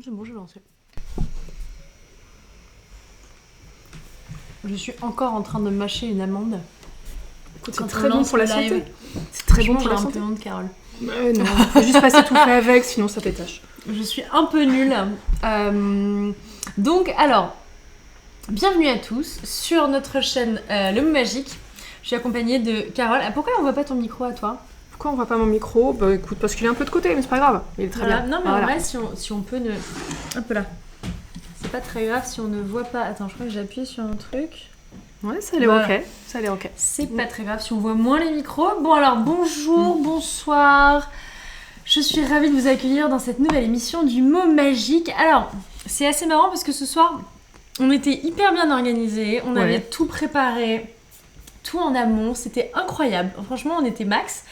C'est bon, j'ai lancé. Je suis encore en train de mâcher une amande. Écoute, c'est très bon pour la santé. C'est très bon pour la santé. Un peu honte, Carole. Non, faut juste pas s'étouffer avec, sinon ça pétache. Je suis un peu nulle. Donc, alors, bienvenue à tous sur notre chaîne Le Mot Magique. Je suis accompagnée de Carole. Pourquoi on voit pas ton micro à toi ? Pourquoi on voit pas mon micro ? Bah écoute, parce qu'il est un peu de côté, mais c'est pas grave. Il est très bien. Non, mais en vrai, si on peut ne... Hop là. C'est pas très grave si on ne voit pas... Attends, je crois que j'ai appuyé sur un truc. Ouais, ça a l'air ok. Ça a l'air ok. C'est pas très grave si on voit moins les micros. Bon alors, bonjour, bonsoir. Je suis ravie de vous accueillir dans cette nouvelle émission du Mot Magique. Alors, c'est assez marrant parce que ce soir, on était hyper bien organisés. On avait tout préparé, tout en amont. C'était incroyable. Franchement, on était max.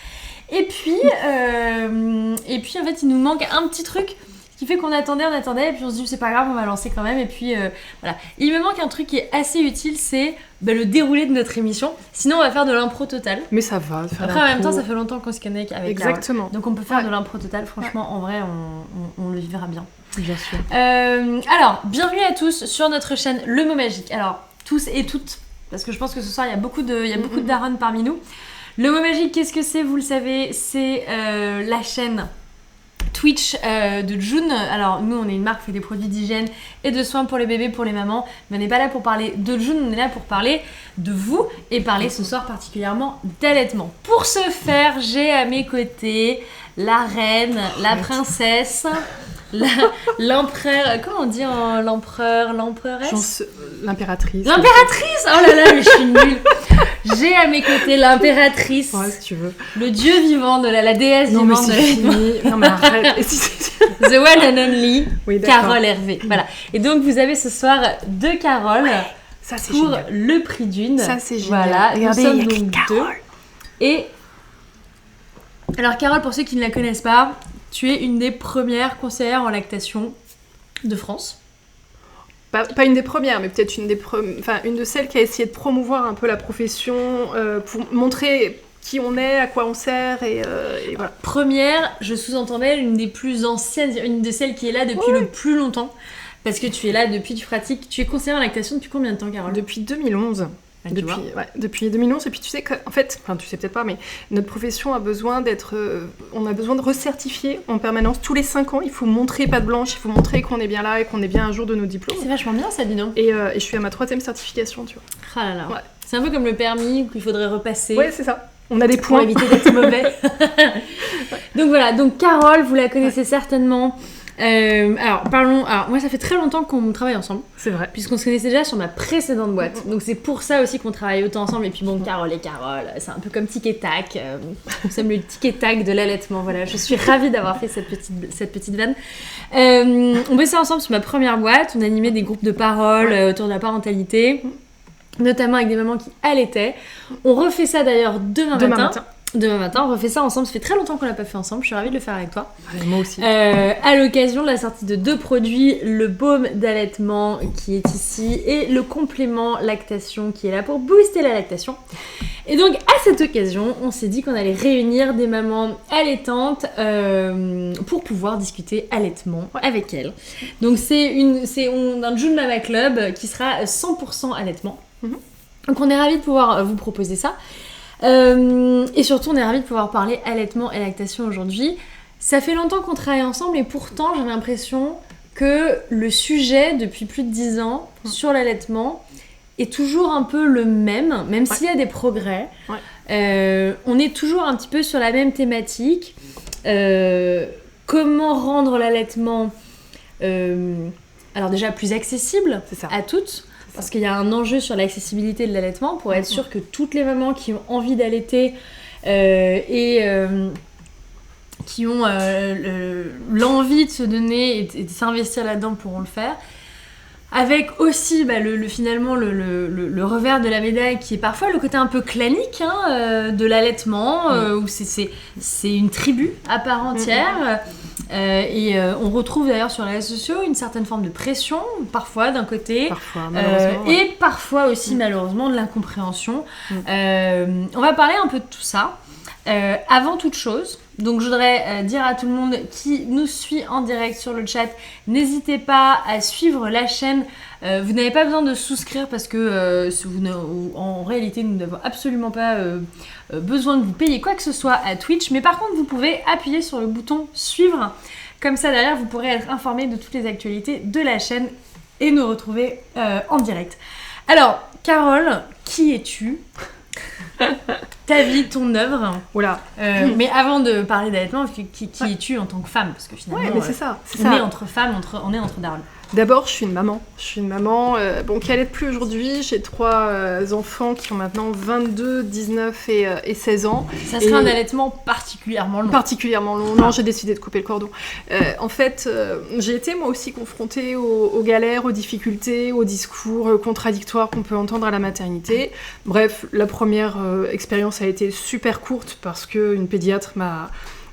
Et puis en fait, il nous manque un petit truc qui fait qu'on attendait, et puis on se dit c'est pas grave, on va lancer quand même. Et puis voilà. Il me manque un truc qui est assez utile, c'est le déroulé de notre émission. Sinon, on va faire de l'impro total. Mais ça va. Après, en même temps, ça fait longtemps qu'on se connecte avec Exactement. Carole. Donc on peut faire de l'impro total. Franchement, en vrai, on le vivra bien. Bien sûr. Alors, bienvenue à tous sur notre chaîne Le Mot Magique. Alors, tous et toutes, parce que je pense que ce soir, il y a beaucoup de darons parmi nous. Le Mot Magique, qu'est-ce que c'est ? Vous le savez, c'est la chaîne Twitch de June. Alors nous on est une marque qui fait des produits d'hygiène et de soins pour les bébés, pour les mamans, mais on n'est pas là pour parler de June, on est là pour parler de vous et parler ce soir particulièrement d'allaitement. Pour ce faire, j'ai à mes côtés la reine, la princesse, l'empereur, comment on dit l'emperoresse ? L'impératrice. L'impératrice ! Oh là là, mais je suis nulle. J'ai à mes côtés l'impératrice. Ouais, si tu veux. Le dieu vivant de la déesse vivante de l'allaitement. Non mais arrête. The one and only, oui, Carole Hervé. Voilà. Et donc vous avez ce soir deux Carole ça, c'est pour génial. le prix d'une. Ça c'est génial. Voilà. Regardez, nous sommes il y a donc Carole. Deux. Et alors Carole, pour ceux qui ne la connaissent pas, tu es une des premières conseillères en lactation de France. Pas une des premières, mais peut-être une de celles qui a essayé de promouvoir un peu la profession pour montrer qui on est, à quoi on sert et voilà. Première, je sous-entendais une des plus anciennes, une de celles qui est là depuis le plus longtemps. Parce que tu es là depuis, tu pratiques. Tu es conseillère en lactation depuis combien de temps, Carole ? Depuis 2011. Depuis 2011, et puis tu sais qu'en fait, tu sais peut-être pas, mais notre profession a besoin on a besoin de recertifier en permanence. Tous les 5 ans, il faut montrer patte blanche, il faut montrer qu'on est bien là et qu'on est bien un jour de nos diplômes. C'est vachement bien ça, dis donc. Et je suis à ma 3e certification, tu vois. Ah là là. Ouais. C'est un peu comme le permis qu'il faudrait repasser. Ouais, c'est ça. On a des points. Pour éviter d'être mauvais. Donc voilà, donc Carole, vous la connaissez certainement. Alors moi ça fait très longtemps qu'on travaille ensemble. C'est vrai. Puisqu'on se connaissait déjà sur ma précédente boîte. Donc c'est pour ça aussi qu'on travaille autant ensemble. Et puis bon, Carole et Carole, c'est un peu comme tic et tac. Nous sommes le tic et tac de l'allaitement. Voilà, je suis ravie d'avoir fait cette petite vanne. On bossait ensemble sur ma première boîte. On animait des groupes de parole autour de la parentalité, notamment avec des mamans qui allaitaient. On refait ça d'ailleurs demain matin. Demain matin, on refait ça ensemble. Ça fait très longtemps qu'on l'a pas fait ensemble. Je suis ravie de le faire avec toi. Moi aussi. À l'occasion de la sortie de 2 produits, le baume d'allaitement qui est ici et le complément lactation qui est là pour booster la lactation. Et donc à cette occasion, on s'est dit qu'on allait réunir des mamans allaitantes pour pouvoir discuter allaitement avec elles. Donc c'est un June Mama Club qui sera 100% allaitement. Donc on est ravis de pouvoir vous proposer ça. Et surtout on est ravis de pouvoir parler allaitement et lactation aujourd'hui. Ça fait longtemps qu'on travaille ensemble et pourtant j'ai l'impression que le sujet depuis plus de 10 ans sur l'allaitement est toujours un peu le même s'il y a des progrès. On est toujours un petit peu sur la même thématique. Comment rendre l'allaitement alors déjà plus accessible à toutes. Parce qu'il y a un enjeu sur l'accessibilité de l'allaitement pour être sûr que toutes les mamans qui ont envie d'allaiter qui ont l'envie de se donner et de s'investir là-dedans pourront le faire. Avec aussi finalement le revers de la médaille qui est parfois le côté un peu clanique de l'allaitement, où c'est une tribu à part entière. Et on retrouve d'ailleurs sur les réseaux sociaux une certaine forme de pression, parfois d'un côté, et parfois aussi malheureusement de l'incompréhension. On va parler un peu de tout ça. Avant toute chose, donc je voudrais dire à tout le monde qui nous suit en direct sur le chat, n'hésitez pas à suivre la chaîne. Vous n'avez pas besoin de souscrire parce que en réalité nous n'avons absolument pas besoin de vous payer quoi que ce soit à Twitch, mais par contre vous pouvez appuyer sur le bouton suivre, comme ça derrière vous pourrez être informé de toutes les actualités de la chaîne et nous retrouver en direct. Alors Carole, qui es-tu? Ta vie, ton œuvre. Voilà. Mais avant de parler d'allaitement, qui es-tu en tant que femme? Parce que finalement, mais c'est ça. On est entre femmes, on est entre darons. D'abord, je suis une maman. Qui allaite plus aujourd'hui. J'ai 3 enfants qui ont maintenant 22, 19 et 16 ans. Ça serait un allaitement particulièrement long. Particulièrement long. Non, j'ai décidé de couper le cordon. En fait, j'ai été moi aussi confrontée aux galères, aux difficultés, aux discours contradictoires qu'on peut entendre à la maternité. Bref, la première expérience a été super courte parce qu'une pédiatre m'a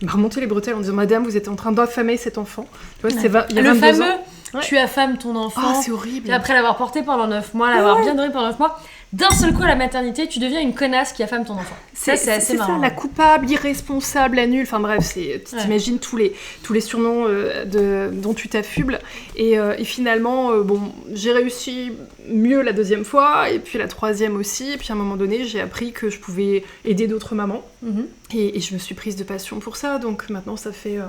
remonté les bretelles en disant « Madame, vous êtes en train d'affamer cet enfant. » Tu vois, il y a 22 ans. Tu affames ton enfant. Ah, c'est horrible. Et après l'avoir porté pendant 9 mois, l'avoir bien nourri pendant 9 mois, d'un seul coup à la maternité, tu deviens une connasse qui affame ton enfant. C'est assez marrant. C'est ça, la coupable, l'irresponsable, la nulle. Enfin bref, t'imagines tous les surnoms dont tu t'affubles. Et finalement, j'ai réussi mieux la 2e fois, et puis la 3e aussi. Et puis à un moment donné, j'ai appris que je pouvais aider d'autres mamans. Et je me suis prise de passion pour ça. Donc maintenant, ça fait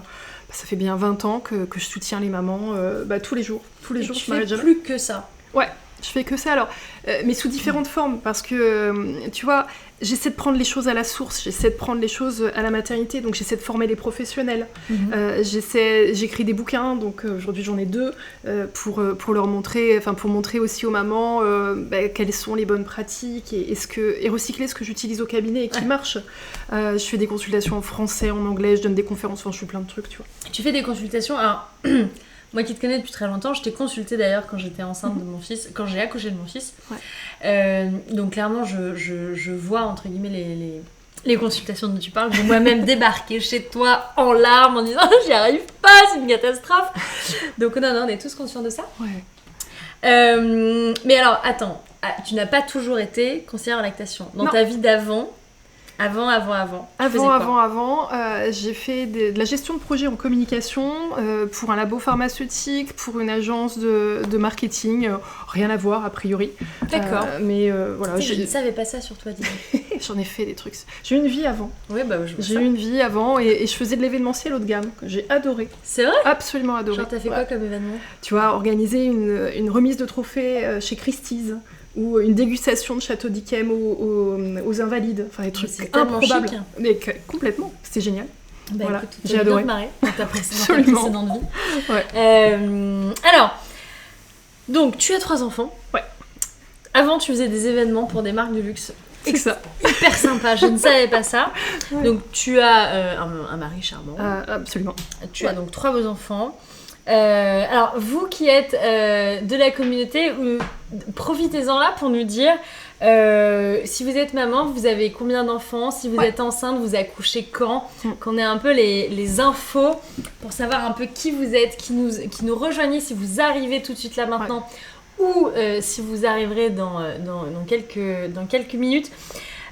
bien 20 ans que je soutiens les mamans tous les jours. Tous les jours, je m'arrête jamais. Plus que ça. Ouais, je fais que ça. Alors, mais sous différentes formes, parce que, tu vois, j'essaie de prendre les choses à la source, j'essaie de prendre les choses à la maternité, donc j'essaie de former les professionnels. J'écris des bouquins, donc aujourd'hui j'en ai 2, pour leur montrer, pour montrer aussi aux mamans quelles sont les bonnes pratiques et recycler ce que j'utilise au cabinet et qui marche. Je fais des consultations en français, en anglais, je donne des conférences, je fais plein de trucs, tu vois. Tu fais des consultations, alors... Moi qui te connais depuis très longtemps, je t'ai consultée d'ailleurs quand j'étais enceinte de mon fils, quand j'ai accouché de mon fils. Ouais. Donc clairement, je vois entre guillemets les consultations dont tu parles. J'ai moi-même débarqué chez toi en larmes en disant « j'y arrive pas, c'est une catastrophe !» Donc non, on est tous conscients de ça. Ouais. Mais alors, attends, tu n'as pas toujours été conseillère en lactation. Dans ta vie d'avant... Avant, j'ai fait de la gestion de projet en communication pour un labo pharmaceutique, pour une agence de marketing, rien à voir a priori. D'accord. Mais voilà. Je ne savais pas ça sur toi, dis. J'en ai fait des trucs. J'ai eu une vie avant. Oui, j'ai eu une vie avant et je faisais de l'événementiel haut de gamme que j'ai adoré. C'est vrai? Absolument adoré. Genre t'as fait quoi comme événement? Tu vois, organiser une remise de trophées chez Christie's. Ou une dégustation de Château d'Yquem aux Invalides, enfin des trucs improbables. Chic. Mais complètement, c'était génial. Voilà, écoute, j'ai adoré. Marré dans ta précédente vie. Ouais. Alors, donc tu as 3 enfants. Ouais. Avant, tu faisais des événements pour des marques de luxe. C'est ça. Hyper sympa, je ne savais pas ça. Ouais. Donc tu as un mari charmant. Absolument. Tu as donc 3 beaux enfants. Alors, vous qui êtes de la communauté, profitez-en là pour nous dire si vous êtes maman, vous avez combien d'enfants, si vous êtes enceinte, vous accouchez quand, qu'on ait un peu les infos pour savoir un peu qui vous êtes, qui nous rejoignez, si vous arrivez tout de suite là maintenant ou si vous arriverez dans quelques minutes.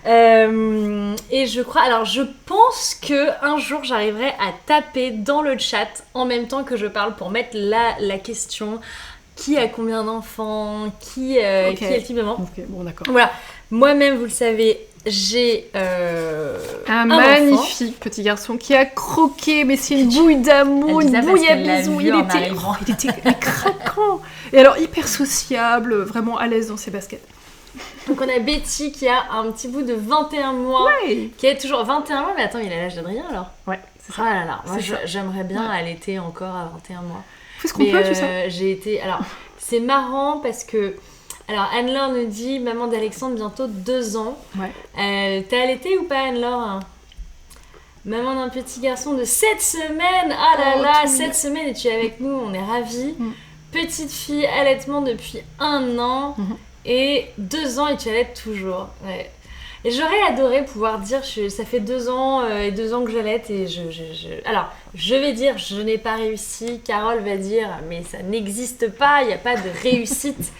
Et je pense que un jour j'arriverai à taper dans le chat en même temps que je parle pour mettre la question qui a combien d'enfants, qui est le type de maman. Ok, bon d'accord. Voilà, moi-même vous le savez, j'ai un magnifique enfant. Petit garçon qui a croqué, mais c'est une bouille d'amour, une bouille à bisous. Il était craquant et alors hyper sociable, vraiment à l'aise dans ses baskets. Donc on a Betty qui a un petit bout de 21 mois, qui est toujours 21 mois, mais attends, il a l'âge d'Adrien alors. Ouais, c'est ça. Ah là là, moi j'aimerais bien allaiter encore à 21 mois. Fais ce qu'on peut, tu sais. J'ai été... Alors, c'est marrant parce que... Alors, Anne-Laure nous dit, maman d'Alexandre, bientôt 2 ans. Ouais. T'as allaité ou pas, Anne-Laure? Maman d'un petit garçon de 7 semaines. Ah là là, 7 semaines et tu es avec nous, on est ravis. Petite fille, allaitement depuis 1 an. Et 2 ans et tu allaites toujours. Ouais. Et j'aurais adoré pouvoir dire, ça fait 2 ans et 2 ans que j'allaite et Alors, je vais dire, je n'ai pas réussi. Carole va dire, mais ça n'existe pas, il n'y a pas de réussite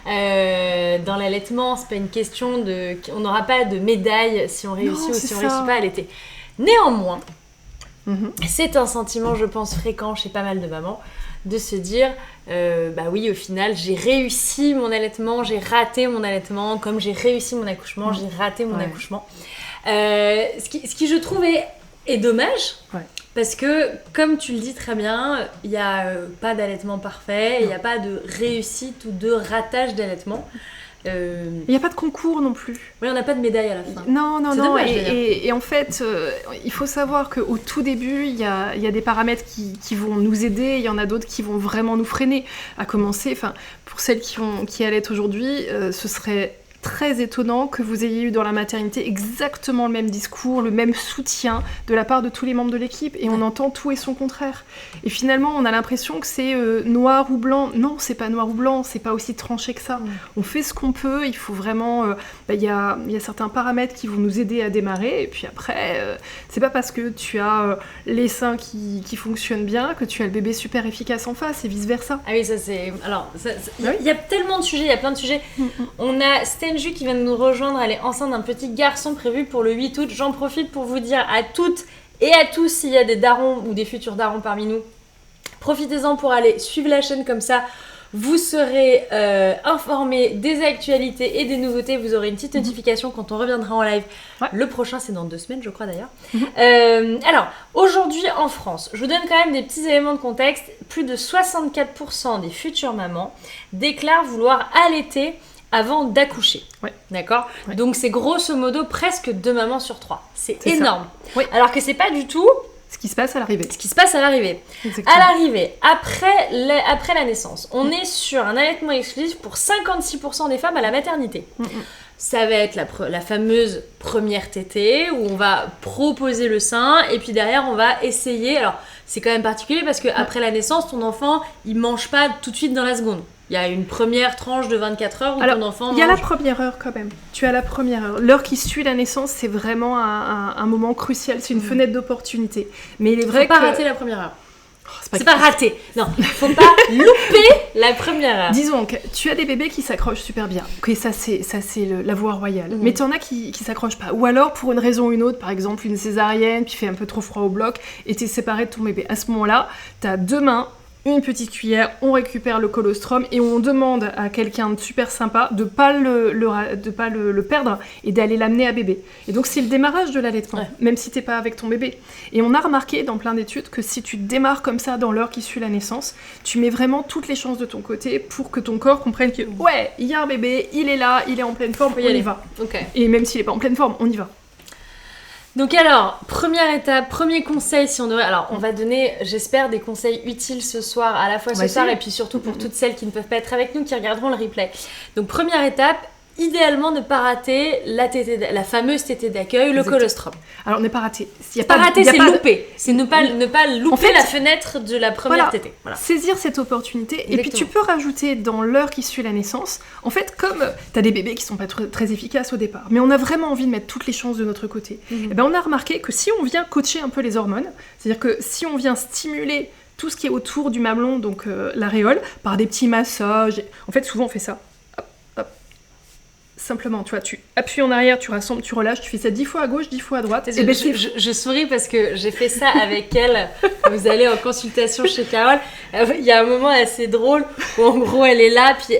dans l'allaitement. C'est pas une question de... On n'aura pas de médaille si on réussit ou si on réussit pas à allaiter. Néanmoins, c'est un sentiment, je pense, fréquent chez pas mal de mamans, de se dire, bah oui, au final, j'ai réussi mon allaitement, j'ai raté mon allaitement, comme j'ai réussi mon accouchement, j'ai raté mon accouchement. Ce qui, je trouve, est dommage, parce que, comme tu le dis très bien, il n'y a pas d'allaitement parfait, il n'y a pas de réussite ou de ratage d'allaitement. Il n'y a pas de concours non plus. Oui, on n'a pas de médaille à la fin. Non. Dommage, et en fait, il faut savoir qu'au tout début, il y a des paramètres qui vont nous aider, il y en a d'autres qui vont vraiment nous freiner. À commencer, pour celles qui allaitent aujourd'hui, ce serait très étonnant que vous ayez eu dans la maternité exactement le même discours, le même soutien de la part de tous les membres de l'équipe, et on entend tout et son contraire. Et finalement, on a l'impression que c'est noir ou blanc. Non, c'est pas noir ou blanc, c'est pas aussi tranché que ça. On fait ce qu'on peut, il faut vraiment... Il y a certains paramètres qui vont nous aider à démarrer, et puis après, c'est pas parce que tu as les seins qui fonctionnent bien que tu as le bébé super efficace en face, et vice-versa. Ah oui, ça c'est... Alors, il y a tellement de sujets, il y a plein de sujets. On a Stenju qui vient de nous rejoindre, elle est enceinte d'un petit garçon prévu pour le 8 août. J'en profite pour vous dire à toutes et à tous, s'il y a des darons ou des futurs darons parmi nous, profitez-en pour aller suivre la chaîne, comme ça vous serez informés des actualités et des nouveautés. Vous aurez une petite notification quand on reviendra en live. Le prochain, c'est dans 2 semaines, je crois d'ailleurs. Alors, aujourd'hui en France, je vous donne quand même des petits éléments de contexte. Plus de 64% des futures mamans déclarent vouloir allaiter avant d'accoucher. D'accord ? Donc c'est grosso modo presque 2 mamans sur 3. C'est énorme. Alors que c'est pas du tout ce qui se passe à l'arrivée. Exactement. À l'arrivée, après la naissance, on est sur un allaitement exclusif pour 56% des femmes à la maternité. Ça va être la fameuse première tétée, où on va proposer le sein, et puis derrière on va essayer. Alors c'est quand même particulier parce que après la naissance, ton enfant il mange pas tout de suite dans la seconde. Il y a une première tranche de 24 heures où ton enfant mange. Il y a la première heure quand même. Tu as la première heure. L'heure qui suit la naissance, c'est vraiment un moment crucial. C'est une fenêtre d'opportunité. Mais il est vrai faut pas rater la première heure. C'est pas raté. Non, faut pas louper la première heure. Disons que tu as des bébés qui s'accrochent super bien. Ok, ça c'est la voie royale. Mais tu en as qui s'accrochent pas. Ou alors pour une raison ou une autre, par exemple une césarienne, puis il fait un peu trop froid au bloc et t'es séparé de ton bébé. À ce moment-là, t'as 2 mains, une petite cuillère, on récupère le colostrum et on demande à quelqu'un de super sympa de pas le perdre et d'aller l'amener à bébé. Et donc c'est le démarrage de l'allaitement, même si t'es pas avec ton bébé. Et on a remarqué dans plein d'études que si tu démarres comme ça dans l'heure qui suit la naissance, tu mets vraiment toutes les chances de ton côté pour que ton corps comprenne que il y a un bébé, il est là, il est en pleine forme, on y va. Et même s'il est pas en pleine forme, on y va. Donc alors, première étape, premier conseil, si on devrait... Alors, on va donner, j'espère, des conseils utiles ce soir, à la fois ce soir, et puis surtout pour toutes celles qui ne peuvent pas être avec nous, qui regarderont le replay. Donc, première étape, idéalement ne pas rater la fameuse tétée d'accueil, le colostrum. Alors, ne pas rater. C'est louper. C'est ne pas louper en fait, la fenêtre de la première tétée. Voilà. Saisir cette opportunité. Exactement. Et puis, tu peux rajouter dans l'heure qui suit la naissance, en fait, comme tu as des bébés qui sont pas très efficaces au départ, mais on a vraiment envie de mettre toutes les chances de notre côté, et ben, on a remarqué que si on vient coacher un peu les hormones, c'est-à-dire que si on vient stimuler tout ce qui est autour du mamelon, donc l'aréole, par des petits massages, en fait, souvent on fait ça. Simplement, tu vois, tu appuies en arrière, tu rassembles, tu relâches, tu fais ça 10 fois à gauche, 10 fois à droite. Je souris parce que j'ai fait ça avec elle. Vous allez en consultation chez Carole. Il y a un moment assez drôle où en gros elle est là, puis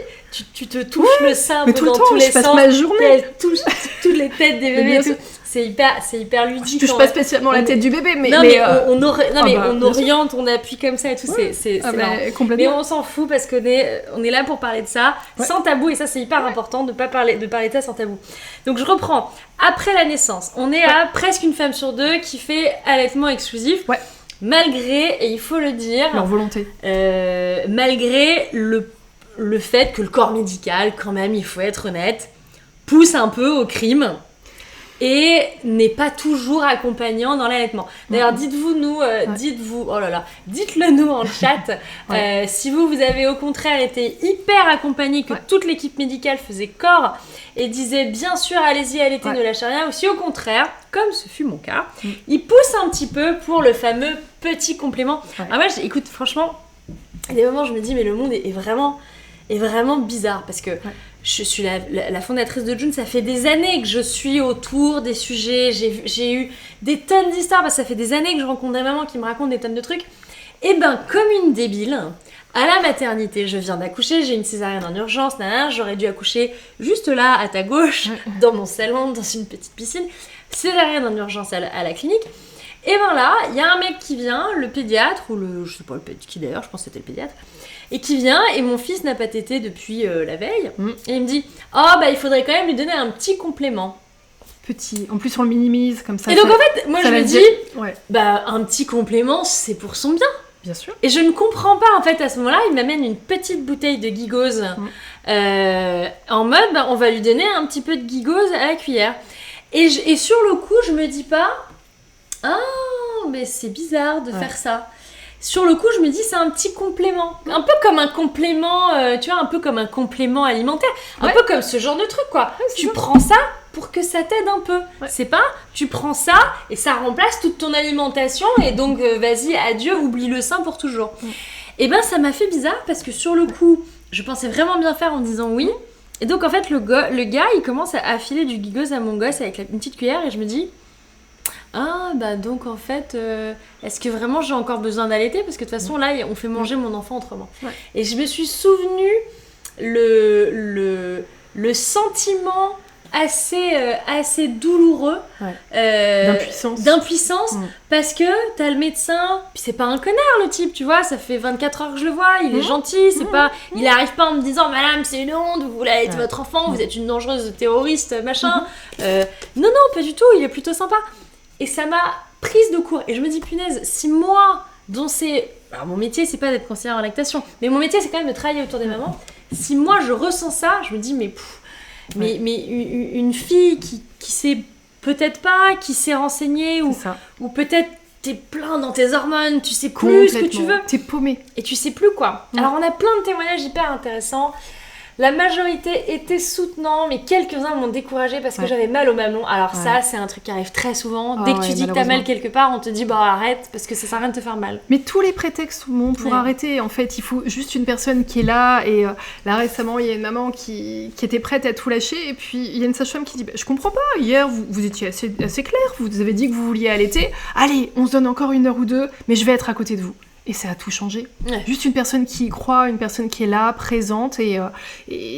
tu te touches le sein dans tous les sens. Je passe ma journée. Elle touche toutes les têtes des bébés et tout. C'est hyper ludique. Je touche pas spécialement la tête du bébé, mais on oriente, on appuie comme ça et tout. C'est complètement. Mais on s'en fout parce qu'on est là pour parler de ça sans tabou, et ça c'est hyper important de parler de ça sans tabou. Donc je reprends. Après la naissance, on est à presque une femme sur 2 qui fait allaitement exclusif. Malgré, et il faut le dire, leur volonté. Malgré le fait que le corps médical, quand même, il faut être honnête, pousse un peu au crime et n'est pas toujours accompagnant dans l'allaitement. D'ailleurs, dites-le nous en chat, si vous avez au contraire été hyper accompagné, que toute l'équipe médicale faisait corps et disait bien sûr allez-y, allaitez, ne lâchez rien, ou si au contraire, comme ce fut mon cas, il pousse un petit peu pour le fameux petit complément. Alors moi, écoute, franchement, à des moments je me dis mais le monde est vraiment est vraiment bizarre parce que je suis la fondatrice de June, ça fait des années que je suis autour des sujets, j'ai eu des tonnes d'histoires parce que ça fait des années que je rencontre des mamans qui me racontent des tonnes de trucs. Et ben comme une débile, à la maternité, je viens d'accoucher, j'ai une césarienne en urgence, j'aurais dû accoucher juste là, à ta gauche, dans mon salon, dans une petite piscine, césarienne en urgence à la clinique. Et ben là, il y a un mec qui vient, le pédiatre, ou je sais pas le pédiatre qui d'ailleurs, je pense que c'était le pédiatre, et qui vient, et mon fils n'a pas tété depuis la veille, et il me dit « Oh, bah il faudrait quand même lui donner un petit complément. » Petit, en plus on le minimise comme ça. Et donc en fait, moi je me dis « Bah un petit complément, c'est pour son bien. » Bien sûr. Et je ne comprends pas, en fait, à ce moment-là, il m'amène une petite bouteille de Gigose, en mode, bah, on va lui donner un petit peu de Gigose à la cuillère. Et sur le coup, je me dis pas, ah, mais c'est bizarre de faire ça. Sur le coup, je me dis, c'est un petit complément. Un peu comme un complément, tu vois, un peu comme un complément alimentaire. Un peu comme ce genre de truc, quoi. Tu prends ça pour que ça t'aide un peu. C'est pas, tu prends ça et ça remplace toute ton alimentation et donc, vas-y, adieu, oublie le sein pour toujours. Et ben, ça m'a fait bizarre parce que sur le coup, je pensais vraiment bien faire en disant oui. Et donc, en fait, le gars, il commence à filer du Gigose à mon gosse avec une petite cuillère et je me dis... Ah, bah donc en fait, est-ce que vraiment j'ai encore besoin d'allaiter ? Parce que de toute façon, là, on fait manger mon enfant autrement. Et je me suis souvenu le sentiment assez douloureux d'impuissance parce que t'as le médecin, puis c'est pas un connard le type, tu vois, ça fait 24 heures que je le vois, il est gentil, c'est pas, il arrive pas en me disant madame c'est une honte, vous voulez allaiter votre enfant, vous êtes une dangereuse terroriste, machin. Non, pas du tout, il est plutôt sympa. Et ça m'a prise de court. Et je me dis, punaise, si moi, dont c'est... Alors, mon métier, c'est pas d'être conseillère en lactation, mais mon métier, c'est quand même de travailler autour des mamans. Si moi, je ressens ça, je me dis, mais une fille qui sait peut-être pas, qui s'est renseignée, ou peut-être t'es plein dans tes hormones, tu sais plus ce que tu veux. T'es paumée. Et tu sais plus quoi. Alors, on a plein de témoignages hyper intéressants. La majorité était soutenant, mais quelques-uns m'ont découragée parce que j'avais mal au mamelon. Alors ça, c'est un truc qui arrive très souvent. Dès que tu dis que t'as mal quelque part, on te dit bah arrête parce que ça sert à rien de te faire mal. Mais tous les prétextes sont bons pour arrêter. En fait, il faut juste une personne qui est là. Et là récemment, il y a une maman qui était prête à tout lâcher. Et puis il y a une sage-femme qui dit bah, je comprends pas. Hier, vous étiez assez clair. Vous avez dit que vous vouliez allaiter. Allez, on se donne encore 1 heure ou 2, mais je vais être à côté de vous. Et ça a tout changé. Juste une personne qui y croit, une personne qui est là, présente, et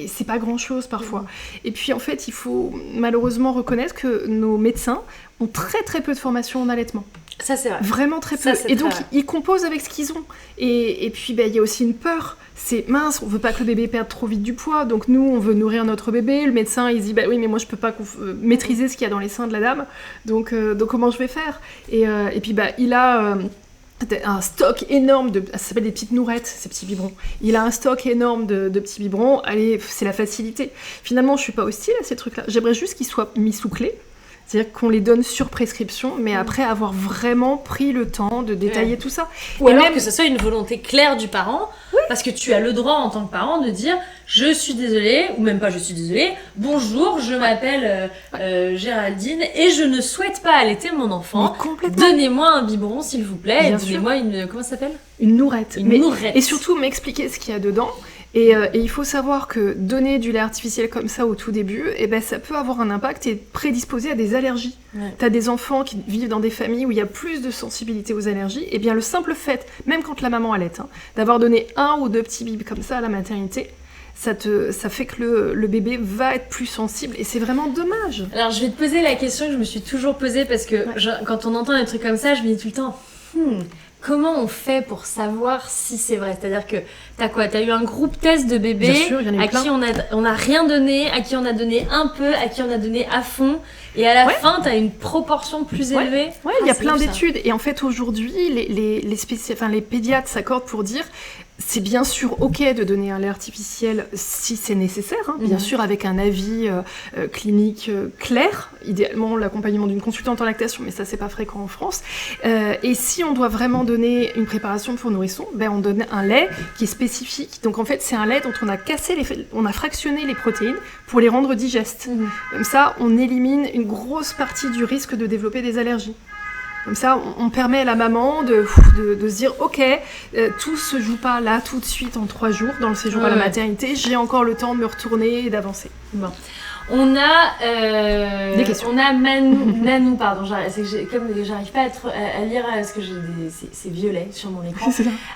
c'est pas grand-chose parfois. Et puis en fait, il faut malheureusement reconnaître que nos médecins ont très très peu de formation en allaitement. Ça c'est vrai. Vraiment très peu. Et donc ils composent avec ce qu'ils ont. Et puis il y a aussi une peur. C'est mince, on veut pas que le bébé perde trop vite du poids, donc nous on veut nourrir notre bébé. Le médecin il dit bah oui mais moi je peux pas maîtriser ce qu'il y a dans les seins de la dame, donc comment je vais faire ? Et puis bah il a un stock énorme ça s'appelle des petites nourettes, ces petits biberons. Il a un stock énorme de petits biberons. Allez, c'est la facilité. Finalement, je suis pas hostile à ces trucs-là. J'aimerais juste qu'ils soient mis sous clé. C'est-à-dire qu'on les donne sur prescription, mais après avoir vraiment pris le temps de détailler tout ça. Ou alors même que ce soit une volonté claire du parent, parce que tu as le droit en tant que parent de dire « je suis désolée » ou même pas « je suis désolée »,« bonjour, je m'appelle Géraldine et je ne souhaite pas allaiter mon enfant. Donnez-moi un biberon s'il vous plaît, et donnez-moi une... comment ça s'appelle ? Une nourrette. Nourrette. Et surtout m'expliquer ce qu'il y a dedans. Et il faut savoir que donner du lait artificiel comme ça au tout début, ça peut avoir un impact et prédisposer à des allergies. T'as des enfants qui vivent dans des familles où il y a plus de sensibilité aux allergies, et bien le simple fait, même quand la maman allaite, d'avoir donné 1 ou 2 petits bibes comme ça à la maternité, ça fait que le bébé va être plus sensible, et c'est vraiment dommage. Alors je vais te poser la question que je me suis toujours posée, parce que quand on entend des trucs comme ça, je me dis tout le temps comment on fait pour savoir si c'est vrai ? C'est-à-dire que t'as eu un groupe test de bébés à qui on a rien donné, à qui on a donné un peu, à qui on a donné à fond, et à la fin t'as une proportion plus élevée. Il y a plein d'études, et en fait aujourd'hui les pédiatres s'accordent pour dire c'est bien sûr ok de donner un lait artificiel si c'est nécessaire, bien sûr avec un avis clinique clair, idéalement l'accompagnement d'une consultante en lactation, mais ça c'est pas fréquent en France. Et si on doit vraiment donner une préparation pour nourrisson, on donne un lait qui est spécifique. Donc en fait c'est un lait dont on a fractionné les protéines pour les rendre digestes. Comme ça on élimine une grosse partie du risque de développer des allergies. Comme ça, on permet à la maman de se dire, ok, tout se joue pas là tout de suite en 3 jours dans le séjour à la maternité, j'ai encore le temps de me retourner et d'avancer. Bon. On a des questions. On a Nanou, pardon, comme j'arrive pas à lire parce que c'est violet sur mon écran.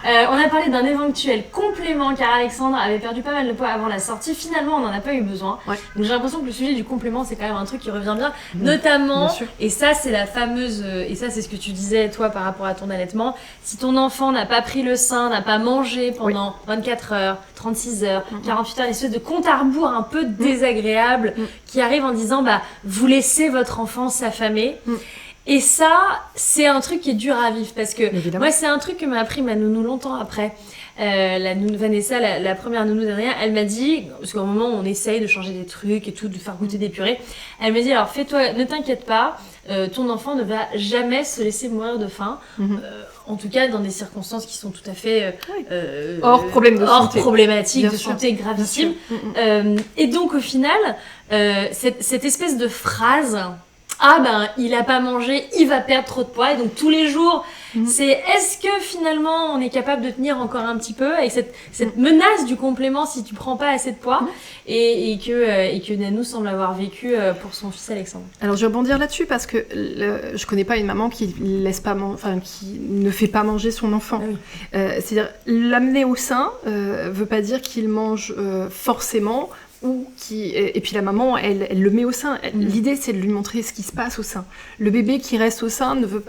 On a parlé d'un éventuel complément car Alexandre avait perdu pas mal de poids avant la sortie. Finalement, on n'en a pas eu besoin. Ouais. Donc j'ai l'impression que le sujet du complément, c'est quand même un truc qui revient bien, notamment. Bien et ça, c'est la fameuse. Et ça, c'est ce que tu disais toi par rapport à ton allaitement. Si ton enfant n'a pas pris le sein, n'a pas mangé pendant 24 heures, 36 heures, 48 heures, une espèce de compte à rebours un peu désagréable. Qui arrive en disant vous laissez votre enfant s'affamer. Et ça, c'est un truc qui est dur à vivre parce que moi, c'est un truc que m'a appris ma nounou longtemps après. La nounou Vanessa, la première nounou d'Adrien, elle m'a dit, parce qu'au moment où on essaye de changer des trucs et tout, de faire goûter des purées, elle m'a dit alors ne t'inquiète pas, ton enfant ne va jamais se laisser mourir de faim. En tout cas, dans des circonstances qui sont tout à fait hors problème de santé. Problématiques de santé gravissime. Et donc, au final, cette espèce de phrase, il a pas mangé, il va perdre trop de poids, et donc tous les jours, c'est est-ce que finalement on est capable de tenir encore un petit peu avec cette menace du complément si tu prends pas assez de poids, et que Nanou semble avoir vécu pour son fils Alexandre. Alors je vais rebondir là-dessus parce que je connais pas une maman qui laisse pas qui ne fait pas manger son enfant. C'est-à-dire l'amener au sein veut pas dire qu'il mange forcément. Et puis la maman, elle le met au sein. L'idée, c'est de lui montrer ce qui se passe au sein. Le bébé qui reste au sein ne va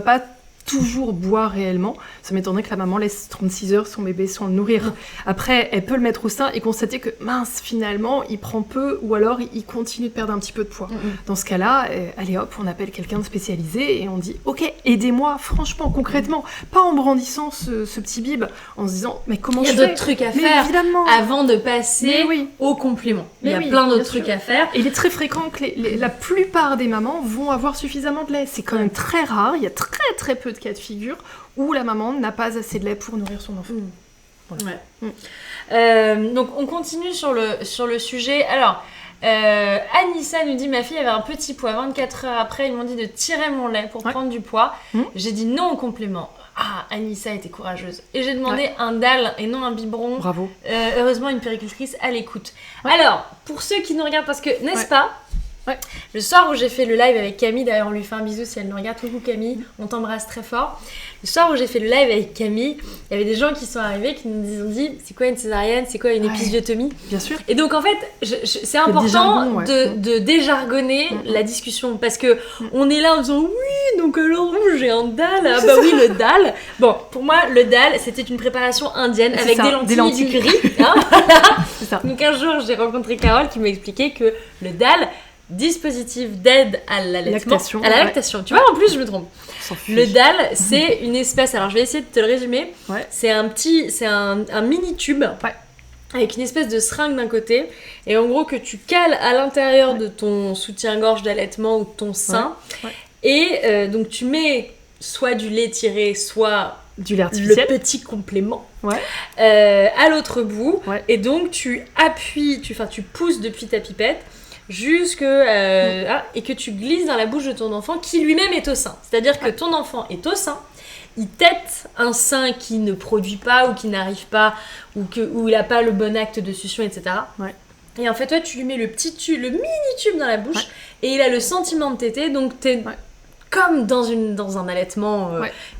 pas toujours boire réellement. Ça m'étonnerait que la maman laisse 36 heures son bébé sans le nourrir. Après, elle peut le mettre au sein et constater que, mince, finalement, il prend peu ou alors il continue de perdre un petit peu de poids. Dans ce cas-là, allez hop, on appelle quelqu'un de spécialisé et on dit, ok, aidez-moi, franchement, concrètement, pas en brandissant ce petit bib, en se disant, mais comment je fais ? Il y a d'autres trucs à faire avant de passer au complément. Il y a plein d'autres trucs à faire. Et il est très fréquent que la plupart des mamans vont avoir suffisamment de lait. C'est quand même très rare, il y a très très peu de cas de figure où la maman n'a pas assez de lait pour nourrir son enfant. Donc on continue sur le sujet. Alors Anissa nous dit ma fille avait un petit poids. 24 heures après, ils m'ont dit de tirer mon lait pour prendre du poids. J'ai dit non au complément. Anissa était courageuse. Et j'ai demandé un dalle et non un biberon. Bravo. Heureusement, une puéricultrice à l'écoute. Alors, pour ceux qui nous regardent, parce que, n'est-ce pas, le soir où j'ai fait le live avec Camille, d'ailleurs on lui fait un bisou si elle nous regarde, coucou Camille, on t'embrasse très fort. Le soir où j'ai fait le live avec Camille, il y avait des gens qui sont arrivés qui nous ont dit c'est quoi une césarienne, c'est quoi une épisiotomie. Bien sûr. Et donc en fait, c'est important de déjargonner la discussion parce que on est là en disant oui, donc alors j'ai un dalle, oui le dalle. Bon, pour moi le dalle c'était une préparation indienne avec des lentilles et du riz. Voilà. C'est ça. Donc un jour j'ai rencontré Carole qui m'a expliqué que le dalle, dispositif d'aide à l'allaitement, à la lactation. Tu vois, en plus, je me trompe. Le DAL, c'est une espèce... Alors, je vais essayer de te le résumer. C'est un mini tube avec une espèce de seringue d'un côté. Et en gros, que tu cales à l'intérieur de ton soutien-gorge d'allaitement ou de ton sein. Et donc, tu mets soit du lait tiré, soit... du lait artificiel. Le petit complément à l'autre bout. Et donc, tu appuies, tu pousses depuis ta pipette et que tu glisses dans la bouche de ton enfant qui lui-même est au sein. C'est-à-dire que ton enfant est au sein, il tète un sein qui ne produit pas ou qui n'arrive pas ou il n'a pas le bon acte de succion, etc. Et en fait, toi, tu lui mets le mini-tube dans la bouche et il a le sentiment de téter, donc t'es comme dans un allaitement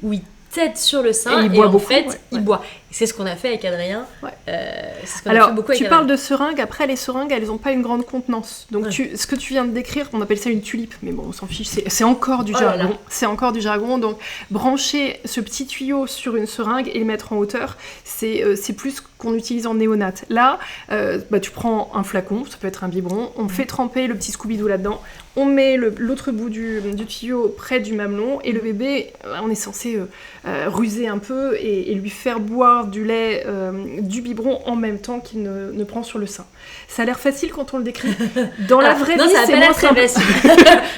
où il tête sur le sein et en fait il boit. Et c'est ce qu'on a fait avec Adrien. C'est ce qu'on a fait beaucoup avec Adrien. Parles de seringues. Après, les seringues, elles n'ont pas une grande contenance. Donc ce que tu viens de décrire, on appelle ça une tulipe, mais bon, on s'en fiche. C'est encore du jargon. C'est encore du jargon. Donc brancher ce petit tuyau sur une seringue et le mettre en hauteur, c'est plus qu'on utilise en néonate. Là, tu prends un flacon, ça peut être un biberon, on fait tremper le petit Scooby-Doo là-dedans, on met l'autre bout du tuyau près du mamelon et le bébé, on est censé ruser un peu et lui faire boire du lait du biberon en même temps qu'il ne prend sur le sein. Ça a l'air facile quand on le décrit. Dans la vraie vie, c'est moins simple. Facile.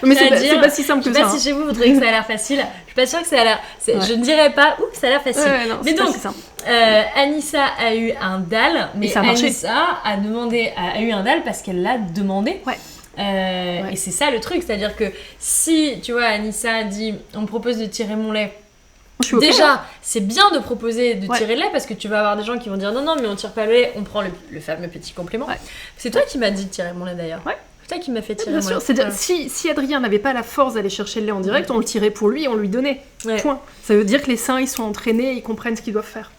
Mais c'est pas si simple que ça. Je sais pas si chez vous trouvez que ça a l'air facile. Je suis pas sûre que ça a l'air... Je ne dirais pas, ça a l'air facile. Mais donc, Anissa a eu un DAL, mais Anissa a eu un DAL parce qu'elle l'a demandé. Et c'est ça le truc, c'est-à-dire que si, tu vois, Anissa dit on me propose de tirer mon lait, déjà, c'est bien de proposer de tirer le lait parce que tu vas avoir des gens qui vont dire non, mais on tire pas le lait, on prend le fameux petit complément. C'est toi qui m'as dit de tirer mon lait d'ailleurs. C'est toi qui m'as fait tirer mon lait. Bien sûr, c'est-à-dire si Adrien n'avait pas la force d'aller chercher le lait en direct, on le tirait pour lui et on lui donnait. Point. Ça veut dire que les seins, ils sont entraînés, ils comprennent ce qu'ils doivent faire.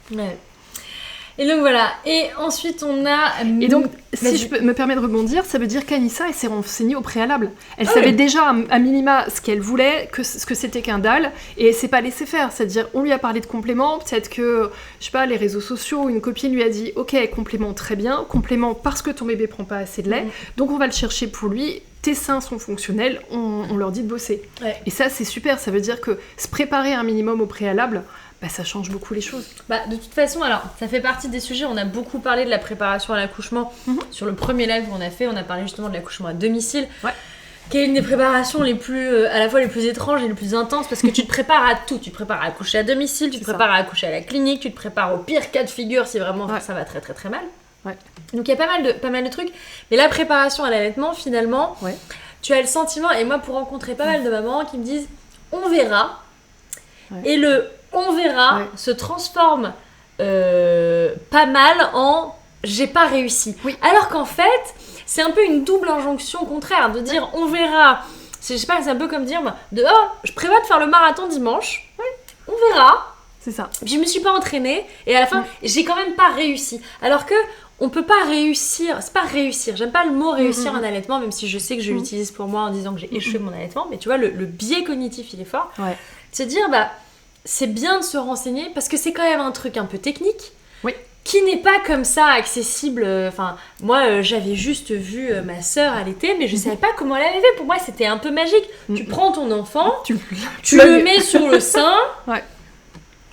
Et donc voilà, et ensuite on a... Et donc, si je me permets de rebondir, ça veut dire qu'Anissa, elle s'est renseignée au préalable. Elle savait déjà, à minima, ce qu'elle voulait, ce que c'était qu'un dalle, et elle s'est pas laissée faire. C'est-à-dire, on lui a parlé de compléments, peut-être que, je sais pas, les réseaux sociaux, une copine lui a dit « Ok, complément, très bien, complément parce que ton bébé prend pas assez de lait, donc on va le chercher pour lui, tes seins sont fonctionnels, on leur dit de bosser. » Et ça, c'est super, ça veut dire que se préparer un minimum au préalable... ça change beaucoup les choses. De toute façon, alors, ça fait partie des sujets, on a beaucoup parlé de la préparation à l'accouchement. Sur le premier live qu'on a fait, on a parlé justement de l'accouchement à domicile, qui est une des préparations les plus, à la fois les plus étranges et les plus intenses, parce que tu te prépares à tout. Tu te prépares à accoucher à domicile, tu te prépares à accoucher à la clinique, tu te prépares au pire cas de figure si vraiment ça va très très très mal. Donc il y a pas mal de trucs. Mais la préparation à l'allaitement, finalement, tu as le sentiment, et moi pour rencontrer pas mal de mamans qui me disent « on verra », et le on verra se transforme pas mal en j'ai pas réussi. Alors qu'en fait, c'est un peu une double injonction contraire de dire on verra. Je sais pas, c'est un peu comme dire je prévois de faire le marathon dimanche. On verra. C'est ça. Je me suis pas entraînée et à la fin, j'ai quand même pas réussi. Alors que on peut pas réussir, c'est pas réussir, j'aime pas le mot réussir un allaitement, même si je sais que je l'utilise pour moi en disant que j'ai échoué mon allaitement, mais tu vois, le biais cognitif il est fort. De se dire c'est bien de se renseigner parce que c'est quand même un truc un peu technique qui n'est pas comme ça accessible. Enfin, moi j'avais juste vu ma sœur allaiter, mais je savais pas comment elle avait fait. Pour moi c'était un peu magique. Tu prends ton enfant, tu le mets sur le sein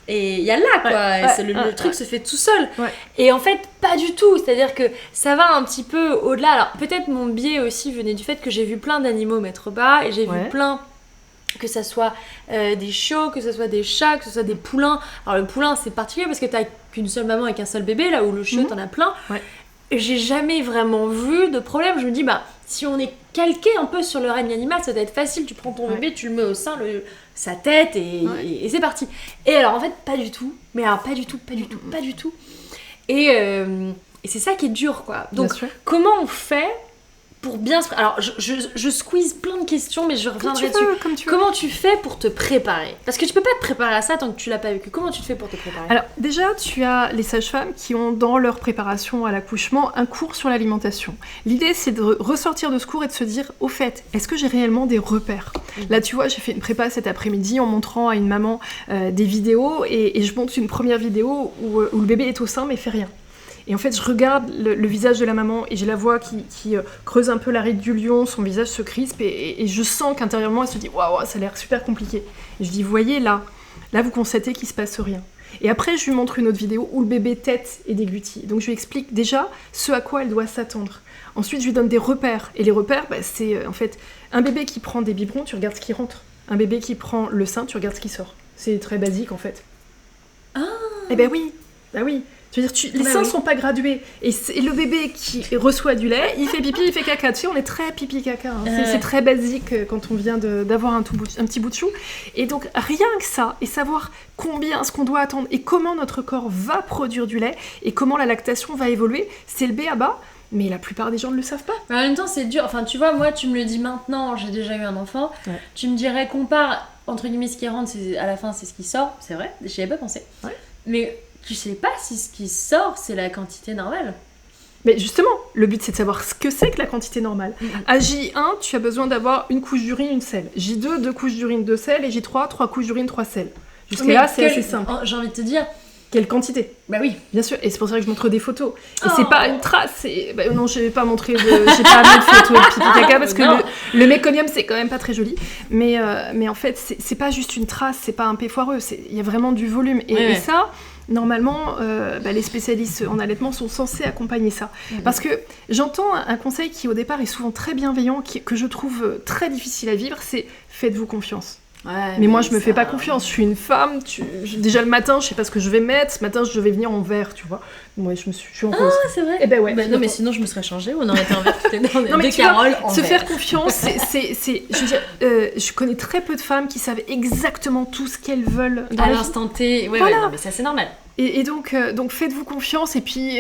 et il y a là quoi. Le truc se fait tout seul. Et en fait pas du tout, c'est-à-dire que ça va un petit peu au-delà. Alors peut-être mon biais aussi venait du fait que j'ai vu plein d'animaux mettre bas et j'ai vu plein, que ça soit des chiots, que ça soit des chats, que ce soit des poulains. Alors le poulain c'est particulier parce que t'as qu'une seule maman avec un seul bébé, là où le chiot t'en as plein. Et j'ai jamais vraiment vu de problème. Je me dis si on est calqué un peu sur le règne animal, ça doit être facile. Tu prends ton bébé, tu le mets au sein, sa tête et c'est parti. Et alors en fait pas du tout. Mais alors pas du tout. Et c'est ça qui est dur quoi. Donc comment on fait pour bien se... Alors, je squeeze plein de questions, mais je reviendrai dessus. Comment tu fais pour te préparer ? Parce que tu peux pas te préparer à ça tant que tu l'as pas vécu. Comment tu te fais pour te préparer ? Alors, déjà, tu as les sages-femmes qui ont dans leur préparation à l'accouchement un cours sur l'alimentation. L'idée, c'est de ressortir de ce cours et de se dire, au fait, est-ce que j'ai réellement des repères ? Là, tu vois, j'ai fait une prépa cet après-midi en montrant à une maman des vidéos, et je montre une première vidéo où le bébé est au sein mais fait rien. Et en fait, je regarde le visage de la maman et je la vois qui creuse un peu la ride du lion, son visage se crispe et je sens qu'intérieurement, elle se dit « Waouh, ça a l'air super compliqué ». Et je dis « Voyez, là, vous constatez qu'il se passe rien ». Et après, je lui montre une autre vidéo où le bébé tète et déglutit. Donc, je lui explique déjà ce à quoi elle doit s'attendre. Ensuite, je lui donne des repères. Et les repères, c'est en fait un bébé qui prend des biberons, tu regardes ce qui rentre. Un bébé qui prend le sein, tu regardes ce qui sort. C'est très basique, en fait. Ah. Eh ben oui, Je veux dire, les seins sont pas gradués. Et le bébé qui reçoit du lait, il fait pipi, il fait caca. Tu sais, on est très pipi-caca. C'est très basique quand on vient d'avoir un petit bout de chou. Et donc, rien que ça, et savoir ce qu'on doit attendre, et comment notre corps va produire du lait, et comment la lactation va évoluer, c'est le b.a.-ba. Mais la plupart des gens ne le savent pas. Mais en même temps, c'est dur. Enfin, tu vois, moi, tu me le dis maintenant, j'ai déjà eu un enfant. Tu me dirais, compare, entre guillemets, ce qui rentre, à la fin, c'est ce qui sort. C'est vrai, j'y avais pas pensé. Mais... tu sais pas si ce qui sort, c'est la quantité normale. Mais justement, le but c'est de savoir ce que c'est que la quantité normale. À J1, tu as besoin d'avoir une couche d'urine, une selle. J2, 2 couches d'urine, 2 selles. Et J3, 3 couches d'urine, 3 selles. Jusqu'à là, c'est assez simple. J'ai envie de te dire... quelle quantité ? Bah oui. Bien sûr, et c'est pour ça que je montre des photos. Et c'est pas une trace, non, je vais pas montrer j'ai pas mis de photos de pipi caca parce que le méconium c'est quand même pas très joli. Mais en fait, c'est pas juste une trace, c'est pas un P foireux, il y a vraiment du volume. Et ça... normalement, les spécialistes en allaitement sont censés accompagner ça. Parce que j'entends un conseil qui, au départ, est souvent très bienveillant, que je trouve très difficile à vivre, c'est « faites-vous confiance ». Ouais, mais moi, je me fais pas confiance. Je suis une femme. Déjà, le matin, je sais pas ce que je vais mettre. Ce matin, je vais venir en vert, tu vois. Moi, je suis en rose. Ah, c'est vrai. Eh ben ouais. Non, mais sinon, je me serais changée. On aurait été en vert toutes les deux. Non, mais tu Carole, vois, se faire confiance, je veux dire, je connais très peu de femmes qui savent exactement tout ce qu'elles veulent dans à la l'instant T. Ouais, voilà. non, mais ça, c'est normal. Et donc faites-vous confiance et puis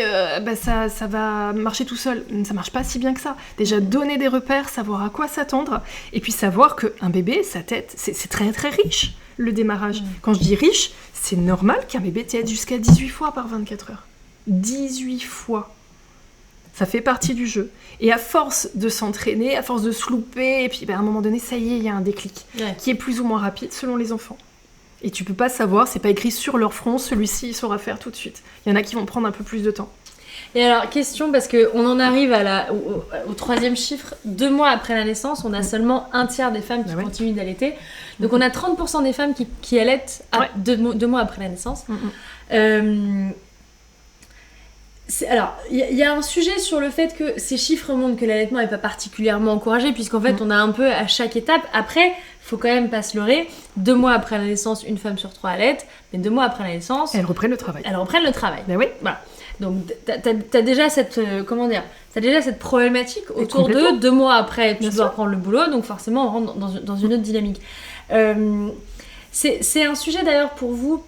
ça va marcher tout seul. Ça marche pas si bien que ça. Déjà donner des repères, savoir à quoi s'attendre et puis savoir qu'un bébé, sa tête, c'est très très riche le démarrage. Quand je dis riche, c'est normal qu'un bébé tète jusqu'à 18 fois par 24 heures. 18 fois. Ça fait partie du jeu. Et à force de s'entraîner, à force de se louper, et puis à un moment donné, ça y est, il y a un déclic qui est plus ou moins rapide selon les enfants. Et tu peux pas savoir, c'est pas écrit sur leur front, celui-ci il saura faire tout de suite. Il y en a qui vont prendre un peu plus de temps. Et alors, question, parce qu'on en arrive au 3e chiffre, 2 mois après la naissance, on a seulement un tiers des femmes qui continuent d'allaiter. Donc on a 30% des femmes qui allaitent 2 mois après la naissance. Alors, il y a un sujet sur le fait que ces chiffres montrent que l'allaitement n'est pas particulièrement encouragé, puisqu'en fait, on a un peu à chaque étape. Après, il faut quand même pas se leurrer. 2 mois après la naissance, une femme sur 3 allaite, mais 2 mois après la naissance... Elles reprennent le travail. Ben oui. Voilà. Donc, t'as déjà cette... T'as déjà cette problématique autour de 2 mois après, tu dois reprendre le boulot, donc forcément, on rentre dans une autre dynamique. C'est un sujet d'ailleurs pour vous...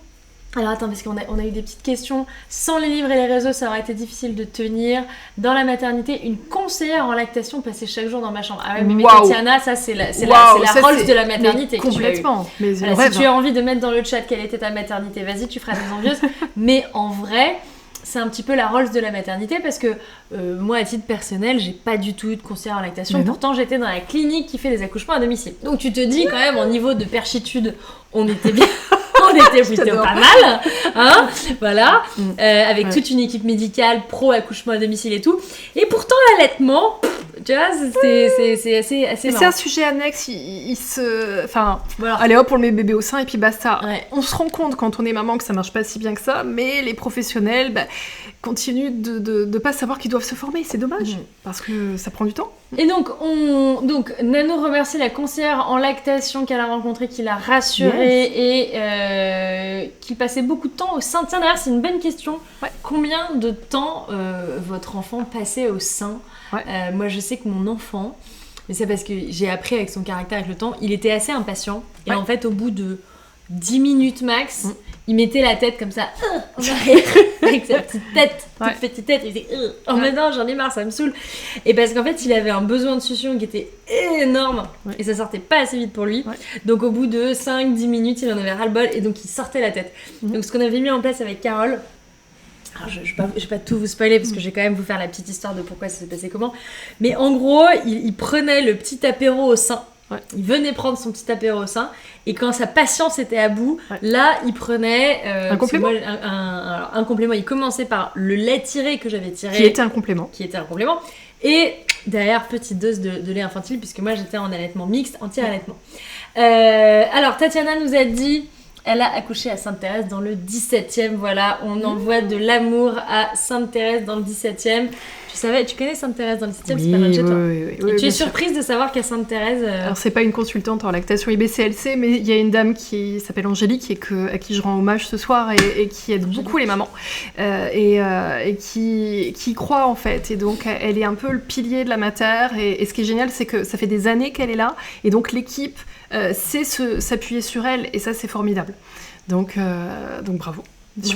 Alors attends, parce qu'on a eu des petites questions. Sans les livres et les réseaux, ça aurait été difficile de tenir. Dans la maternité, une conseillère en lactation passait chaque jour dans ma chambre. Ah ouais, mais Tatiana, ça c'est la Rolls de la maternité. Complètement. Mais si tu as envie de mettre dans le chat quelle était ta maternité, vas-y, tu feras des envieuses. Mais en vrai, c'est un petit peu la Rolls de la maternité parce que moi, à titre personnel, j'ai pas du tout eu de conseillère en lactation. Pourtant, j'étais dans la clinique qui fait des accouchements à domicile. Donc tu te dis quand même, en niveau de perchitude, on était bien... On était plutôt pas mal, hein, voilà, avec toute une équipe médicale, pro accouchement à domicile et tout. Et pourtant l'allaitement, tu vois, c'est assez marrant. C'est un sujet annexe, allez hop, on le met bébé au sein et puis basta. On se rend compte quand on est maman que ça marche pas si bien que ça, mais les professionnels continuent de pas savoir qu'ils doivent se former, c'est dommage, parce que ça prend du temps. Et donc Nano remercie la conseillère en lactation qu'elle a rencontrée, qui l'a rassurée et qu'il passait beaucoup de temps au sein. Tiens, d'ailleurs, c'est une bonne question. Combien de temps votre enfant passait au sein ? Moi, je sais que mon enfant, mais c'est parce que j'ai appris avec son caractère, avec le temps, il était assez impatient. Et en fait, au bout de 10 minutes max, il mettait la tête comme ça en arrière, avec sa petite tête, toute petite tête, il disait oh maintenant j'en ai marre, ça me saoule. Et parce qu'en fait il avait un besoin de succion qui était énorme et ça sortait pas assez vite pour lui. Donc au bout de 5-10 minutes il en avait ras-le-bol et donc il sortait la tête. Donc ce qu'on avait mis en place avec Carole, alors je vais pas tout vous spoiler parce que je vais quand même vous faire la petite histoire de pourquoi ça s'est passé comment, mais en gros il prenait le petit apéro au sein. Il venait prendre son petit apéro au sein et quand sa patience était à bout, là il prenait un complément. Un complément. Il commençait par le lait tiré que j'avais tiré, qui était un complément, et derrière petite dose de lait infantile puisque moi j'étais en allaitement mixte, anti-allaitement. Alors Tatiana nous a dit elle a accouché à Sainte-Thérèse dans le 17e, voilà, on envoie de l'amour à Sainte-Thérèse dans le 17e. Tu connais Sainte-Thérèse dans le 17e, c'est pas loin de chez toi. Oui, et tu es surprise de savoir qu'à Sainte-Thérèse... Alors c'est pas une consultante en lactation IBCLC, mais il y a une dame qui s'appelle Angélique à qui je rends hommage ce soir et qui aide beaucoup les mamans et qui croit en fait. Et donc elle est un peu le pilier de la mater et ce qui est génial c'est que ça fait des années qu'elle est là et donc l'équipe sait s'appuyer sur elle et ça c'est formidable. Donc bravo.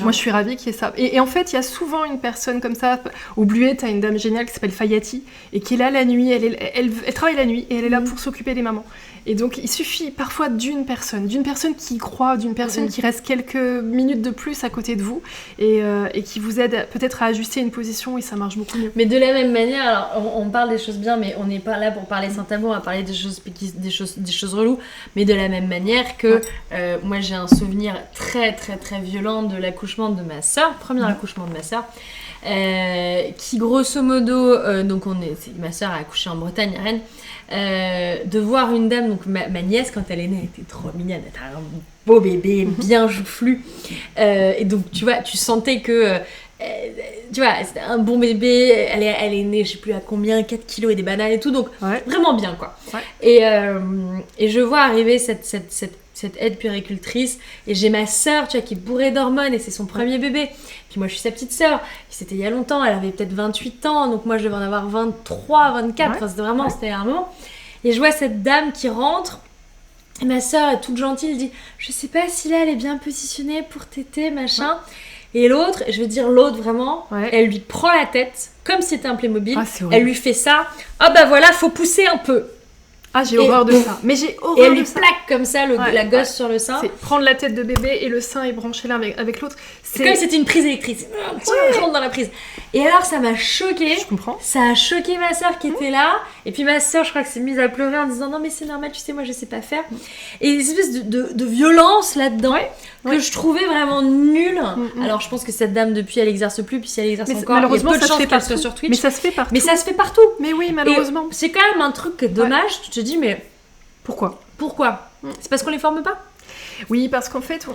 Moi, je suis ravie qu'il y ait ça. Et en fait, il y a souvent une personne comme ça. Au Bluet, tu as une dame géniale qui s'appelle Fayati et qui est là la nuit. Elle travaille la nuit et elle est là pour s'occuper des mamans. Et donc, il suffit parfois d'une personne qui croit, d'une personne qui reste quelques minutes de plus à côté de vous et qui vous aide peut-être à ajuster une position et ça marche beaucoup mieux. Mais de la même manière, alors, on parle des choses bien, mais on n'est pas là pour parler sans tabou, on va parler des choses reloues. Mais de la même manière que moi, j'ai un souvenir très, très, très violent de l'accouchement de ma sœur, premier accouchement de ma sœur. Qui grosso modo, ma sœur a accouché en Bretagne, à Rennes, de voir une dame, donc ma nièce quand elle est née, elle était trop mignonne, elle était un beau bébé, bien joufflu, et donc tu vois, tu sentais que tu vois, c'était un bon bébé, elle est née, je sais plus à combien, 4 kilos et des bananes et tout, donc vraiment bien quoi. Et je vois arriver cette cette aide puéricultrice, et j'ai ma sœur, tu vois, qui est bourrée d'hormones, et c'est son premier bébé. Puis moi, je suis sa petite sœur. C'était il y a longtemps, elle avait peut-être 28 ans, donc moi, je devais en avoir 23, 24. Enfin, c'était vraiment, c'était un moment. Et je vois cette dame qui rentre, et ma sœur est toute gentille, elle dit « Je sais pas si là, elle est bien positionnée pour téter, machin. » Et l'autre, je veux dire l'autre vraiment, elle lui prend la tête, comme si c'était un Playmobil. Elle lui fait ça. Ah bah voilà, faut pousser un peu. Ah, j'ai horreur de ça. Mais j'ai horreur de ça. Et elle lui plaque comme ça la gosse sur le sein. C'est prendre la tête de bébé et le sein est branché l'un avec l'autre. C'est comme si c'était une prise électrique. Je rentre dans la prise. Et alors, ça m'a choquée. Je comprends. Ça a choqué ma soeur qui était là. Et puis ma soeur, je crois que s'est mise à pleurer en disant non, mais c'est normal, tu sais, moi je sais pas faire. Et une espèce de violence là-dedans que je trouvais vraiment nulle. Alors, je pense que cette dame, depuis, elle exerce plus. Puis si elle exerce encore, malheureusement, il y a peu de ça se chances fait qu'elle partout. soit sur Twitch. Mais ça se fait partout. Mais ça se fait partout. Mais oui, malheureusement. Et c'est quand même un truc dommage. Tu te dis, mais pourquoi C'est parce qu'on les forme pas? Oui, parce qu'en fait,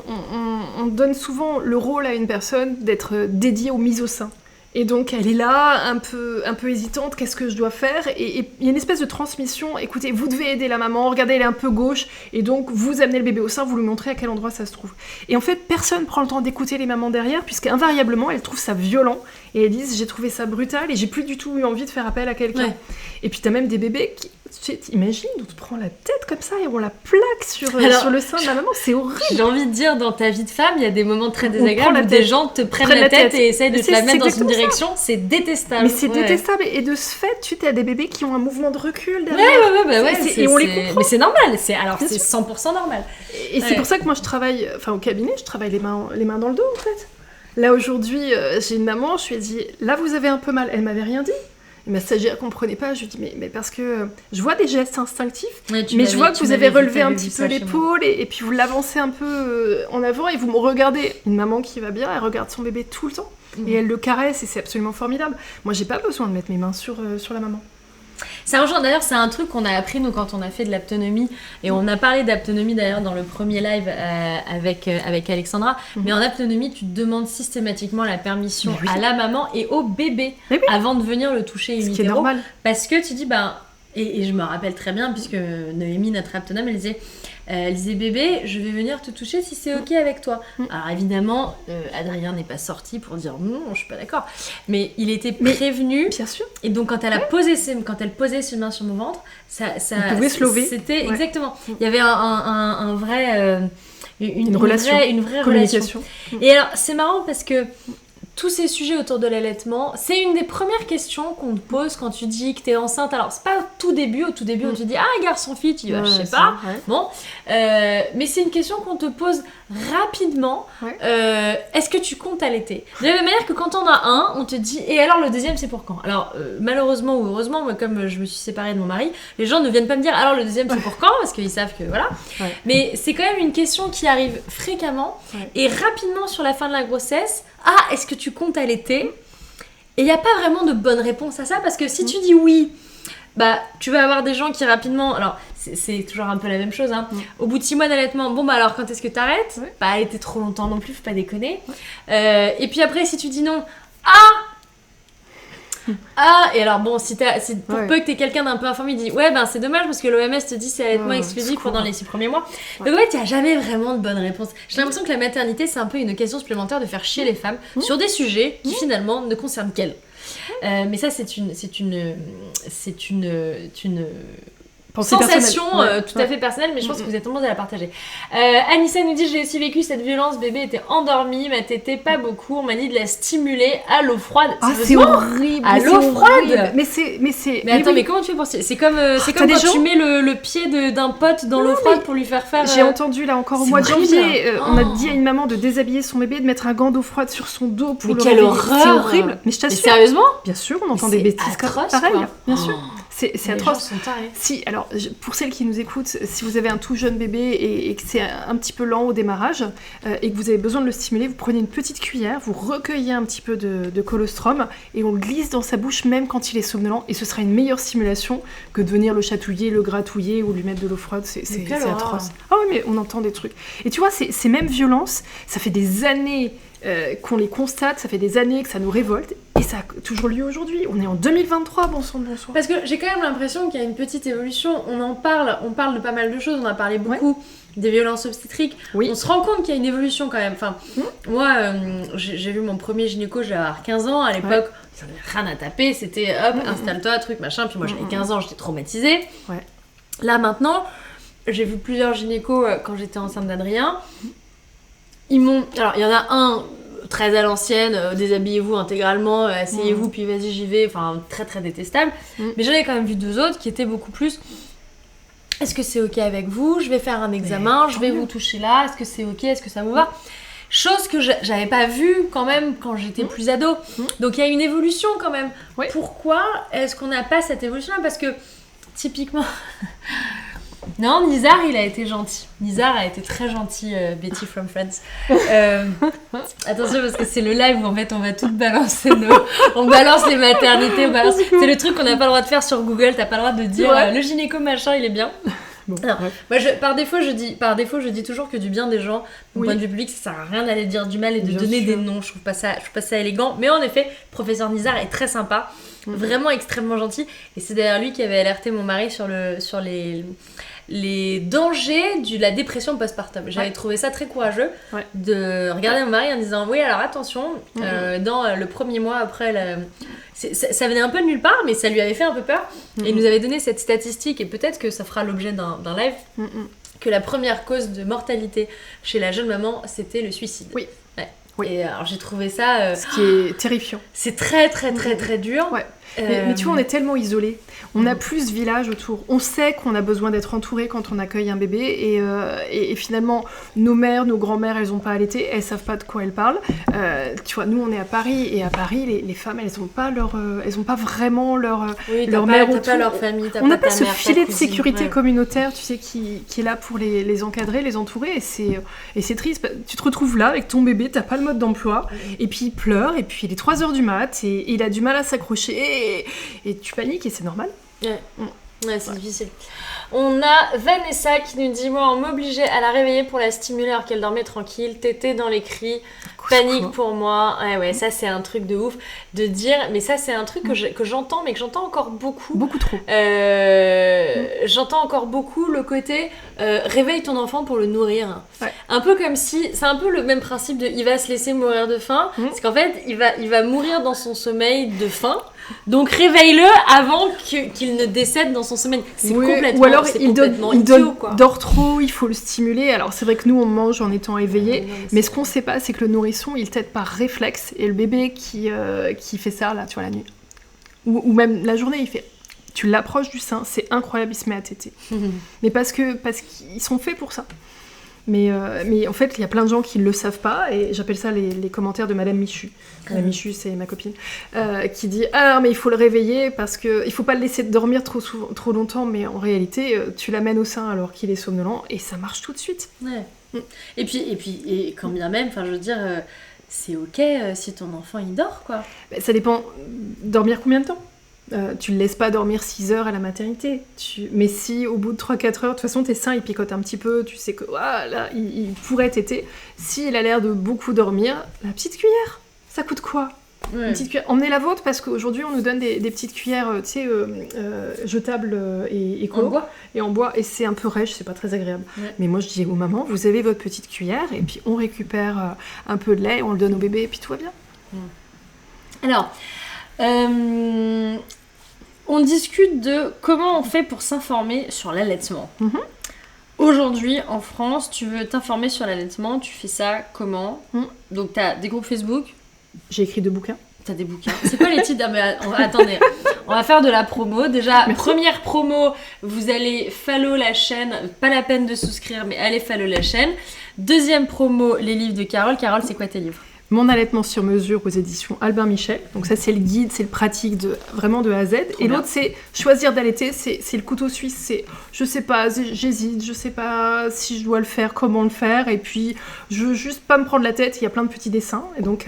on donne souvent le rôle à une personne d'être dédiée aux mises au sein. Et donc, elle est là, un peu hésitante, qu'est-ce que je dois faire? Et il y a une espèce de transmission, écoutez, vous devez aider la maman, regardez, elle est un peu gauche, et donc vous amenez le bébé au sein, vous lui montrez à quel endroit ça se trouve. Et en fait, personne prend le temps d'écouter les mamans derrière, puisqu'invariablement, elles trouvent ça violent, et elles disent, j'ai trouvé ça brutal, et j'ai plus du tout eu envie de faire appel à quelqu'un. Et puis t'as même des bébés qui... T'imagines, on te prend la tête comme ça et on la plaque sur le sein de la maman, c'est horrible. J'ai envie de dire, dans ta vie de femme, il y a des moments très désagréables où des gens te prennent la tête et essayent de te la mettre dans une direction, c'est détestable. Mais c'est détestable, et de ce fait, tu as des bébés qui ont un mouvement de recul derrière. Et on les comprend. Mais c'est normal, c'est 100% normal. Et c'est pour ça que moi je travaille, au cabinet, je travaille les mains dans le dos en fait. Là aujourd'hui, j'ai une maman, je lui ai dit, là vous avez un peu mal, elle m'avait rien dit. Ma stagiaire comprenait pas, je lui dis mais parce que je vois des gestes instinctifs, mais je vois que vous avez relevé un petit peu l'épaule et puis vous l'avancez un peu en avant et vous me regardez. Une maman qui va bien, elle regarde son bébé tout le temps et elle le caresse et c'est absolument formidable. Moi j'ai pas besoin de mettre mes mains sur la maman. Ça rejoint d'ailleurs, c'est un truc qu'on a appris nous quand on a fait de l'aptonomie et on a parlé d'aptonomie d'ailleurs dans le premier live avec Alexandra. Mais en aptonomie, tu demandes systématiquement la permission à la maman et au bébé avant de venir le toucher in utero. Ce qui est normal. Parce que tu dis et je me rappelle très bien puisque Noémie, notre aptonome, elle disait bébé, je vais venir te toucher si c'est ok avec toi. Alors évidemment, Adrien n'est pas sorti pour dire non, je suis pas d'accord. Mais il était prévenu. Bien sûr. Et donc quand elle posait ses mains sur mon ventre, ça il pouvait se lever. C'était exactement. Il y avait un vrai, une vraie relation. Et alors c'est marrant parce que tous ces sujets autour de l'allaitement, c'est une des premières questions qu'on te pose quand tu dis que t'es enceinte. Alors, c'est pas au tout début où tu dis « Ah, garçon-fille », tu dis « je sais pas ». Bon, mais c'est une question qu'on te pose rapidement. Est-ce que tu comptes allaiter? De la même manière que quand on a un, on te dit « Et alors, le deuxième, c'est pour quand ?» Alors, malheureusement ou heureusement, moi, comme je me suis séparée de mon mari, les gens ne viennent pas me dire « Alors, le deuxième, c'est pour quand ?» parce qu'ils savent que voilà. Mais c'est quand même une question qui arrive fréquemment et rapidement sur la fin de la grossesse. Ah, est-ce que tu comptes allaiter? Et il n'y a pas vraiment de bonne réponse à ça parce que si tu dis oui, tu vas avoir des gens qui rapidement... Alors, c'est toujours un peu la même chose. Au bout de 6 mois d'allaitement, alors quand est-ce que tu arrêtes? Pas allaiter trop longtemps non plus, faut pas déconner. Et puis après, si tu dis non, et alors bon, pour peu que t'aies quelqu'un d'un peu informé, il dit c'est dommage parce que l'OMS te dit c'est allaitement exclusif pendant les 6 premiers mois. Donc il n'y a jamais vraiment de bonne réponse. J'ai l'impression que la maternité c'est un peu une occasion supplémentaire de faire chier les femmes sur des sujets qui finalement ne concernent qu'elles. Mais ça c'est une sensation tout à fait personnelle, mais je pense que vous êtes nombreux à la partager. Anissa nous dit j'ai aussi vécu cette violence, bébé était endormi, ma tétée pas beaucoup, on m'a dit de la stimuler à l'eau froide. C'est horrible. À l'eau froide. Mais attends, mais comment tu fais pour c'est comme quand tu mets le pied d'un pote dans l'eau froide pour lui faire J'ai entendu là encore au mois de janvier, on a dit à une maman de déshabiller son bébé, de mettre un gant d'eau froide sur son dos pour le réveiller. C'est horrible. Mais je t'assure. Sérieusement? Bien sûr, on entend des bêtises pareilles. Bien sûr. C'est atroce. Si, alors, pour celles qui nous écoutent, si vous avez un tout jeune bébé et que c'est un petit peu lent au démarrage et que vous avez besoin de le stimuler, vous prenez une petite cuillère, vous recueillez un petit peu de colostrum et on le glisse dans sa bouche même quand il est somnolent et ce sera une meilleure stimulation que de venir le chatouiller, le gratouiller ou lui mettre de l'eau froide. C'est atroce. Ah oui, mais on entend des trucs. Et tu vois, ces mêmes violences, ça fait des années qu'on les constate, ça fait des années que ça nous révolte et ça a toujours lieu aujourd'hui. On est en 2023, bon sang de bonsoir. Parce que j'ai quand même l'impression qu'il y a une petite évolution. On parle de pas mal de choses. On a parlé beaucoup des violences obstétriques. On se rend compte qu'il y a une évolution quand même. Enfin, moi, j'ai vu mon premier gynéco, j'avais 15 ans. À l'époque, ça n'avait rien à taper. C'était hop, installe-toi, truc, machin. Puis moi, j'avais 15 ans, j'étais traumatisée. Là, maintenant, j'ai vu plusieurs gynécos quand j'étais enceinte d'Adrien. Alors, il y en a un très à l'ancienne, déshabillez-vous intégralement, asseyez-vous, puis vas-y, j'y vais. Enfin, très très détestable. Mais j'en ai quand même vu 2 autres qui étaient beaucoup plus. Est-ce que c'est ok avec vous ? Je vais faire un examen, je vais vous toucher là. Est-ce que c'est ok ? Est-ce que ça vous va ? Chose que j'avais pas vue quand même quand j'étais plus ado. Donc il y a une évolution quand même. Pourquoi est-ce qu'on n'a pas cette évolution-là ? Parce que typiquement... Non, Nizar, il a été gentil. Nizar a été très gentil, Betty from Friends. Attention, parce que c'est le live où en fait on va tout balancer on balance les maternités, c'est le truc qu'on n'a pas le droit de faire sur Google, t'as pas le droit de dire le gynéco machin, il est bien. Bon, alors, moi, par défaut, je dis toujours que du bien des gens, d'un point de vue public, ça sert à rien d'aller dire du mal et de donner des noms. Je trouve pas ça élégant. Mais en effet, professeur Nizar est très sympa, vraiment extrêmement gentil. Et c'est d'ailleurs lui qui avait alerté mon mari sur les dangers de la dépression postpartum. J'avais trouvé ça très courageux de regarder mon mari en disant oui, alors attention, dans le premier mois après ça venait un peu de nulle part, mais ça lui avait fait un peu peur. Et il nous avait donné cette statistique, et peut-être que ça fera l'objet d'un live, que la première cause de mortalité chez la jeune maman, c'était le suicide. Et alors j'ai trouvé ça... ce qui est terrifiant. C'est très très très très dur. Mais tu vois, on est tellement isolés. On n'a plus ce village autour. On sait qu'on a besoin d'être entouré quand on accueille un bébé. Et finalement, nos mères, nos grands-mères, elles n'ont pas allaité. Elles savent pas de quoi elles parlent. Tu vois, nous, on est à Paris. Et à Paris, les femmes, elles n'ont pas vraiment leur mère autour. T'as pas leur famille, on n'a pas ce filet de sécurité communautaire, tu sais, qui est là pour les encadrer, les entourer. Et c'est triste. Tu te retrouves là avec ton bébé, t'as pas le mode d'emploi. Et puis il pleure. Et puis il est 3h du mat. Et il a du mal à s'accrocher. Et tu paniques et c'est normal. C'est difficile. On a Vanessa qui nous dit moi on m'obligeait à la réveiller pour la stimuler alors qu'elle dormait tranquille, tétée dans les cris, panique pour moi. Ça c'est un truc de ouf de dire, mais ça c'est un truc que j'entends, mais que j'entends encore beaucoup trop. J'entends encore beaucoup le côté réveille ton enfant pour le nourrir. Un peu comme si c'est un peu le même principe de il va se laisser mourir de faim, parce qu'en fait il va mourir dans son sommeil de faim. Donc réveille-le avant qu'il ne décède dans son sommeil. C'est complètement, ou alors il dort trop, il faut le stimuler. Alors c'est vrai que nous on mange en étant éveillé, mais ce qu'on sait pas c'est que le nourrisson il tète par réflexe, et le bébé qui fait ça là, tu vois, la nuit ou même la journée, il fait, tu l'approches du sein, c'est incroyable, il se met à téter. Mais parce qu'ils sont faits pour ça. Mais en fait, il y a plein de gens qui ne le savent pas, et j'appelle ça les commentaires de Madame Michu. Madame Michu, c'est ma copine, qui dit « Ah, mais il faut le réveiller parce qu'il ne faut pas le laisser dormir trop longtemps, mais en réalité, tu l'amènes au sein alors qu'il est somnolent, et ça marche tout de suite. » Et puis, quand bien même, je veux dire, c'est ok si ton enfant il dort, quoi. Ça dépend, dormir combien de temps ? Tu le laisses pas dormir 6 heures à la maternité. Mais si au bout de 3-4 heures, de toute façon tes seins ils picotent un petit peu, tu sais que là, il pourrait téter. S'il a l'air de beaucoup dormir, la petite cuillère, ça coûte quoi ? Une petite cuillère. Emmenez la vôtre, parce qu'aujourd'hui on nous donne des petites cuillères, tu sais, jetables et écolo. En bois, et c'est un peu rêche, c'est pas très agréable. Mais moi je dis aux mamans, vous avez votre petite cuillère, et puis on récupère un peu de lait, on le donne au bébé, et puis tout va bien. Alors... on discute de comment on fait pour s'informer sur l'allaitement. Aujourd'hui, en France, tu veux t'informer sur l'allaitement, tu fais ça comment ? Donc, t'as des groupes Facebook. J'ai écrit 2 bouquins. T'as des bouquins. C'est quoi les titres ? Attendez, on va faire de la promo. Déjà, première promo, vous allez follow la chaîne. Pas la peine de souscrire, mais allez follow la chaîne. Deuxième promo, les livres de Carole. Carole, c'est quoi tes livres ? Mon allaitement sur mesure aux éditions Albin Michel. Donc ça, c'est le guide, c'est le pratique vraiment de A à Z. Et l'autre, c'est choisir d'allaiter, c'est le couteau suisse. C'est, je sais pas, j'hésite, je sais pas si je dois le faire, comment le faire. Et puis, je veux juste pas me prendre la tête. Il y a plein de petits dessins. Et donc,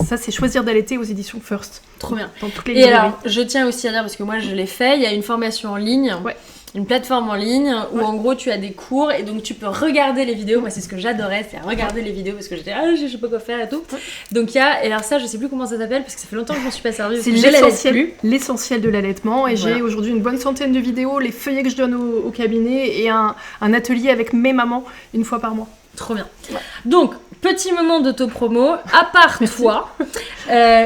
ça, c'est choisir d'allaiter aux éditions First. Trop bien. Dans toutes les librairies. Et alors, je tiens aussi à dire, parce que moi, je l'ai fait, il y a une formation en ligne. une plateforme en ligne où en gros tu as des cours et donc tu peux regarder les vidéos. Moi c'est ce que j'adorais, c'est regarder les vidéos parce que j'étais je sais pas quoi faire et tout. Donc il y a, et alors ça je sais plus comment ça s'appelle parce que ça fait longtemps que je m'en suis pas servie. C'est l'essentiel de l'allaitement et j'ai aujourd'hui une bonne centaine de vidéos, les feuillets que je donne au cabinet et un atelier avec mes mamans une fois par mois. Trop bien. Donc, petit moment d'auto-promo, à part toi,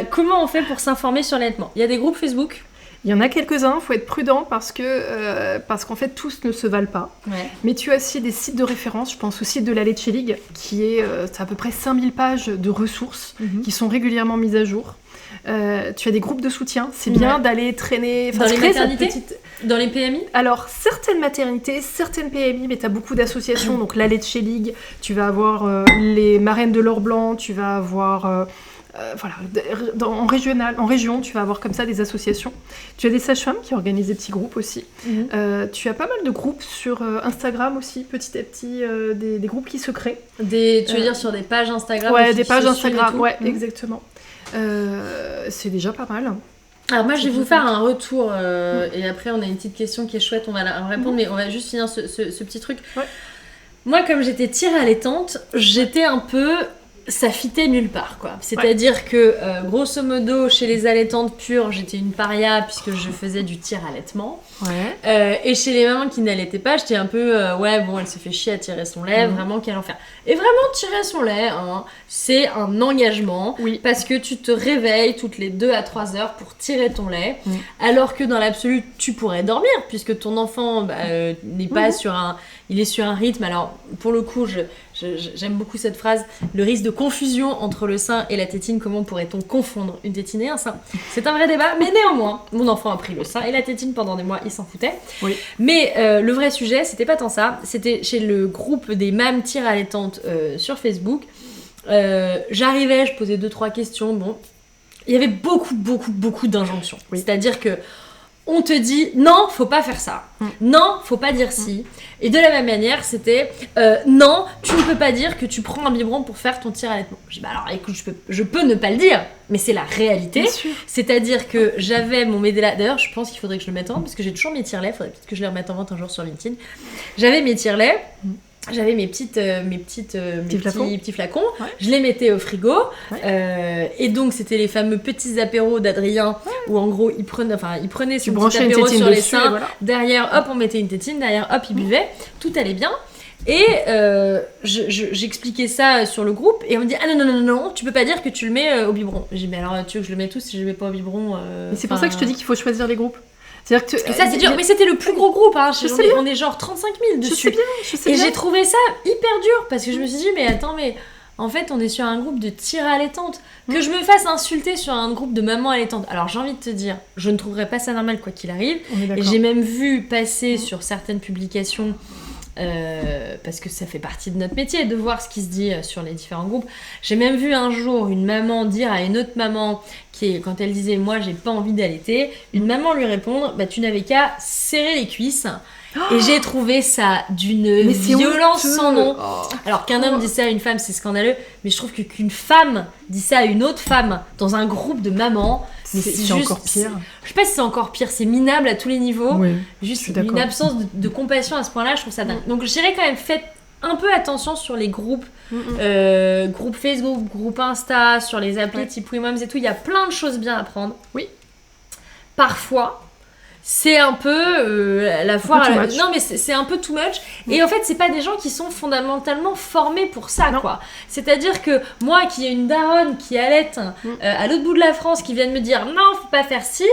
comment on fait pour s'informer sur l'allaitement ? Il y a des groupes Facebook ? Il y en a quelques-uns, il faut être prudent parce qu'en fait tous ne se valent pas. Ouais. Mais tu as aussi des sites de référence, je pense au site de la Leche League, qui est à peu près 5000 pages de ressources qui sont régulièrement mises à jour. Tu as des groupes de soutien, c'est bien d'aller traîner... Dans les maternités Dans les PMI ? Alors, certaines maternités, certaines PMI, mais tu as beaucoup d'associations, donc la Leche League, tu vas avoir les marraines de l'or blanc, tu vas avoir... en région, tu vas avoir comme ça des associations. Tu as des sages-femmes qui organisent des petits groupes aussi. Tu as pas mal de groupes sur Instagram aussi, petit à petit, des groupes qui se créent. Tu veux dire sur des pages Instagram ? Ouais, des pages Instagram, exactement. C'est déjà pas mal. Alors moi je vais vous faire un retour et après on a une petite question qui est chouette, on va la répondre, mais on va juste finir ce petit truc. Ouais. Moi comme j'étais tirée allaitante, j'étais un peu... ça fitait nulle part quoi. C'est-à-dire que grosso modo chez les allaitantes pures j'étais une paria puisque je faisais du tir-allaitement et chez les mamans qui n'allaitaient pas j'étais un peu elle se fait chier à tirer son lait, vraiment quel enfer. Et vraiment tirer son lait c'est un engagement parce que tu te réveilles toutes les 2 à 3 heures pour tirer ton lait alors que dans l'absolu tu pourrais dormir puisque ton enfant n'est pas sur un... il est sur un rythme. Alors pour le coup j'aime beaucoup cette phrase, le risque de confusion entre le sein et la tétine, comment pourrait-on confondre une tétine et un sein ? C'est un vrai débat, mais néanmoins, mon enfant a pris le sein et la tétine pendant des mois, il s'en foutait. Oui. Mais le vrai sujet, c'était pas tant ça, c'était chez le groupe des mâmes tir allaitantes sur Facebook. J'arrivais, je posais 2-3 questions, il y avait beaucoup d'injonctions. C'est-à-dire que on te dit non, faut pas faire ça. Non, faut pas dire si. Et de la même manière, c'était non, tu ne peux pas dire que tu prends un biberon pour faire ton tir-allaitement. J'ai dit alors écoute, je peux ne pas le dire, mais c'est la réalité. C'est-à-dire que j'avais mon Medela. D'ailleurs, je pense qu'il faudrait que je le mette en vente parce que j'ai toujours mes tire-laits. Faudrait peut-être que je les remette en vente un jour sur LinkedIn. J'avais mes tire-laits. J'avais mes petits flacons, je les mettais au frigo, et donc c'était les fameux petits apéros d'Adrien où en gros il prenait son petit apéro sur les seins, derrière hop on mettait une tétine, derrière hop il buvait, tout allait bien. Et j'expliquais ça sur le groupe et on me dit ah non, tu peux pas dire que tu le mets au biberon. J'ai dit mais alors tu veux que je le mette où si je le mets pas au biberon Mais c'est pour ça que je te dis qu'il faut choisir les groupes. C'est-à-dire que ça c'est dur, mais c'était le plus gros groupe, on est genre 35 000 dessus. Je sais bien. J'ai trouvé ça hyper dur parce que je me suis dit mais attends mais en fait on est sur un groupe de tir allaitantes, que je me fasse insulter sur un groupe de mamans allaitantes. Alors j'ai envie de te dire, je ne trouverais pas ça normal quoi qu'il arrive. Et j'ai même vu passer sur certaines publications parce que ça fait partie de notre métier de voir ce qui se dit sur les différents groupes. J'ai même vu un jour une maman dire à une autre maman quand elle disait moi j'ai pas envie d'allaiter, une maman lui répondre bah tu n'avais qu'à serrer les cuisses. Et j'ai trouvé ça d'une violence sans nom. Alors qu'un homme dit ça à une femme c'est scandaleux, mais je trouve qu'une femme dit ça à une autre femme dans un groupe de mamans, mais c'est juste, encore pire. Je sais pas si c'est encore pire, c'est minable à tous les niveaux. Oui, juste une absence de compassion à ce point-là, je trouve ça dingue. Donc je dirais quand même faites un peu attention sur les groupes, groupes Facebook, groupes Insta, sur les applis type WeMoms et tout, il y a plein de choses bien à prendre. Oui. Parfois, c'est un peu la foire. Non, mais c'est un peu too much. Et en fait, c'est pas des gens qui sont fondamentalement formés pour ça, quoi. C'est-à-dire que moi, qui ai une daronne qui allaite à l'autre bout de la France, qui vient de me dire non, faut pas faire ci,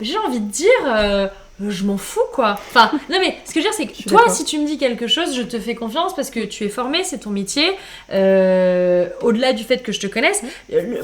j'ai envie de dire. Je m'en fous quoi. Enfin, non mais ce que je veux dire c'est que toi si tu me dis quelque chose, je te fais confiance parce que tu es formée, c'est ton métier. Au-delà du fait que je te connaisse,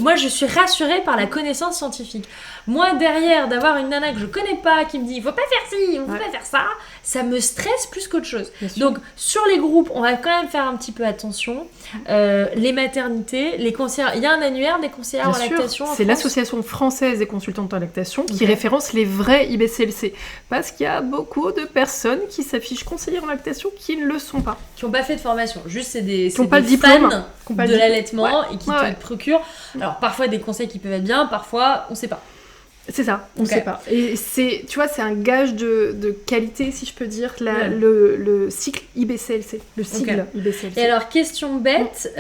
moi je suis rassurée par la connaissance scientifique. Moi derrière d'avoir une nana que je connais pas qui me dit faut pas faire ci, faut pas faire ça, ça me stresse plus qu'autre chose. Donc sur les groupes, on va quand même faire un petit peu attention. Les maternités, les conseillères, il y a un annuaire des conseillères en lactation. C'est l'Association française des consultantes en lactation qui référence les vrais IBCLC. Parce qu'il y a beaucoup de personnes qui s'affichent conseillères en lactation qui ne le sont pas. Qui n'ont pas fait de formation. Juste, c'est des fans de l'allaitement et qui te procurent. Alors, parfois des conseils qui peuvent être bien, parfois, on ne sait pas. C'est ça, on ne sait pas. Et tu vois, c'est un gage de qualité, si je peux dire, le cycle IBCLC, le sigle IBCLC. Et alors, question bête,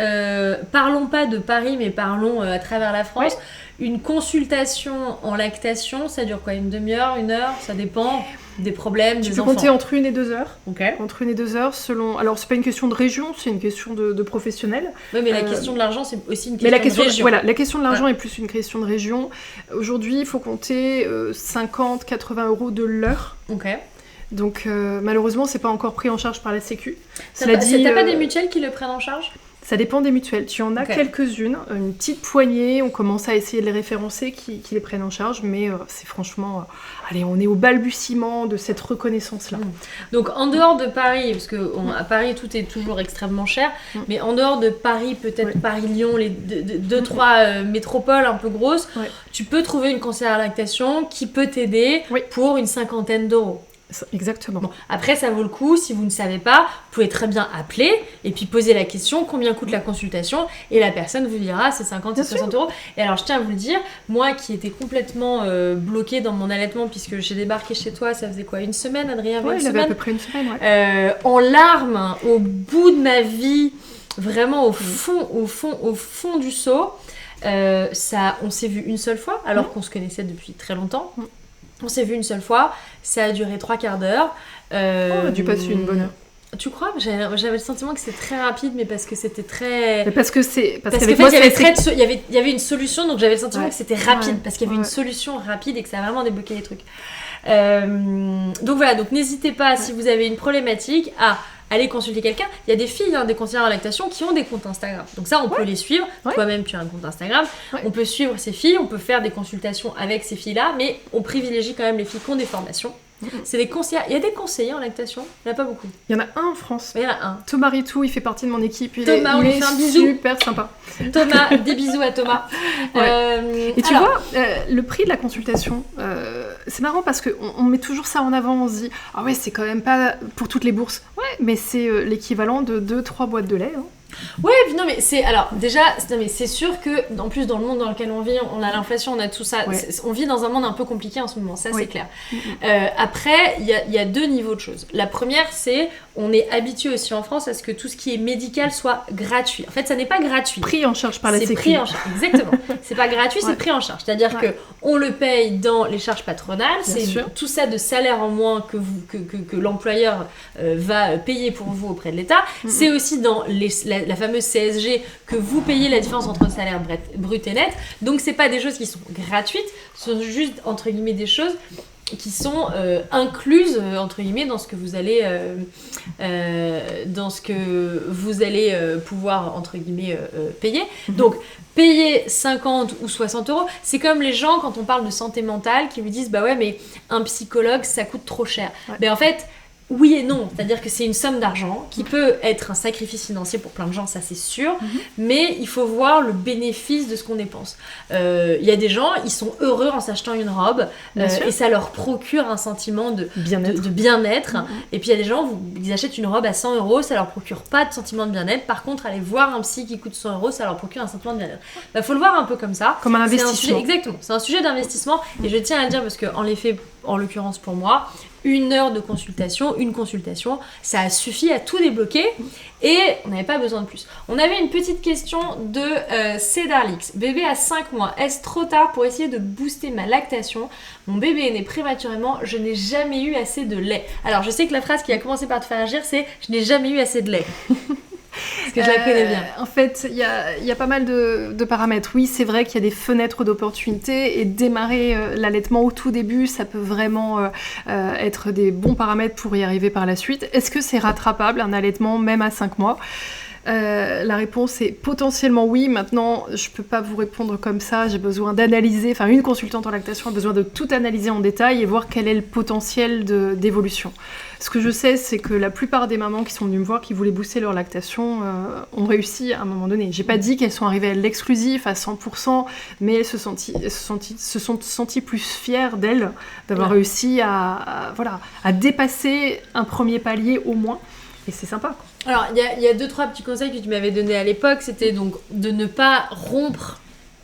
parlons pas de Paris, mais parlons à travers la France. Ouais. Une consultation en lactation, ça dure quoi? Une demi-heure, 1 heure? Ça dépend des problèmes des enfants. Tu peux compter entre 1 et 2 heures. Okay. Entre 1 et 2 heures, selon... Alors, c'est pas une question de région, c'est une question de professionnel. Oui, mais la question de l'argent, c'est aussi une question de région. Voilà, la question de l'argent est plus une question de région. Aujourd'hui, il faut compter 50-80 euros de l'heure. Ok. Donc, malheureusement, c'est pas encore pris en charge par la Sécu. T'as pas des mutuelles qui le prennent en charge? Ça dépend des mutuelles. Tu en as quelques-unes, une petite poignée. On commence à essayer de les référencer, qui les prennent en charge. Mais c'est franchement... allez, on est au balbutiement de cette reconnaissance-là. Donc, en dehors de Paris, parce qu'à Paris, tout est toujours extrêmement cher. Mais en dehors de Paris, peut-être Paris-Lyon, les 2-3 métropoles un peu grosses, tu peux trouver une conseillère à lactation qui peut t'aider pour une 50aine d'euros. Exactement. Bon, après, ça vaut le coup. Si vous ne savez pas, vous pouvez très bien appeler et puis poser la question combien coûte la consultation, et la personne vous dira c'est 50 et 60 euros. Et alors, je tiens à vous le dire, moi qui étais complètement bloquée dans mon allaitement, puisque j'ai débarqué chez toi, ça faisait quoi, 1 semaine, Adrien? Ouais, il avait à peu près 1 semaine, en larmes, au bout de ma vie, vraiment au fond du seau. On s'est vu une seule fois, alors qu'on se connaissait depuis très longtemps. On s'est vu une seule fois, ça a duré 3/4 d'heure. On a dû passer une bonne heure. Tu crois? J'avais le sentiment que c'était très rapide, mais parce que c'était très... Mais parce qu'avec moi, il y avait une solution, donc j'avais le sentiment que c'était rapide, parce qu'il y avait une solution rapide et que ça a vraiment débloqué les trucs. Donc voilà, donc n'hésitez pas, si vous avez une problématique, à aller consulter quelqu'un. Il y a des filles, des conseillères en lactation qui ont des comptes Instagram. Donc ça, on peut les suivre. Toi-même, tu as un compte Instagram. On peut suivre ces filles, on peut faire des consultations avec ces filles-là, mais on privilégie quand même les filles qui ont des formations. C'est des conseillers. Il y a des conseillers en lactation? Il n'y en a pas beaucoup. Il y en a un en France. Il y en a un. Thomas Ritou, il fait partie de mon équipe. Thomas, on lui fait un bisou. Super sympa. Thomas, des bisous à Thomas. Et tu vois, le prix de la consultation, c'est marrant parce qu'on met toujours ça en avant. On se dit, ah ouais, c'est quand même pas pour toutes les bourses. Ouais, mais c'est l'équivalent de 2-3 boîtes de lait. Hein. Ouais, non mais c'est sûr que en plus dans le monde dans lequel on vit, on a l'inflation, on a tout ça, on vit dans un monde un peu compliqué en ce moment, ça c'est clair. Après, il y a 2 niveaux de choses. La première, c'est on est habitué aussi en France à ce que tout ce qui est médical soit gratuit. En fait, ça n'est pas gratuit. Pris en charge par la Sécu. C'est pris en charge, exactement. C'est pas gratuit, c'est pris en charge. C'est-à-dire que on le paye dans les charges patronales, c'est tout ça de salaire en moins que l'employeur va payer pour vous auprès de l'État. C'est aussi dans la fameuse CSG que vous payez la différence entre le salaire brut et net. Donc c'est pas des choses qui sont gratuites, ce sont juste entre guillemets des choses qui sont incluses entre guillemets dans ce que vous allez pouvoir entre guillemets payer. Donc payer 50 ou 60 euros, c'est comme les gens quand on parle de santé mentale qui vous disent bah ouais mais un psychologue ça coûte trop cher. Mais en fait oui et non, c'est-à-dire que c'est une somme d'argent qui peut être un sacrifice financier pour plein de gens, ça c'est sûr, mais il faut voir le bénéfice de ce qu'on dépense. Il y a des gens, ils sont heureux en s'achetant une robe et ça leur procure un sentiment de bien-être. Et puis il y a des gens, ils achètent une robe à 100 euros, ça leur procure pas de sentiment de bien-être. Par contre, aller voir un psy qui coûte 100 euros, ça leur procure un sentiment de bien-être. Bah, faut le voir un peu comme ça. Comme un investissement. Exactement, c'est un sujet d'investissement et je tiens à le dire parce qu'en effet, en l'occurrence pour moi, 1 heure de consultation, une consultation, ça a suffi à tout débloquer et on n'avait pas besoin de plus. On avait une petite question de Cédarlix. Bébé à 5 mois, est-ce trop tard pour essayer de booster ma lactation? Mon bébé est né prématurément, je n'ai jamais eu assez de lait. Alors je sais que la phrase qui a commencé par te faire agir, c'est « je n'ai jamais eu assez de lait ». Parce que je la connais bien. En fait, il y a pas mal de paramètres. Oui, c'est vrai qu'il y a des fenêtres d'opportunité et démarrer l'allaitement au tout début, ça peut vraiment être des bons paramètres pour y arriver par la suite. Est-ce que c'est rattrapable, un allaitement, même à 5 mois ? La réponse est potentiellement oui. Maintenant, je peux pas vous répondre comme ça. J'ai besoin d'analyser, enfin une consultante en lactation a besoin de tout analyser en détail et voir quel est le potentiel d'évolution. Ce que je sais, c'est que la plupart des mamans qui sont venues me voir, qui voulaient booster leur lactation, ont réussi à un moment donné. J'ai pas dit qu'elles sont arrivées à l'exclusif à 100%, mais elles se sont senties plus fières d'elles d'avoir réussi à dépasser un premier palier au moins. Et c'est sympa, quoi. Alors, il y a 2-3 petits conseils que tu m'avais donnés à l'époque. C'était donc de ne pas rompre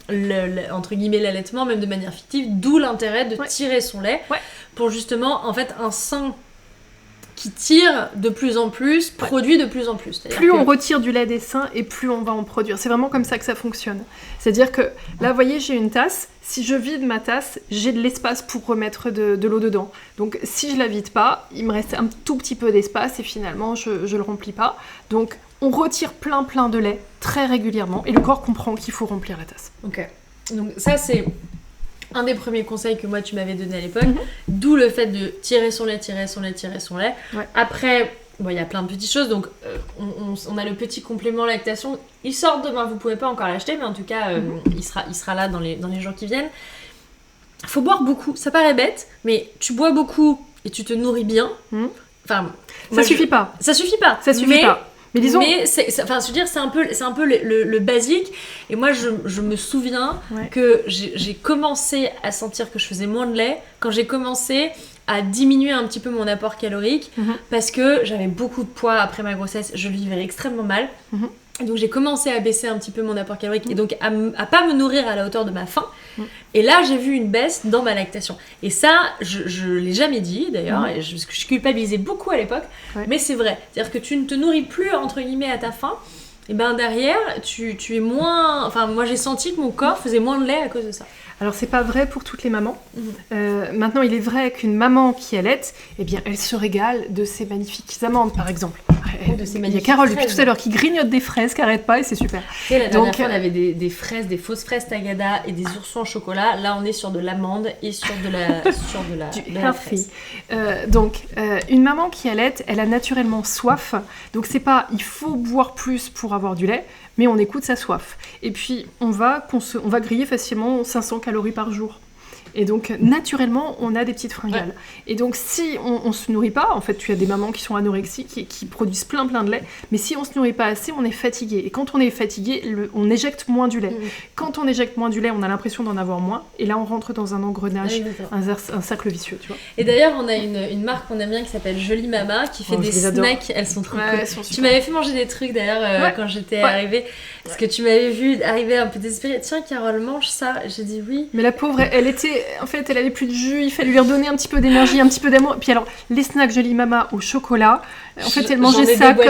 entre guillemets l'allaitement, même de manière fictive, d'où l'intérêt de tirer son lait pour justement, en fait, un sein qui tire de plus en plus, produit de plus en plus. Plus on retire du lait des seins et plus on va en produire. C'est vraiment comme ça que ça fonctionne. C'est-à-dire que là, vous voyez, j'ai une tasse. Si je vide ma tasse, j'ai de l'espace pour remettre de l'eau dedans. Donc si je la vide pas, il me reste un tout petit peu d'espace et finalement, je le remplis pas. Donc on retire plein de lait très régulièrement et le corps comprend qu'il faut remplir la tasse. Ok. Donc ça, c'est un des premiers conseils que moi tu m'avais donné à l'époque, d'où le fait de tirer son lait. Ouais. Après, il y a plein de petites choses, donc on a le petit complément lactation. Il sort demain, vous pouvez pas encore l'acheter, mais en tout cas, il sera là dans les jours qui viennent. Faut boire beaucoup, ça paraît bête, mais tu bois beaucoup et tu te nourris bien. Enfin, ça suffit pas. Ça suffit pas. Mais disons... Mais c'est un peu le basique. Et moi, je me souviens que j'ai commencé à sentir que je faisais moins de lait quand j'ai commencé à diminuer un petit peu mon apport calorique parce que j'avais beaucoup de poids après ma grossesse. Je le vivais extrêmement mal. Et donc j'ai commencé à baisser un petit peu mon apport calorique et donc à pas me nourrir à la hauteur de ma faim. Et là j'ai vu une baisse dans ma lactation. Et ça, je l'ai jamais dit d'ailleurs, et je culpabilisais beaucoup à l'époque, mais c'est vrai. C'est-à-dire que tu ne te nourris plus entre guillemets à ta faim, et ben derrière tu es moins... Enfin moi j'ai senti que mon corps faisait moins de lait à cause de ça. Alors c'est pas vrai pour toutes les mamans. Maintenant il est vrai qu'une maman qui allaite, eh bien elle se régale de ses magnifiques amandes par exemple. Il y a Carole depuis tout à l'heure qui grignote des fraises, qui arrête pas et c'est super. Et la dernière fois on avait des fraises, des fausses fraises Tagada et des oursons au chocolat. Là on est sur de l'amande et sur de la fraise. Donc une maman qui allaite, elle a naturellement soif. Donc c'est pas il faut boire plus pour avoir du lait, mais on écoute sa soif. Et puis on va griller facilement 500 calories par jour. Et donc, naturellement, on a des petites fringales. Ouais. Et donc, si on se nourrit pas, en fait, tu as des mamans qui sont anorexiques et qui produisent plein de lait, mais si on se nourrit pas assez, on est fatigué. Et quand on est fatigué, on éjecte moins du lait. Quand on éjecte moins du lait, on a l'impression d'en avoir moins. Et là, on rentre dans un engrenage, un cercle vicieux, tu vois. Et d'ailleurs, on a une marque qu'on aime bien qui s'appelle Jolie Mama, qui fait des snacks. Elles sont trop cool. Tu m'avais fait manger des trucs, d'ailleurs, quand j'étais arrivée. Parce que tu m'avais vu arriver un peu désespérée. Tiens, Carole, mange ça. J'ai dit oui. Mais la pauvre, elle avait plus de jus, il fallait lui redonner un petit peu d'énergie, un petit peu d'amour. Puis alors, les snacks Jolie Mama au chocolat, en fait, elle mangeait ça comme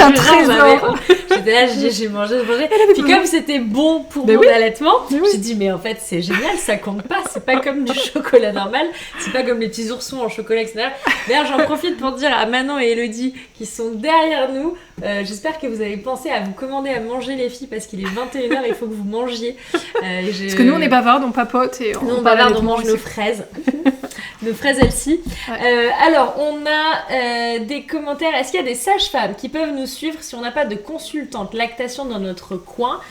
un trésor. J'étais là, j'ai mangé. Puis comme c'était bon pour mon allaitement, j'ai dit, mais en fait, c'est génial, ça compte pas. C'est pas comme du chocolat normal, c'est pas comme les petits oursons en chocolat, etc. D'ailleurs, j'en profite pour dire à Manon et Elodie qui sont derrière nous, j'espère que vous avez pensé à vous commander à manger les filles parce qu'il est 21h, il faut que vous mangiez. Parce que nous, on est bavardes, on papote et on bavarde, on mange nos fraises. Nos fraises Elsie. Alors, on a des commentaires. Est-ce qu'il y a des sages-femmes qui peuvent nous suivre si on n'a pas de consultante lactation dans notre coin?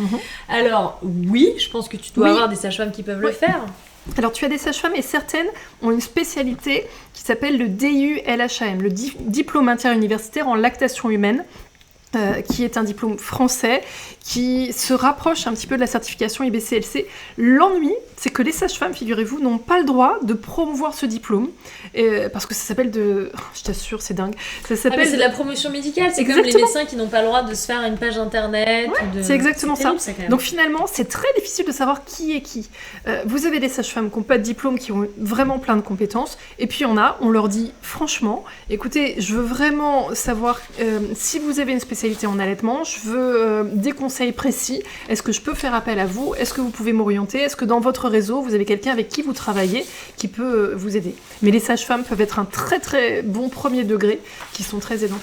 Alors, oui, je pense que tu dois avoir des sages-femmes qui peuvent le faire. Alors, tu as des sages-femmes et certaines ont une spécialité qui s'appelle le DULHAM, le diplôme interuniversitaire en lactation humaine. Qui est un diplôme français qui se rapproche un petit peu de la certification IBCLC. L'ennui, c'est que les sages-femmes, figurez-vous, n'ont pas le droit de promouvoir ce diplôme parce que ça s'appelle je t'assure, c'est dingue. Ça s'appelle mais c'est de la promotion médicale, c'est comme les médecins qui n'ont pas le droit de se faire une page internet. C'est exactement ça. Donc finalement, c'est très difficile de savoir qui est qui. Vous avez des sages-femmes qui n'ont pas de diplôme, qui ont vraiment plein de compétences, et puis on leur dit franchement, écoutez, je veux vraiment savoir si vous avez une spécialité en allaitement, je veux des conseils précis. Est-ce que je peux faire appel à vous? Est-ce que vous pouvez m'orienter? Est-ce que dans votre réseau, vous avez quelqu'un avec qui vous travaillez qui peut vous aider? Mais les sages-femmes peuvent être un très très bon premier degré qui sont très aidantes.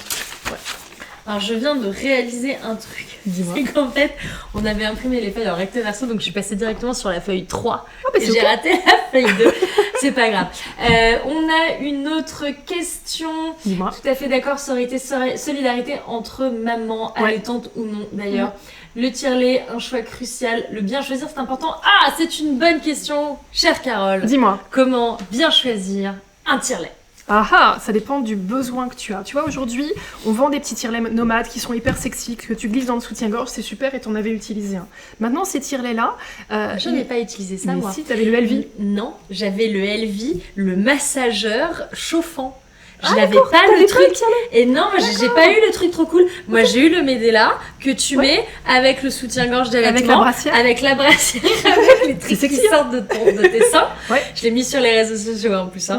Alors je viens de réaliser un truc. Dis-moi. C'est qu'en fait, on avait imprimé les feuilles en recto verso, donc je suis passée directement sur la feuille 3. Et j'ai raté la feuille 2. C'est pas grave. On a une autre question. Dis-moi. Tout à fait d'accord, solidarité entre mamans, allaitantes ou non d'ailleurs. Le tire-lait, un choix crucial. Le bien choisir, c'est important. Ah, c'est une bonne question, chère Carole. Dis-moi. Comment bien choisir un tire-lait? Ah, ça dépend du besoin que tu as. Tu vois, aujourd'hui, on vend des petits tire-laits nomades qui sont hyper sexy, que tu glisses dans le soutien-gorge, c'est super, et t'en avais utilisé un. Maintenant, ces tire-laits-là... je n'ai pas utilisé ça, moi. Mais si, t'avais le Elvie. Non, j'avais le Elvie, le massageur chauffant. Je n'avais pas le truc. Et non, j'ai pas eu le truc trop cool. Moi, j'ai eu le Medela que tu mets avec le soutien-gorge d'allaitement. Avec la brassière. Avec les trucs qui sortent de tes seins. Je l'ai mis sur les réseaux sociaux en plus.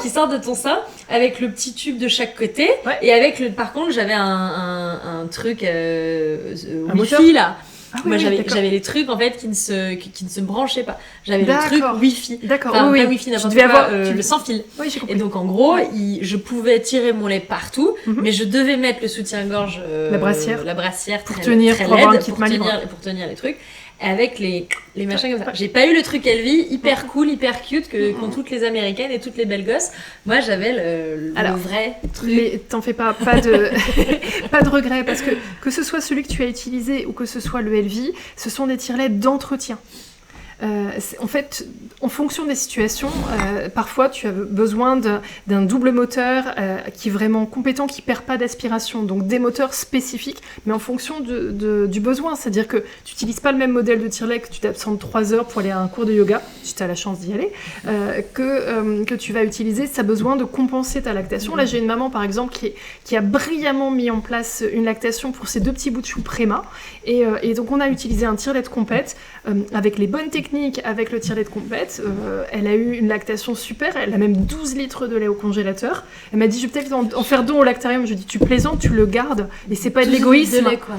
Qui sortent de ton sein avec le petit tube de chaque côté. Et avec par contre, j'avais un truc Wi-Fi là. Moi j'avais les trucs en fait qui ne se branchaient pas. J'avais le truc Wi-Fi. D'accord. Pas Wi-Fi n'importe quoi, le sans fil. Oui, j'ai compris. Et donc en gros, je pouvais tirer mon lait partout, mais je devais mettre le soutien-gorge, la brassière pour tenir, très pour laide, pour tenir les trucs. Avec les machins comme ça. J'ai pas eu le truc Elvie, hyper cool, hyper cute qu'ont toutes les américaines et toutes les belles gosses. Moi j'avais le vrai truc. Mais t'en fais pas de pas de regret parce que ce soit celui que tu as utilisé ou que ce soit le Elvie, ce sont des tire-laits d'entretien. En fait, en fonction des situations, parfois tu as besoin d'un double moteur qui est vraiment compétent, qui perd pas d'aspiration, donc des moteurs spécifiques, mais en fonction du besoin. C'est-à-dire que tu n'utilises pas le même modèle de tire-lait que tu t'absentes 3 heures pour aller à un cours de yoga, si tu as la chance d'y aller, que tu vas utiliser si tu as besoin de compenser ta lactation. Là, j'ai une maman, par exemple, qui a brillamment mis en place une lactation pour ses 2 petits bouts de chou Préma, et donc on a utilisé un tire-lait de compète avec les bonnes techniques, avec le tire-lait de compète. Elle a eu une lactation super, elle a même 12 litres de lait au congélateur. Elle m'a dit, je vais peut-être en faire don au lactarium. Je lui ai dit, tu plaisantes, tu le gardes, et c'est pas de l'égoïsme. De lait, quoi.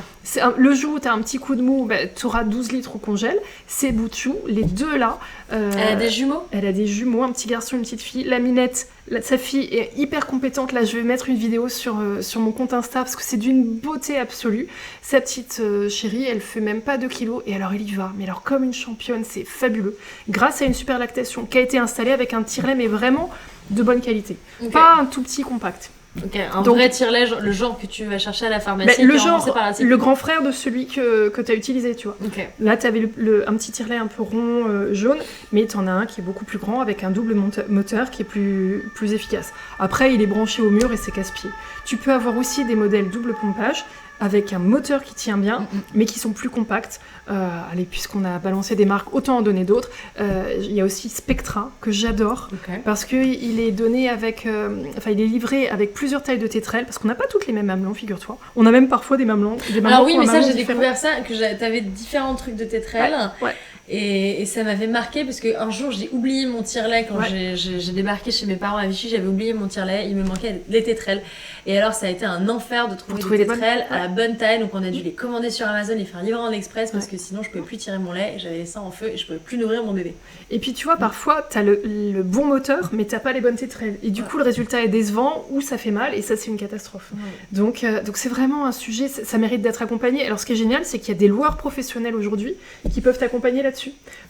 Le jour où tu as un petit coup de mou, tu auras 12 litres au congèle. Ces bouts de chou, les deux là. Elle a des jumeaux ? Elle a des jumeaux, un petit garçon, une petite fille. La Minette, sa fille est hyper compétente. Là, je vais mettre une vidéo sur mon compte Insta parce que c'est d'une beauté absolue. Sa petite chérie, elle fait même pas 2 kilos et alors elle y va. Mais alors comme une championne, c'est fabuleux. Grâce à une super lactation qui a été installée avec un tire-lait mais vraiment de bonne qualité. Okay. Pas un tout petit compact. Ok, vrai tire-lait, le genre que tu vas chercher à la pharmacie. Le grand frère de celui que tu as utilisé, tu vois. Okay. Là, tu avais un petit tire-lait un peu rond, jaune, mais tu en as un qui est beaucoup plus grand avec un double moteur qui est plus efficace. Après, il est branché au mur et c'est casse-pied. Tu peux avoir aussi des modèles double pompage avec un moteur qui tient bien, mais qui sont plus compacts. Allez, puisqu'on a balancé des marques, autant en donner d'autres. Il y a aussi Spectra, que j'adore, parce qu'il est donné avec... il est livré avec plusieurs tailles de tétrelles, parce qu'on n'a pas toutes les mêmes mamelons, figure-toi. On a même parfois des mamelons... Alors oui, mais ça, j'ai découvert ça, que t'avais différents trucs de tétrelles. Ouais. Et ça m'avait marqué parce qu'un jour j'ai oublié mon tire-lait quand j'ai débarqué chez mes parents à Vichy, j'avais oublié mon tire-lait, il me manquait les tétrelles. Et alors ça a été un enfer de trouver des tétrelles à la bonne taille, donc on a dû les commander sur Amazon et faire livrer en express parce que sinon je pouvais plus tirer mon lait et j'avais les seins en feu et je pouvais plus nourrir mon bébé. Et puis tu vois, parfois t'as le bon moteur mais t'as pas les bonnes tétrelles et du coup le résultat est décevant ou ça fait mal et ça c'est une catastrophe. Donc c'est vraiment un sujet, ça mérite d'être accompagné. Alors ce qui est génial, c'est qu'il y a des loueurs professionnels aujourd'hui qui peuvent t'accompagner là-dessus.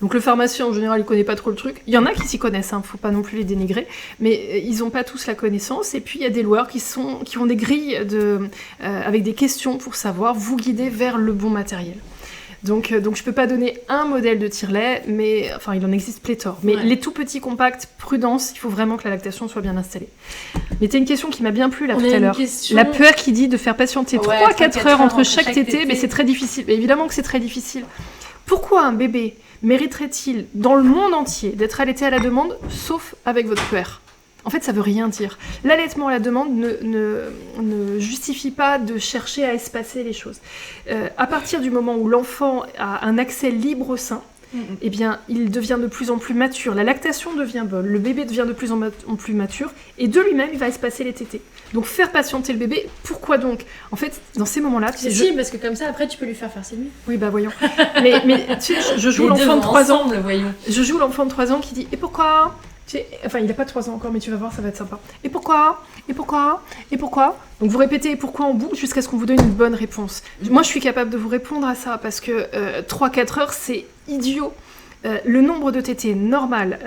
Donc le pharmacien en général il connaît pas trop le truc. Il y en a qui s'y connaissent, faut pas non plus les dénigrer, mais ils ont pas tous la connaissance. Et puis il y a des loueurs qui ont des grilles avec des questions pour savoir vous guider vers le bon matériel. Donc je peux pas donner un modèle de tire-lait, mais enfin il en existe pléthore. Mais les tout petits compacts, prudence, il faut vraiment que la lactation soit bien installée. Mais t'as une question qui m'a bien plu là tout à l'heure. La peur qui dit de faire patienter 3-4 heures entre chaque tété, mais c'est très difficile. Mais évidemment que c'est très difficile. Pourquoi un bébé mériterait-il dans le monde entier d'être allaité à la demande, sauf avec votre puère ? En fait, ça veut rien dire. L'allaitement à la demande ne justifie pas de chercher à espacer les choses. À partir du moment où l'enfant a un accès libre au sein, eh bien, il devient de plus en plus mature. La lactation devient bonne, le bébé devient de plus en plus mature, et de lui-même, il va espacer les tétés. Donc, faire patienter le bébé, pourquoi donc ? En fait, dans ces moments-là... parce que comme ça, après, tu peux lui faire ses nuits. Oui, bah voyons. mais tu sais, je joue l'enfant de 3 ans. Je joue l'enfant de 3 ans qui dit « Et pourquoi ?» Enfin, il n'a pas 3 ans encore, mais tu vas voir, ça va être sympa. Et pourquoi ? Et pourquoi ? Et pourquoi ? Donc vous répétez pourquoi en boucle jusqu'à ce qu'on vous donne une bonne réponse. Moi, je suis capable de vous répondre à ça parce que 3-4 heures, c'est idiot. Le nombre de tétés normal,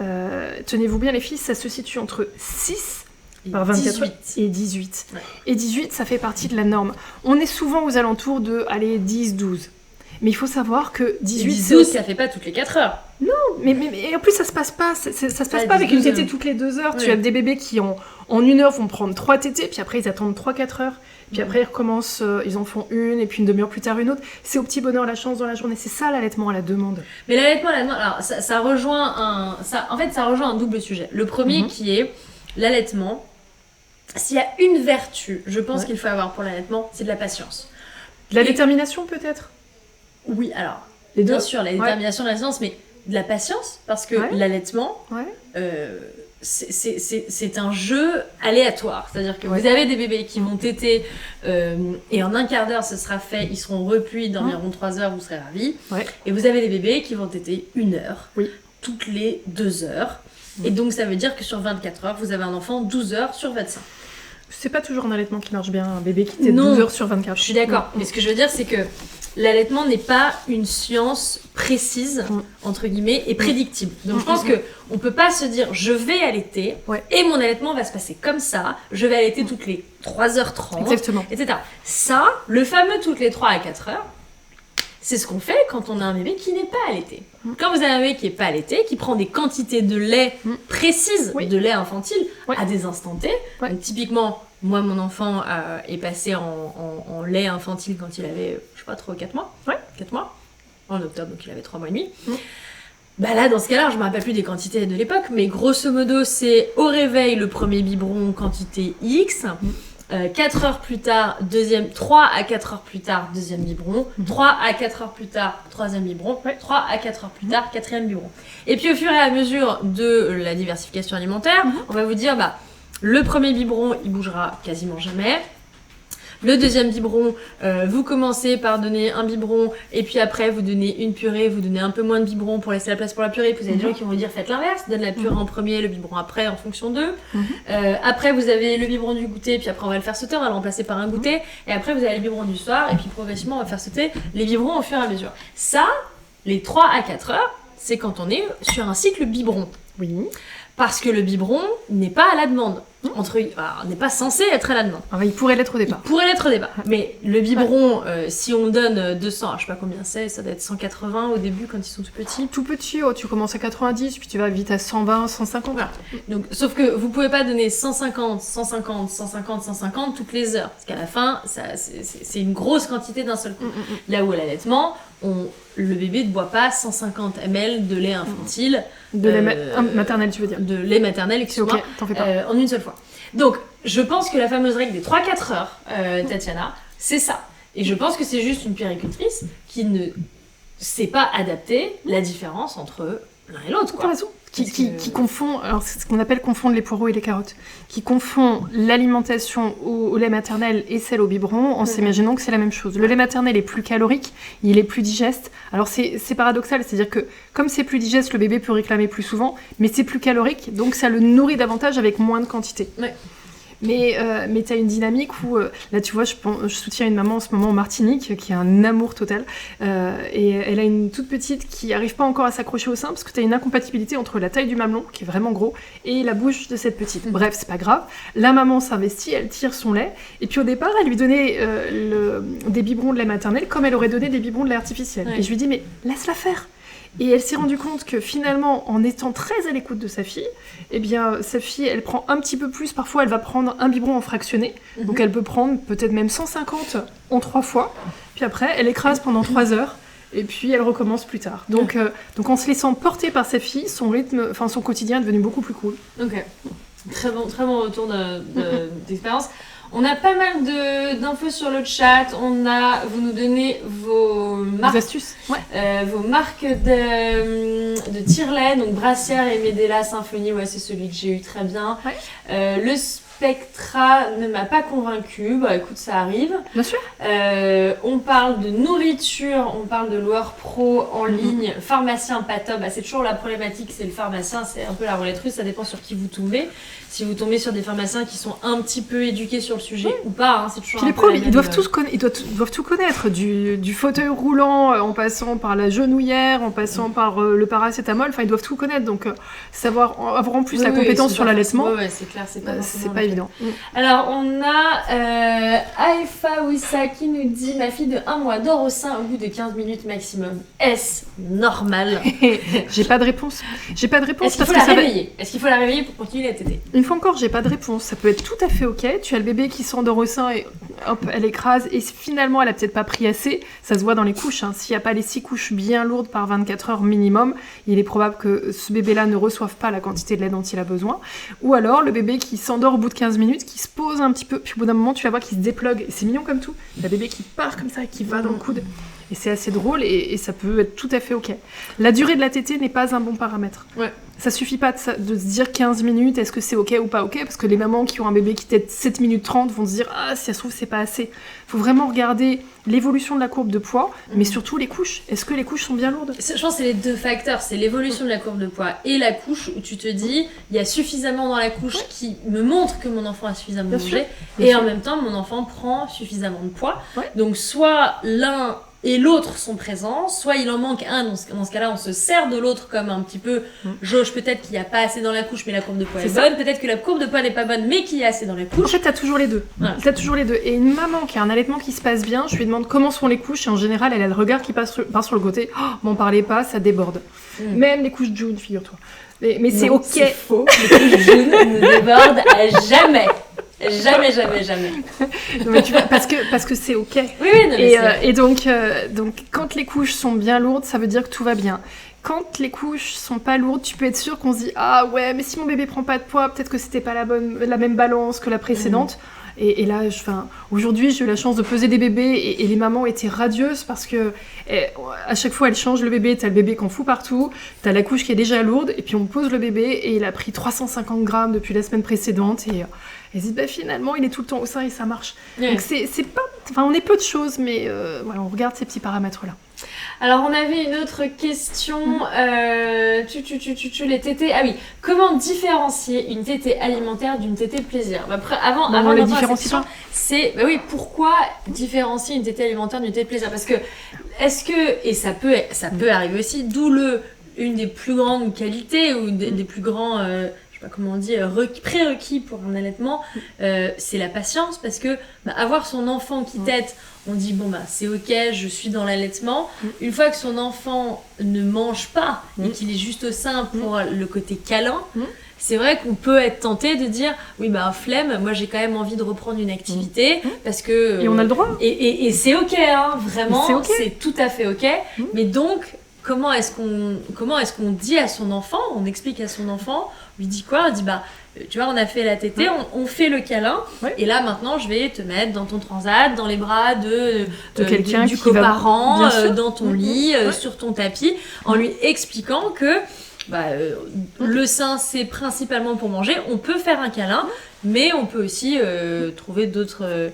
tenez-vous bien les filles, ça se situe entre 6 par 24 heures et 18. Ouais. Et 18, ça fait partie de la norme. On est souvent aux alentours de, 10-12. Mais il faut savoir que 18... ça fait pas toutes les 4 heures. Non, mais en plus ça se passe pas. Ça se passe pas avec une tétée toutes les 2 heures. Ouais. Tu as des bébés qui en 1 heure vont prendre 3 tétées, puis après ils attendent 3-4 heures. Puis après ils recommencent, ils en font une, et puis une demi-heure plus tard une autre. C'est au petit bonheur la chance dans la journée. C'est ça l'allaitement à la demande. Mais l'allaitement à la demande, alors ça rejoint un double sujet. Le premier qui est l'allaitement s'il y a une vertu, je pense qu'il faut avoir pour l'allaitement, c'est de la patience. De la détermination peut-être? Oui, alors, les deux. Bien sûr, la détermination, la patience, mais de la patience, parce que l'allaitement, c'est un jeu aléatoire. C'est-à-dire que vous avez des bébés qui vont téter et en un quart d'heure, ce sera fait, ils seront replis d'environ 3 heures, vous serez ravis. Et vous avez des bébés qui vont téter 1 heure, toutes les 2 heures. Et donc, ça veut dire que sur 24 heures, vous avez un enfant 12 heures sur 25. C'est pas toujours un allaitement qui marche bien, un bébé qui tète 12 heures sur 24. Je suis d'accord. Mais ce que je veux dire, c'est que l'allaitement n'est pas une science précise, entre guillemets, et prédictible. Donc je pense qu'on peut pas se dire, je vais allaiter, et mon allaitement va se passer comme ça, je vais allaiter toutes les 3h30, etc. Ça, le fameux toutes les 3 à 4 heures, c'est ce qu'on fait quand on a un bébé qui n'est pas allaité. Quand vous avez un bébé qui n'est pas allaité, qui prend des quantités de lait précises, de lait infantile, à des instants T, donc typiquement, moi, mon enfant est passé en lait infantile quand il avait, je sais pas, 3 ou 4 mois. 4 mois. En octobre, donc il avait 3 mois et demi. Bah là, dans ce cas-là, je me rappelle plus des quantités de l'époque, mais grosso modo, c'est au réveil, le premier biberon, quantité X. 4 heures plus tard, 3 à 4 heures plus tard, deuxième biberon. 3 à 4 heures plus tard, troisième biberon. 3 à 4 heures plus tard, quatrième biberon. Et puis au fur et à mesure de la diversification alimentaire, on va vous dire, bah, le premier biberon, il bougera quasiment jamais. Le deuxième biberon, vous commencez par donner un biberon et puis après vous donnez une purée, vous donnez un peu moins de biberon pour laisser la place pour la purée. Puis vous avez des gens qui vont vous dire faites l'inverse, donne la purée en premier, le biberon après en fonction d'eux. Après vous avez le biberon du goûter, puis après on va le faire sauter, on va le remplacer par un goûter. Et après vous avez le biberon du soir et puis progressivement on va faire sauter les biberons au fur et à mesure. Ça, les 3 à 4 heures, c'est quand on est sur un cycle biberon. Parce que le biberon n'est pas à la demande. On n'est pas censé être à la demande. Il pourrait l'être au départ. Mais le biberon, si on donne 200, je sais pas combien c'est, ça doit être 180 au début quand ils sont tout petits. Tout petit, tu commences à 90, puis tu vas vite à 120, 150. Voilà. Donc, sauf que vous pouvez pas donner 150, 150, 150, 150 toutes les heures. Parce qu'à la fin, c'est une grosse quantité d'un seul coup. Là où à l'allaitement, le bébé ne boit pas 150 ml de lait infantile. De lait maternel, tu veux dire. De lait maternel, excuse-moi, t'en fais pas. en une seule fois. Donc, je pense que la fameuse règle des 3-4 heures, Tatiana, c'est ça. Et je pense que c'est juste une puéricultrice qui ne sait pas adapter la différence entre l'un et l'autre. T'as raison. Qui confond, alors c'est ce qu'on appelle confondre les poireaux et les carottes, qui confond l'alimentation au lait maternel et celle au biberon en s'imaginant que c'est la même chose. Le lait maternel est plus calorique, il est plus digeste. Alors c'est paradoxal, c'est-à-dire que comme c'est plus digeste, le bébé peut réclamer plus souvent, mais c'est plus calorique, donc ça le nourrit davantage avec moins de quantité. Mais t'as une dynamique où, là tu vois, je soutiens une maman en ce moment en Martinique qui a un amour total et elle a une toute petite qui n'arrive pas encore à s'accrocher au sein parce que t'as une incompatibilité entre la taille du mamelon, qui est vraiment gros, et la bouche de cette petite. Bref, c'est pas grave. La maman s'investit, elle tire son lait, et puis au départ, elle lui donnait des biberons de lait maternel comme elle aurait donné des biberons de lait artificiel. Et je lui dis, mais laisse-la faire. Et elle s'est rendue compte que finalement, en étant très à l'écoute de sa fille, eh bien, sa fille, elle prend un petit peu plus. Parfois, elle va prendre un biberon en fractionné. Donc, elle peut prendre peut-être même 150 en 3 fois. Puis après, elle écrase pendant 3 heures. Et puis, elle recommence plus tard. Donc en se laissant porter par sa fille, son rythme, son quotidien est devenu beaucoup plus cool. Ok. Très bon retour d'expérience. On a pas mal d'infos sur le chat. Vous nous donnez vos marques, astuces, vos marques de tire-lait, donc Brassière et Medela Symphonie. Ouais, c'est celui que j'ai eu très bien. Le Spectra ne m'a pas convaincue. Bah écoute, ça arrive. Bien sûr. On parle de nourriture, on parle de Loire Pro en ligne. Pharmacien pas top. Bah, c'est toujours la problématique, c'est le pharmacien, c'est un peu la roulette russe. Ça dépend sur qui vous tombez. Si vous tombez sur des pharmaciens qui sont un petit peu éduqués sur le sujet ou pas, c'est toujours. Puis les pros, ils doivent tout connaître, du fauteuil roulant en passant par la genouillère, en passant par le paracétamol. Enfin, ils doivent tout connaître. Donc, avoir en plus la compétence sur l'allaitement, c'est clair, c'est pas évident. Alors, on a Aïfa Wissa qui nous dit ma fille de 1 mois dort au sein au bout de 15 minutes maximum. Est-ce normal? J'ai pas de réponse. Est-ce qu'il faut la réveiller? Est-ce qu'il faut la réveiller pour continuer à téter? Une fois encore, j'ai pas de réponse. Ça peut être tout à fait ok. Tu as le bébé qui s'endort au sein et hop, elle écrase, et finalement, elle a peut-être pas pris assez, ça se voit dans les couches, hein. S'il n'y a pas les 6 couches bien lourdes par 24 heures minimum, il est probable que ce bébé-là ne reçoive pas la quantité de lait dont il a besoin, ou alors le bébé qui s'endort au bout de 15 minutes, qui se pose un petit peu, puis au bout d'un moment, tu vas voir qu'il se déplugue, et c'est mignon comme tout, le bébé qui part comme ça, et qui va dans le coude, et c'est assez drôle, et ça peut être tout à fait ok. La durée de la tétée n'est pas un bon paramètre. Ouais. Ça suffit pas de se dire 15 minutes, est-ce que c'est ok ou pas ok, parce que les mamans qui ont un bébé qui tète 7 minutes 30 vont se dire ah, si ça se trouve c'est pas assez. Faut vraiment regarder l'évolution de la courbe de poids, mais surtout les couches. Est-ce que les couches sont bien lourdes ? Je pense que c'est les deux facteurs, c'est l'évolution de la courbe de poids et la couche, où tu te dis il y a suffisamment dans la couche qui me montre que mon enfant a suffisamment mangé, et en même temps mon enfant prend suffisamment de poids. Donc soit l'un et l'autre sont présents, soit il en manque un, dans ce cas-là on se sert de l'autre comme un petit peu jauge, peut-être qu'il n'y a pas assez dans la couche mais la courbe de poids est bonne, peut-être que la courbe de poids n'est pas bonne mais qu'il y a assez dans la couche. En fait t'as toujours les deux, t'as toujours les deux, et une maman qui a un allaitement qui se passe bien, je lui demande comment sont les couches, et en général elle a le regard qui part sur le côté, oh, m'en parlez pas, ça déborde. Même les couches June, figure-toi. Mais c'est ok. C'est faux, les couches June ne débordent à jamais. Jamais. Non, mais parce que c'est ok. Oui, non, et donc quand les couches sont bien lourdes, ça veut dire que tout va bien. Quand les couches sont pas lourdes, tu peux être sûr qu'on se dit ah ouais, mais si mon bébé prend pas de poids, peut-être que c'était pas la même balance que la précédente. Et là, aujourd'hui, j'ai eu la chance de peser des bébés, et les mamans étaient radieuses parce que à chaque fois, elles changent le bébé. T'as le bébé qu'on fout partout, t'as la couche qui est déjà lourde, et puis on pose le bébé, et il a pris 350 grammes depuis la semaine précédente, et elles disent finalement, il est tout le temps au sein et ça marche. Donc c'est pas, on est peu de choses, mais on regarde ces petits paramètres-là. Alors on avait une autre question, les tétées. Ah oui, comment différencier une tétée alimentaire d'une tétée plaisir ? Avant les différencie pas. C'est pourquoi différencier une tétée alimentaire d'une tétée plaisir ? Parce que et ça peut arriver aussi, d'où une des plus grandes qualités ou des plus grands je sais pas comment on dit, prérequis pour un allaitement, c'est la patience, parce que avoir son enfant qui tète, on dit bon c'est ok, je suis dans l'allaitement. Une fois que son enfant ne mange pas et qu'il est juste au sein pour le côté câlin, c'est vrai qu'on peut être tenté de dire oui flemme, moi j'ai quand même envie de reprendre une activité parce que et on a le droit, et c'est ok, hein, vraiment c'est tout à fait ok. Mais donc comment est-ce qu'on dit à son enfant, on explique à son enfant, lui dit quoi, on dit tu vois, on a fait la tétée, on fait le câlin, et là maintenant je vais te mettre dans ton transat, dans les bras de quelqu'un du coparent, dans ton lit, sur ton tapis, en lui expliquant que le sein c'est principalement pour manger, on peut faire un câlin, mais on peut aussi trouver d'autres...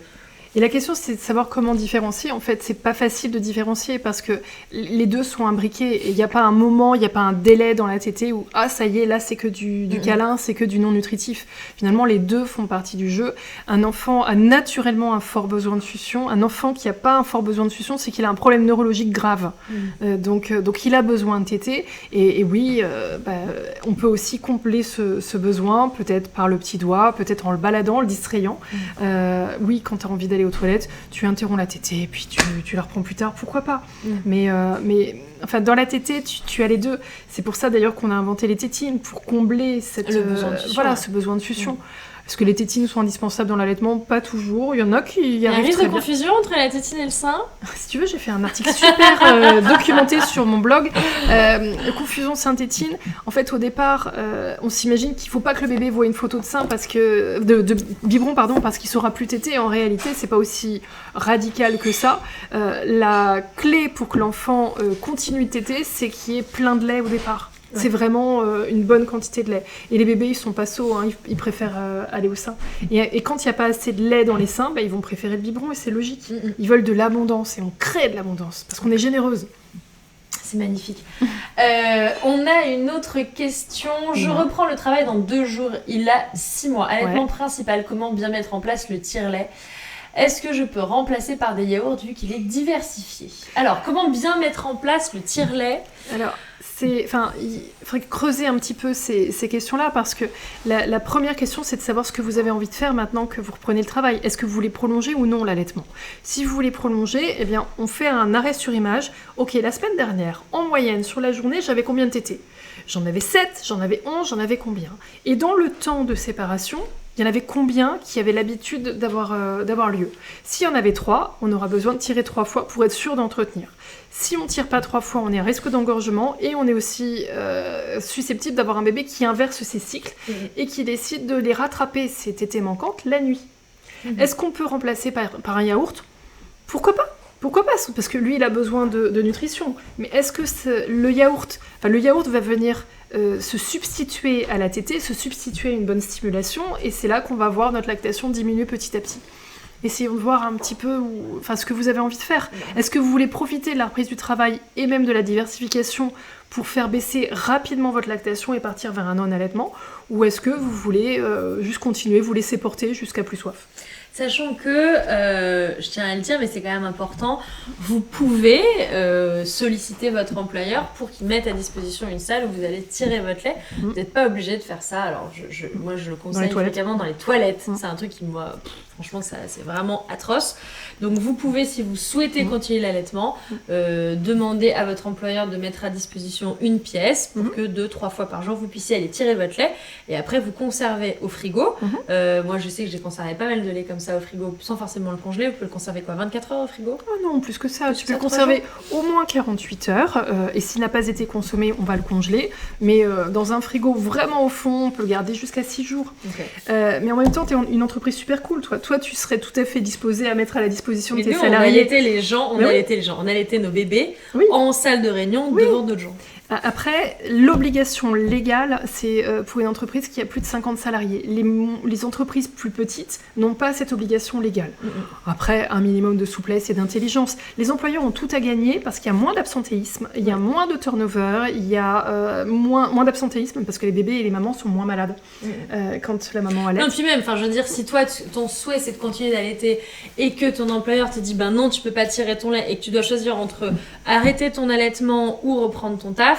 Et la question, c'est de savoir comment différencier. En fait, c'est pas facile de différencier parce que les deux sont imbriqués. Et il n'y a pas un moment, il n'y a pas un délai dans la tétée où ah ça y est, là c'est que du câlin, c'est que du non nutritif. Finalement, les deux font partie du jeu. Un enfant a naturellement un fort besoin de succion. Un enfant qui n'a pas un fort besoin de succion, c'est qu'il a un problème neurologique grave. Donc il a besoin de tétée. Et oui, on peut aussi combler ce besoin, peut-être par le petit doigt, peut-être en le baladant, en le distrayant. Oui, quand tu as envie d'aller aux toilettes, tu interromps la tétée et puis tu la reprends plus tard, pourquoi pas. Mais enfin, dans la tétée, tu as les deux. C'est pour ça d'ailleurs qu'on a inventé les tétines, pour combler ce besoin de succion. Est-ce que les tétines sont indispensables dans l'allaitement ? Pas toujours. Il y en a qui y arrivent très bien. Il y a un risque de confusion entre la tétine et le sein ? Si tu veux, j'ai fait un article super documenté sur mon blog. Confusion sein-tétine. En fait, au départ, on s'imagine qu'il ne faut pas que le bébé voie une photo de sein de biberon, parce qu'il saura plus téter. En réalité, c'est pas aussi radical que ça. La clé pour que l'enfant continue de téter, c'est qu'il y ait plein de lait au départ. C'est vraiment une bonne quantité de lait. Et les bébés, ils sont pas sots, hein, ils préfèrent aller au sein. Et quand il n'y a pas assez de lait dans les seins, ils vont préférer le biberon, et c'est logique. Ils veulent de l'abondance, et on crée de l'abondance, parce qu'on est généreuse. C'est magnifique. On a une autre question. Je reprends le travail dans 2 jours. Il a 6 mois. Allaitement principal, comment bien mettre en place le tire-lait ? Est-ce que je peux remplacer par des yaourts vu qu'il est diversifié ? Alors, comment bien mettre en place le tire-lait ? Alors, il faudrait creuser un petit peu ces questions-là, parce que la première question, c'est de savoir ce que vous avez envie de faire maintenant que vous reprenez le travail. Est-ce que vous voulez prolonger ou non l'allaitement ? Si vous voulez prolonger, on fait un arrêt sur image. Ok, la semaine dernière, en moyenne, sur la journée, j'avais combien de tétées ? J'en avais 7, j'en avais 11, j'en avais combien ? Et dans le temps de séparation, il y en avait combien qui avaient l'habitude d'avoir lieu? S'il y en avait 3, on aura besoin de tirer 3 fois pour être sûr d'entretenir. Si on ne tire pas 3 fois, on est à risque d'engorgement et on est aussi susceptible d'avoir un bébé qui inverse ses cycles et qui décide de les rattraper, ces tétées manquantes, la nuit. Est-ce qu'on peut remplacer par un yaourt? Pourquoi pas? Parce que lui, il a besoin de nutrition. Mais est-ce que le yaourt va venir se substituer à la tétée, se substituer à une bonne stimulation, et c'est là qu'on va voir notre lactation diminuer petit à petit. Essayons de voir un petit peu ce que vous avez envie de faire. Est-ce que vous voulez profiter de la reprise du travail et même de la diversification pour faire baisser rapidement votre lactation et partir vers un non-allaitement, ou est-ce que vous voulez juste continuer, vous laisser porter jusqu'à plus soif? Sachant que, je tiens à le dire, mais c'est quand même important, vous pouvez solliciter votre employeur pour qu'il mette à disposition une salle où vous allez tirer votre lait. Vous n'êtes pas obligé de faire ça. Alors, moi, je le conseille fréquemment dans les toilettes. C'est un truc qui, moi, franchement, c'est vraiment atroce. Donc, vous pouvez, si vous souhaitez continuer l'allaitement, demander à votre employeur de mettre à disposition une pièce pour que 2-3 fois par jour, vous puissiez aller tirer votre lait. Et après, vous conservez au frigo. Moi, je sais que j'ai conservé pas mal de lait comme ça au frigo sans forcément le congeler. Vous pouvez le conserver 24 heures au frigo? Ah non, plus que ça. Tu peux le conserver au moins 48 heures. Et s'il n'a pas été consommé, on va le congeler. Mais dans un frigo vraiment au fond, on peut le garder jusqu'à 6 jours. Mais en même temps, tu es une entreprise super cool. Toi, tu serais tout à fait disposée à mettre à la disposition de tes salariés. On allaitait les gens, on allaitait nos bébés en salle de réunion devant d'autres gens. Après, l'obligation légale, c'est pour une entreprise qui a plus de 50 salariés. Les entreprises plus petites n'ont pas cette obligation légale. Après, un minimum de souplesse et d'intelligence. Les employeurs ont tout à gagner parce qu'il y a moins d'absentéisme, il y a moins de turnover, il y a moins d'absentéisme parce que les bébés et les mamans sont moins malades quand la maman allaite. Non, puis même, je veux dire, si toi, ton souhait c'est de continuer d'allaiter et que ton employeur te dit ben non, tu peux pas tirer ton lait et que tu dois choisir entre arrêter ton allaitement ou reprendre ton taf,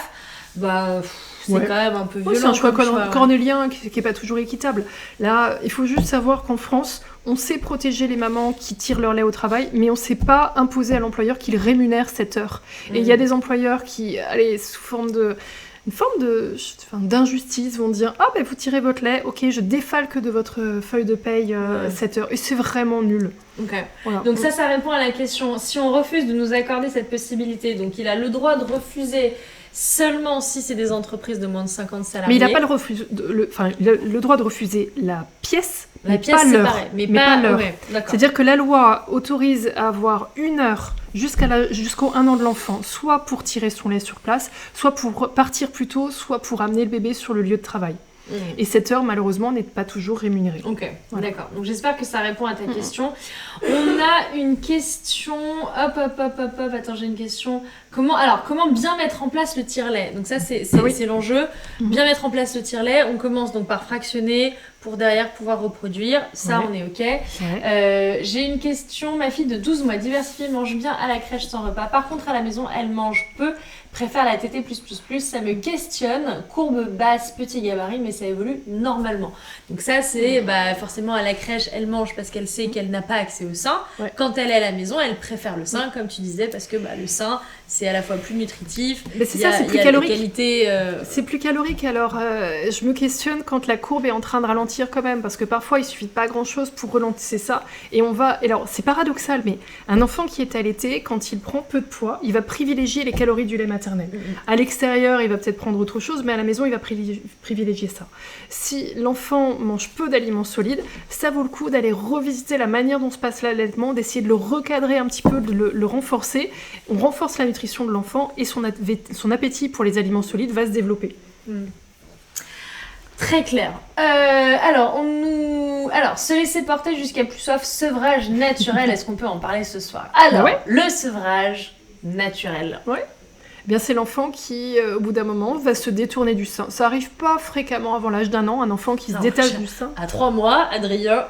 c'est quand même un peu violent. C'est un choix cornélien qui n'est pas toujours équitable. Là, il faut juste savoir qu'en France, on sait protéger les mamans qui tirent leur lait au travail, mais on ne sait pas imposer à l'employeur qu'il rémunère cette heure. Et il y a des employeurs qui, sous forme d'injustice, vont dire « Ah, vous tirez votre lait, ok, je défalque de votre feuille de paye cette heure. » Et c'est vraiment nul. Voilà. Donc ça répond à la question. Si on refuse de nous accorder cette possibilité, donc il a le droit de refuser seulement si c'est des entreprises de moins de 50 salariés. Mais il n'a pas le droit de refuser la pièce, mais pas l'heure. Mais pas l'heure. C'est-à-dire que la loi autorise à avoir 1 heure jusqu'au 1 an de l'enfant, soit pour tirer son lait sur place, soit pour partir plus tôt, soit pour amener le bébé sur le lieu de travail. Et cette heure, malheureusement, n'est pas toujours rémunérée. D'accord. Donc j'espère que ça répond à ta question. On a une question. Attends, j'ai une question. Comment bien mettre en place le tire-lait? Donc ça, c'est l'enjeu. Bien mettre en place le tire-lait. On commence donc par fractionner pour derrière pouvoir reproduire. Ça, on est OK. J'ai une question. Ma fille de 12 mois diversifiée mange bien à la crèche sans repas. Par contre, à la maison, elle mange peu. Préfère la tétée +++, ça me questionne, courbe basse, petit gabarit, mais ça évolue normalement. Donc ça, c'est forcément à la crèche, elle mange parce qu'elle sait qu'elle n'a pas accès au sein. Quand elle est à la maison, elle préfère le sein, comme tu disais, parce que le sein, c'est à la fois plus nutritif, mais c'est ça, c'est plus calorique. C'est plus calorique, alors je me questionne quand la courbe est en train de ralentir quand même, parce que parfois, il suffit de pas grand-chose pour relancer ça, et alors, c'est paradoxal, mais un enfant qui est allaité, quand il prend peu de poids, il va privilégier les calories du lait maternel. À l'extérieur, il va peut-être prendre autre chose, mais à la maison, il va privilégier ça. Si l'enfant mange peu d'aliments solides, ça vaut le coup d'aller revisiter la manière dont se passe l'allaitement, d'essayer de le recadrer un petit peu, de le renforcer. On renforce la nutrition de l'enfant et son appétit pour les aliments solides va se développer. Très clair. Alors, se laisser porter jusqu'à plus soif, sevrage naturel, est-ce qu'on peut en parler ce soir? Alors, le sevrage naturel. Bien, c'est l'enfant qui, au bout d'un moment, va se détourner du sein. Ça arrive pas fréquemment avant l'âge d'1 an, un enfant qui se détache du sein. À 3 mois, Adrien...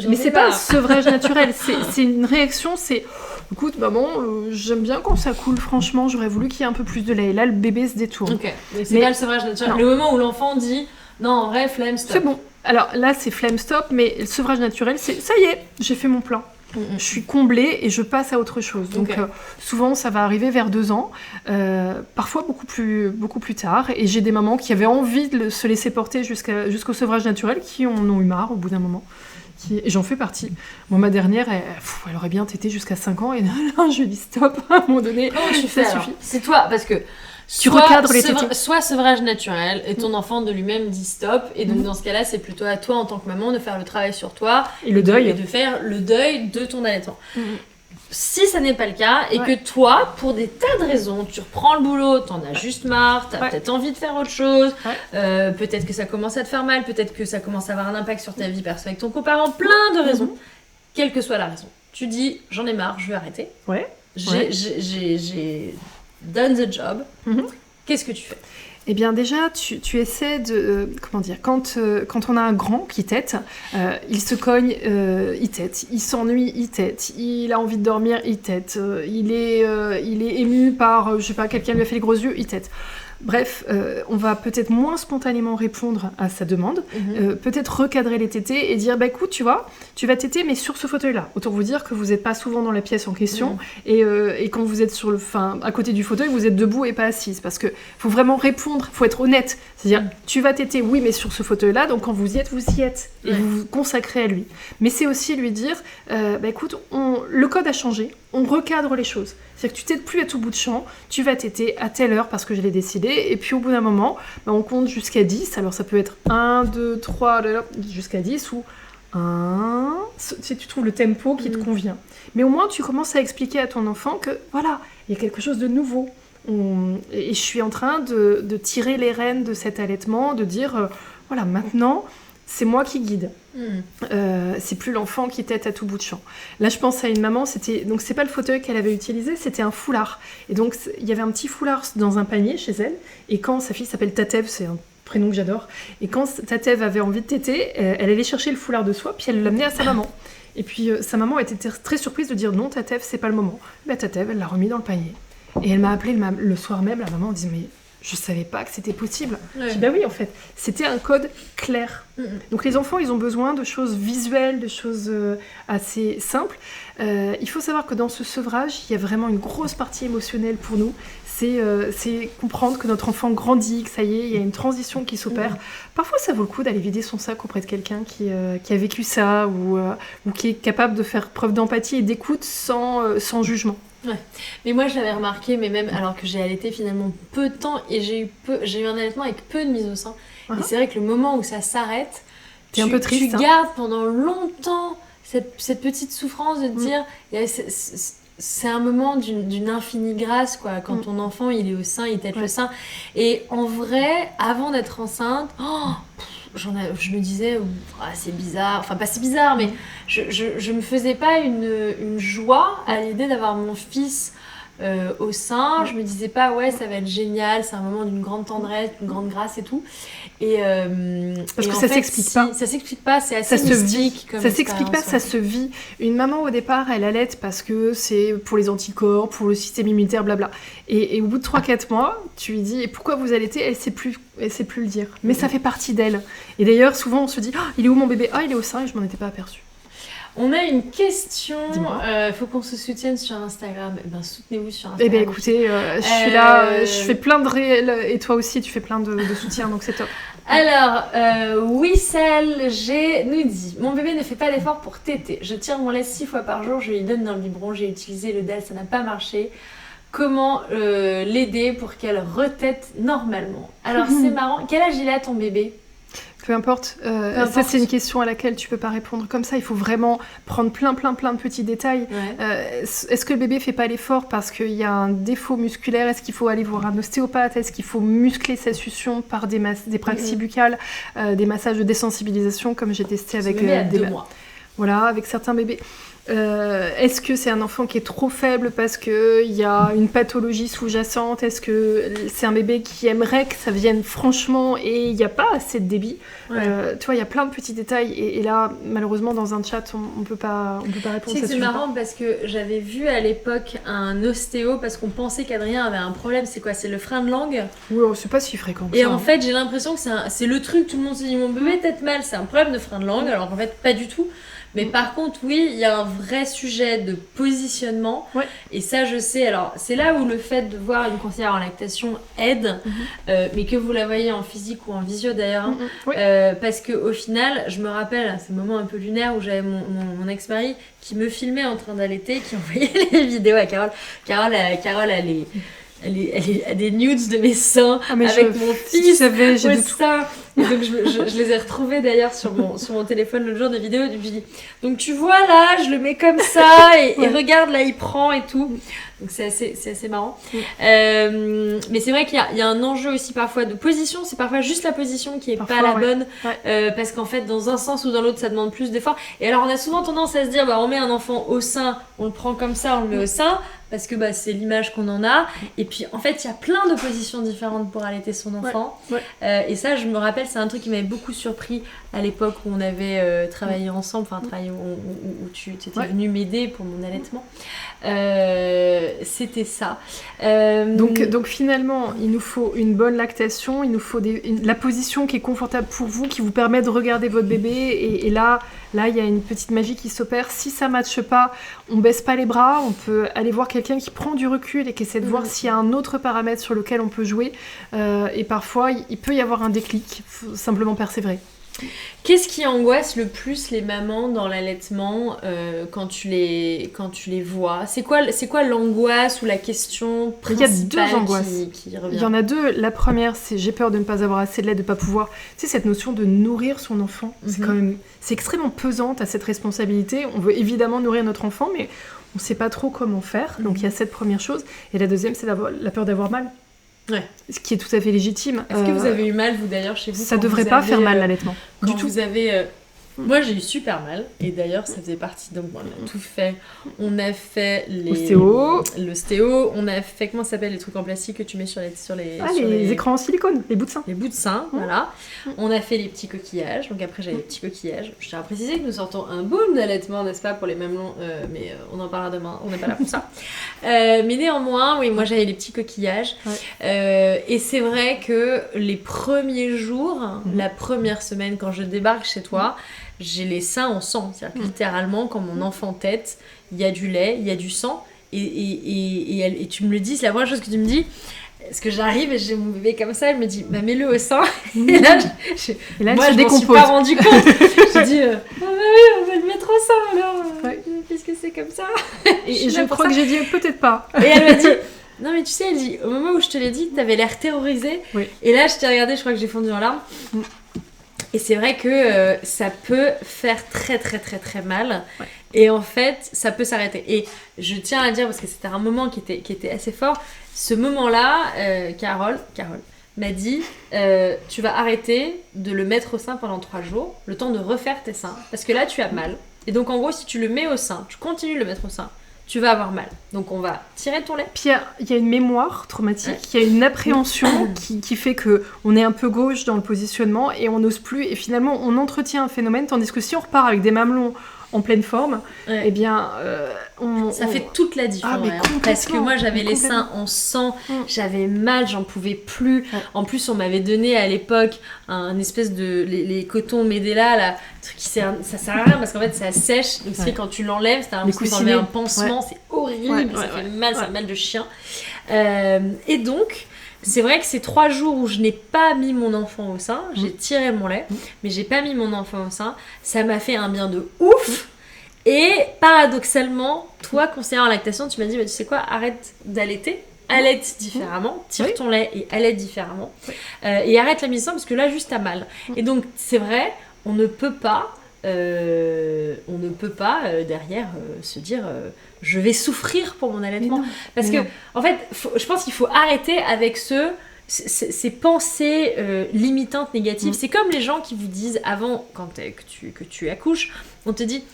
Mais c'est pas un sevrage naturel, c'est une réaction, c'est... Écoute, maman, j'aime bien quand ça coule, franchement, j'aurais voulu qu'il y ait un peu plus de lait. Et là, le bébé se détourne. Mais c'est pas le sevrage naturel. Le moment où l'enfant dit, non, en vrai, flemme, stop. C'est bon. Alors là, c'est flemme, stop, mais le sevrage naturel, c'est, ça y est, j'ai fait mon plan. Je suis comblée et je passe à autre chose. Donc souvent ça va arriver vers 2 ans, parfois beaucoup plus tard. Et j'ai des mamans qui avaient envie de se laisser porter jusqu'au sevrage naturel, qui en ont eu marre au bout d'un moment. Et j'en fais partie. Moi, ma dernière, elle aurait bien tété jusqu'à 5 ans et là, je lui dis stop, à un moment donné. Comment tu fais, suffit. C'est toi, parce que tu recadres les tétés. Soit sevrage naturel et ton enfant de lui-même dit stop, et donc dans ce cas-là, c'est plutôt à toi en tant que maman de faire le travail sur toi et le deuil. Et de faire le deuil de ton allaitement. Si ça n'est pas le cas et que toi, pour des tas de raisons, tu reprends le boulot, t'en as juste marre, t'as peut-être envie de faire autre chose, peut-être que ça commence à te faire mal, peut-être que ça commence à avoir un impact sur ta vie perso avec ton copain, plein de raisons, quelle que soit la raison. Tu dis, j'en ai marre, je vais arrêter. J'ai done the job. Qu'est-ce que tu fais ? Eh bien déjà, tu essaies de... comment dire ? Quand on a un grand qui tète, il se cogne, il tète. Il s'ennuie, il tète. Il a envie de dormir, il tète. Il est ému par, je sais pas, quelqu'un lui a fait les gros yeux, il tète. Bref, on va peut-être moins spontanément répondre à sa demande, peut-être recadrer les tétés et dire bah écoute, tu vois, tu vas téter mais sur ce fauteuil-là. Autant vous dire que vous n'êtes pas souvent dans la pièce en question et quand vous êtes à côté du fauteuil, vous êtes debout et pas assise parce que faut vraiment répondre, faut être honnête. C'est-à-dire tu vas téter, oui, mais sur ce fauteuil-là, donc quand vous y êtes et vous vous consacrez à lui. Mais c'est aussi lui dire bah écoute, le code a changé, on recadre les choses. C'est-à-dire que tu t'aides plus à tout bout de champ, tu vas téter à telle heure parce que je l'ai décidé, et puis au bout d'un moment, on compte jusqu'à 10, alors ça peut être 1, 2, 3, jusqu'à 10, ou 1, si tu trouves le tempo qui te convient. Mais au moins tu commences à expliquer à ton enfant que voilà, il y a quelque chose de nouveau. Et je suis en train de tirer les rênes de cet allaitement, de dire, voilà, maintenant... c'est moi qui guide. C'est plus l'enfant qui tète à tout bout de champ. Là, je pense à une maman, donc c'est pas le fauteuil qu'elle avait utilisé, c'était un foulard. Et donc, il y avait un petit foulard dans un panier chez elle. Et quand sa fille s'appelle Tatev, c'est un prénom que j'adore, et quand Tatev avait envie de téter, elle allait chercher le foulard de soie, puis elle l'amenait à sa maman. Et puis, sa maman était très surprise de dire non, Tatev, c'est pas le moment. Bah, Tatev, elle l'a remis dans le panier. Et elle m'a appelé le soir même, la maman, en disant mais... je savais pas que c'était possible. Je dis bah oui, en fait, c'était un code clair. Donc les enfants, ils ont besoin de choses visuelles, de choses assez simples. Il faut savoir que dans ce sevrage, il y a vraiment une grosse partie émotionnelle pour nous. C'est comprendre que notre enfant grandit, que ça y est, il y a une transition qui s'opère. Parfois, ça vaut le coup d'aller vider son sac auprès de quelqu'un qui a vécu ça ou qui est capable de faire preuve d'empathie et d'écoute sans jugement. Ouais. Mais moi je l'avais remarqué, mais même alors que j'ai allaité finalement peu de temps et j'ai eu un allaitement avec peu de mise au sein. Et c'est vrai que le moment où ça s'arrête, t'es un peu triste, tu gardes pendant longtemps cette petite souffrance de te dire c'est un moment d'une infinie grâce quoi, quand ton enfant il est au sein, il tète le sein. Et en vrai, avant d'être enceinte, je me disais c'est bizarre, enfin pas si bizarre, mais je me faisais pas une joie à l'idée d'avoir mon fils au sein. Je me disais pas ça va être génial, c'est un moment d'une grande tendresse, d'une grande grâce et tout. Parce que ça s'explique pas. Ça s'explique pas, c'est assez mystique comme ça s'explique pas, ça se vit. Une maman au départ, elle allaite parce que c'est pour les anticorps, pour le système immunitaire, blabla. Et au bout de 3-4 mois, tu lui dis et pourquoi vous allaitez, elle sait plus le dire. Mais ça fait partie d'elle. Et d'ailleurs, souvent on se dit il est où mon bébé ? Il est au sein et je m'en étais pas aperçue. On a une question, faut qu'on se soutienne sur Instagram. Soutenez-vous sur Instagram. Écoutez, je suis là, je fais plein de réels et toi aussi tu fais plein de soutien, donc c'est top. Alors, Wissel G nous dit « Mon bébé ne fait pas d'effort pour téter. Je tire mon lait 6 fois par jour, je lui donne dans le biberon, j'ai utilisé le DAL, ça n'a pas marché. Comment l'aider pour qu'elle retète normalement ?» Alors c'est marrant, quel âge il a ton bébé ? Peu importe. Ça c'est une question à laquelle tu peux pas répondre comme ça. Il faut vraiment prendre plein de petits détails. Est-ce que le bébé fait pas l'effort parce qu'il y a un défaut musculaire ? Est-ce qu'il faut aller voir un ostéopathe ? Est-ce qu'il faut muscler sa succion par des praxis buccales, des massages de désensibilisation comme j'ai testé avec des mois. Voilà, avec certains bébés. Est-ce que c'est un enfant qui est trop faible parce qu'il y a une pathologie sous-jacente ? Est-ce que c'est un bébé qui aimerait que ça vienne franchement et il n'y a pas assez de débit ? Tu vois, il y a plein de petits détails et là, malheureusement, dans un chat, on peut pas répondre. C'est marrant parce que j'avais vu à l'époque un ostéo parce qu'on pensait qu'Adrien avait un problème. C'est quoi ? C'est le frein de langue ? Oui, c'est pas si fréquent que ça. Et en fait, j'ai l'impression que c'est le truc, tout le monde se dit mon bébé tète mal, c'est un problème de frein de langue, alors qu'en fait, pas du tout. Mais par contre, oui, il y a un vrai sujet de positionnement. Ouais. Et ça, je sais. Alors, c'est là où le fait de voir une conseillère en lactation aide, mais que vous la voyez en physique ou en visio d'ailleurs. Hein, ouais. parce qu'au final, je me rappelle ces moments un peu lunaires où j'avais mon ex-mari qui me filmait en train d'allaiter, qui envoyait les vidéos à Carole. Carole, elle a des nudes de mes seins avec mon fils. Tu savais, j'ai de ça. Et donc je les ai retrouvés d'ailleurs sur mon téléphone l'autre jour, des vidéos. Et puis, donc tu vois là, je le mets comme ça et regarde là, il prend et tout. Donc c'est assez marrant. Mais c'est vrai qu'il y a un enjeu aussi parfois de position. C'est parfois juste la position qui est pas la bonne. Parce qu'en fait, dans un sens ou dans l'autre, ça demande plus d'efforts. Et alors, on a souvent tendance à se dire, on met un enfant au sein, on le prend comme ça, on le met au sein. Parce que c'est l'image qu'on en a. Et puis, en fait, il y a plein de positions différentes pour allaiter son enfant. Et ça, je me rappelle, c'est un truc qui m'avait beaucoup surpris à l'époque où on avait travaillé ensemble, où tu étais venue m'aider pour mon allaitement. C'était ça. Donc finalement, il nous faut une bonne lactation, il nous faut la position qui est confortable pour vous, qui vous permet de regarder votre bébé. Et là, il y a une petite magie qui s'opère. Si ça ne matche pas, on ne baisse pas les bras, on peut aller voir quelqu'un qui prend du recul et qui essaie de voir s'il y a un autre paramètre sur lequel on peut jouer. Et parfois, il peut y avoir un déclic, il faut simplement persévérer. Qu'est-ce qui angoisse le plus les mamans dans l'allaitement quand tu les vois ? C'est quoi l'angoisse ou la question principale? Il y a deux angoisses qui revient. Il y en a deux. La première, c'est j'ai peur de ne pas avoir assez de lait, de ne pas pouvoir... Tu sais, cette notion de nourrir son enfant, c'est extrêmement pesant à cette responsabilité. On veut évidemment nourrir notre enfant, mais on ne sait pas trop comment faire. Donc il y a cette première chose. Et la deuxième, c'est la peur d'avoir mal. Ouais. Ce qui est tout à fait légitime. Est-ce que vous avez eu mal, vous d'ailleurs, chez vous? Ça devrait pas faire mal l'allaitement. Du tout. Vous avez... Moi, j'ai eu super mal. Et d'ailleurs, ça faisait partie... Donc, on a tout fait. On a fait l'ostéo. On a fait... Comment ça s'appelle les trucs en plastique que tu mets sur les écrans en silicone, les bouts de sein. Les bouts de sein, voilà. On a fait les petits coquillages. Donc après, j'avais les petits coquillages. Je tiens à préciser que nous sortons un boom d'allaitement, n'est-ce pas, pour les mamelons. Mais on en parlera demain. On n'est pas là pour ça. Mais néanmoins, oui, moi, j'avais les petits coquillages. Et c'est vrai que les premiers jours, la première semaine, quand je débarque chez toi... j'ai les seins en sang, c'est-à-dire que littéralement quand mon enfant tète, il y a du lait, il y a du sang et tu me le dis, c'est la première chose que tu me dis, parce que j'arrive et j'ai mon bébé comme ça, elle me dit mets-le au sein et là moi je m'en suis pas rendu compte, je dis oui on va le mettre au sein alors puisque c'est comme ça et je crois que j'ai dit peut-être pas et elle m'a dit non mais tu sais, elle dit au moment où je te l'ai dit t'avais l'air terrorisée et là je t'ai regardé, je crois que j'ai fondu en larmes. Et c'est vrai que ça peut faire très très très très mal. Et en fait, ça peut s'arrêter. Et je tiens à dire, parce que c'était un moment qui était assez fort, ce moment-là, Carole m'a dit tu vas arrêter de le mettre au sein pendant 3 jours, le temps de refaire tes seins. Parce que là, tu as mal. Et donc, en gros, si tu le mets au sein, tu continues de le mettre au sein, tu vas avoir mal. Donc on va tirer ton lait. Puis il y a une mémoire traumatique, il y a une appréhension qui fait qu'on est un peu gauche dans le positionnement et on n'ose plus. Et finalement, on entretient un phénomène, tandis que si on repart avec des mamelons en pleine forme, eh bien... ça fait toute la différence. Parce que moi, j'avais les seins en sang, j'avais mal, j'en pouvais plus. En plus, on m'avait donné à l'époque un espèce de... Les cotons Medela, là, truc qui ça sert à rien parce qu'en fait, ça sèche. Donc, c'est quand tu l'enlèves, c'est un pansement, c'est horrible, ça fait mal, c'est un mal de chien. Et donc... c'est vrai que ces 3 jours où je n'ai pas mis mon enfant au sein, j'ai tiré mon lait, mais j'ai pas mis mon enfant au sein, ça m'a fait un bien de ouf. Et paradoxalement, toi, conseillère en lactation, tu m'as dit, tu sais quoi, arrête d'allaiter, allaite différemment, tire ton lait et allaite différemment, et arrête la mise au sein parce que là, juste t'as mal. Et donc, c'est vrai, on ne peut pas derrière se dire je vais souffrir pour mon allaitement parce que en fait je pense qu'il faut arrêter avec ces pensées limitantes négatives. C'est comme les gens qui vous disent avant que tu accouches, on te dit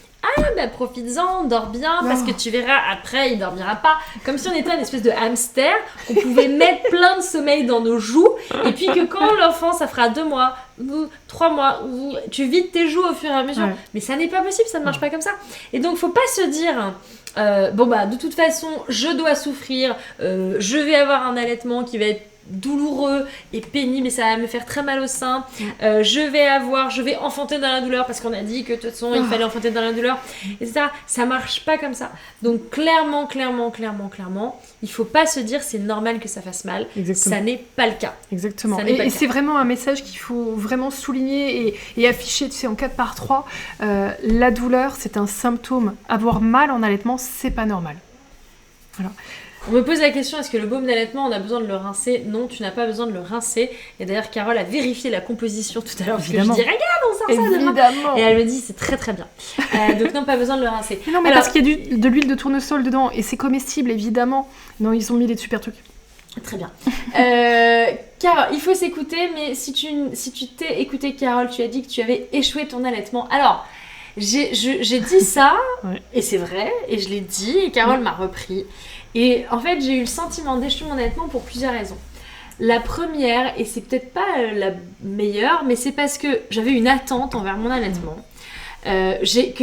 profites-en, dors bien parce que tu verras après il dormira pas, comme si on était une espèce de hamster qu'on pouvait mettre plein de sommeil dans nos joues et puis que quand l'enfant ça fera 2 mois ou 3 mois tu vides tes joues au fur et à mesure, mais ça n'est pas possible, ça ne marche pas comme ça. Et donc faut pas se dire de toute façon je dois souffrir, je vais avoir un allaitement qui va être douloureux et pénible et ça va me faire très mal au sein. Je vais enfanter dans la douleur parce qu'on a dit que de toute façon il fallait enfanter dans la douleur, etc. Ça marche pas comme ça. Donc clairement, il faut pas se dire c'est normal que ça fasse mal. Exactement. Ça n'est pas le cas. Exactement. Et c'est vraiment un message qu'il faut vraiment souligner et afficher, tu sais, en 4x3. La douleur, c'est un symptôme. Avoir mal en allaitement, c'est pas normal. Voilà. On me pose la question, est-ce que le baume d'allaitement, on a besoin de le rincer ? Non, tu n'as pas besoin de le rincer. Et d'ailleurs, Carole a vérifié la composition tout à l'heure. Parce que je dis, regarde, on sort ça demain. Et elle me dit, c'est très très bien. Donc non, pas besoin de le rincer. Mais non, mais parce qu'il y a de l'huile de tournesol dedans. Et c'est comestible, évidemment. Non, ils ont mis des super trucs. Très bien. Carole, il faut s'écouter, mais si tu t'es écouté, Carole, tu as dit que tu avais échoué ton allaitement. Alors, j'ai dit ça, et c'est vrai, et je l'ai dit, et Carole m'a repris. Et en fait, j'ai eu le sentiment d'échouer mon allaitement pour plusieurs raisons. La première, et c'est peut-être pas la meilleure, mais c'est parce que j'avais une attente envers mon allaitement. J'ai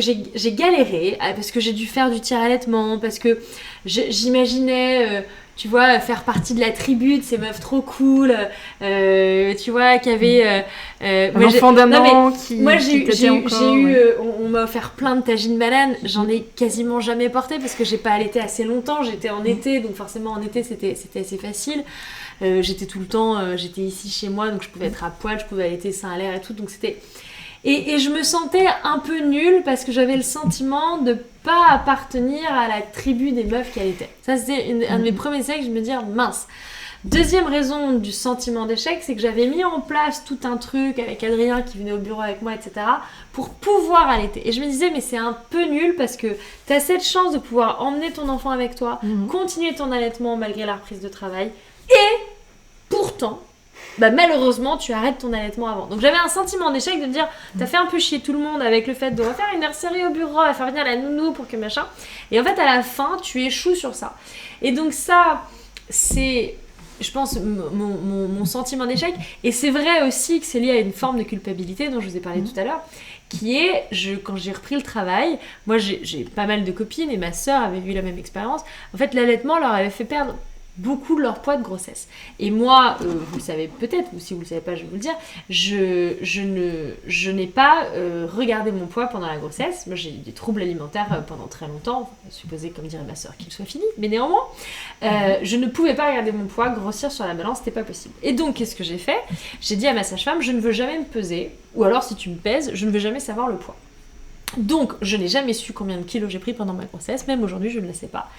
galéré, parce que j'ai dû faire du tir-allaitement, parce que j'imaginais... tu vois, faire partie de la tribu de ces meufs trop cool, tu vois, qui avaient... un enfant d'un an qui... Moi, on m'a offert plein de tagines bananes, j'en ai quasiment jamais porté parce que j'ai pas allaité assez longtemps, j'étais en été, donc forcément en été c'était assez facile. J'étais tout le temps, j'étais ici chez moi, donc je pouvais être à poil, je pouvais allaiter sein à l'air et tout, donc c'était... Et je me sentais un peu nulle parce que j'avais le sentiment de pas appartenir à la tribu des meufs qui allaitaient. Ça, c'était un de mes premiers échecs, je me disais mince. Deuxième raison du sentiment d'échec, c'est que j'avais mis en place tout un truc avec Adrien qui venait au bureau avec moi, etc. pour pouvoir allaiter. Et je me disais, mais c'est un peu nul parce que tu as cette chance de pouvoir emmener ton enfant avec toi, continuer ton allaitement malgré la reprise de travail. Et pourtant... malheureusement tu arrêtes ton allaitement avant. Donc j'avais un sentiment d'échec de me dire t'as fait un peu chier tout le monde avec le fait de refaire une nurserie au bureau, à faire venir la nounou pour que machin, et en fait à la fin tu échoues sur ça. Et donc ça c'est, je pense, mon sentiment d'échec. Et c'est vrai aussi que c'est lié à une forme de culpabilité dont je vous ai parlé tout à l'heure, qui est, quand j'ai repris le travail, moi j'ai pas mal de copines et ma sœur avait eu la même expérience. En fait l'allaitement leur avait fait perdre beaucoup de leur poids de grossesse. Et moi, vous le savez peut-être, ou si vous le savez pas, je vais vous le dire, je n'ai pas regardé mon poids pendant la grossesse. Moi, j'ai eu des troubles alimentaires pendant très longtemps, supposé, comme dirait ma soeur, qu'il soit fini, mais néanmoins, je ne pouvais pas regarder mon poids grossir sur la balance, c'était pas possible. Et donc, qu'est-ce que j'ai fait ? J'ai dit à ma sage-femme, je ne veux jamais me peser, ou alors si tu me pèses, je ne veux jamais savoir le poids. Donc, je n'ai jamais su combien de kilos j'ai pris pendant ma grossesse, même aujourd'hui, je ne le sais pas.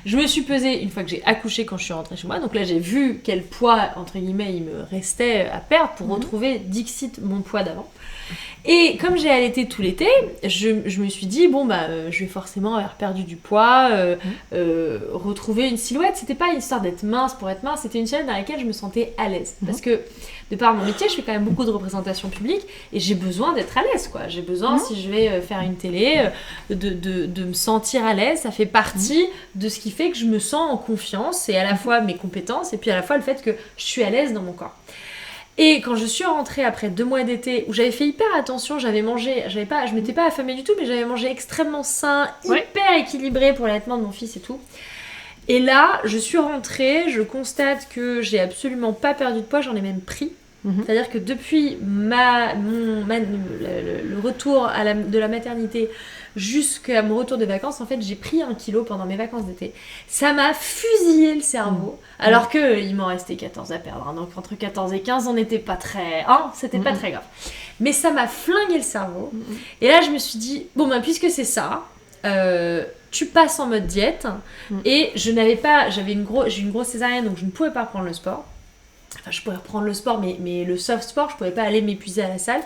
Je me suis pesée une fois que j'ai accouché quand je suis rentrée chez moi, donc là, j'ai vu quel poids, entre guillemets, il me restait à perdre pour retrouver, dixit, mon poids d'avant. Et comme j'ai allaité tout l'été, je me suis dit, je vais forcément avoir perdu du poids, retrouver une silhouette. C'était pas une histoire d'être mince pour être mince, c'était une silhouette dans laquelle je me sentais à l'aise. Parce que, de par mon métier, je fais quand même beaucoup de représentations publiques et j'ai besoin d'être à l'aise, quoi. J'ai besoin, si je vais faire une télé, de me sentir à l'aise. Ça fait partie de ce qui fait que je me sens en confiance. C'est à la fois mes compétences et puis à la fois le fait que je suis à l'aise dans mon corps. Et quand je suis rentrée après 2 mois d'été, où j'avais fait hyper attention, j'avais mangé, je m'étais pas affamée du tout, mais j'avais mangé extrêmement sain, hyper équilibré pour l'allaitement de mon fils et tout. Et là, je suis rentrée, je constate que j'ai absolument pas perdu de poids, j'en ai même pris. C'est-à-dire que depuis le retour de la maternité jusqu'à mon retour de vacances, en fait, j'ai pris 1 kilo pendant mes vacances d'été. Ça m'a fusillé le cerveau, alors qu'il m'en restait 14 à perdre. Hein. Donc entre 14 et 15, on n'était pas très... c'était pas très grave. Mais ça m'a flingué le cerveau. Et là, je me suis dit, puisque c'est ça... tu passes en mode diète. Et j'ai eu une grosse césarienne, donc je ne pouvais pas reprendre le sport. Enfin, je pourrais reprendre le sport, mais le soft sport, je pouvais pas aller m'épuiser à la salle.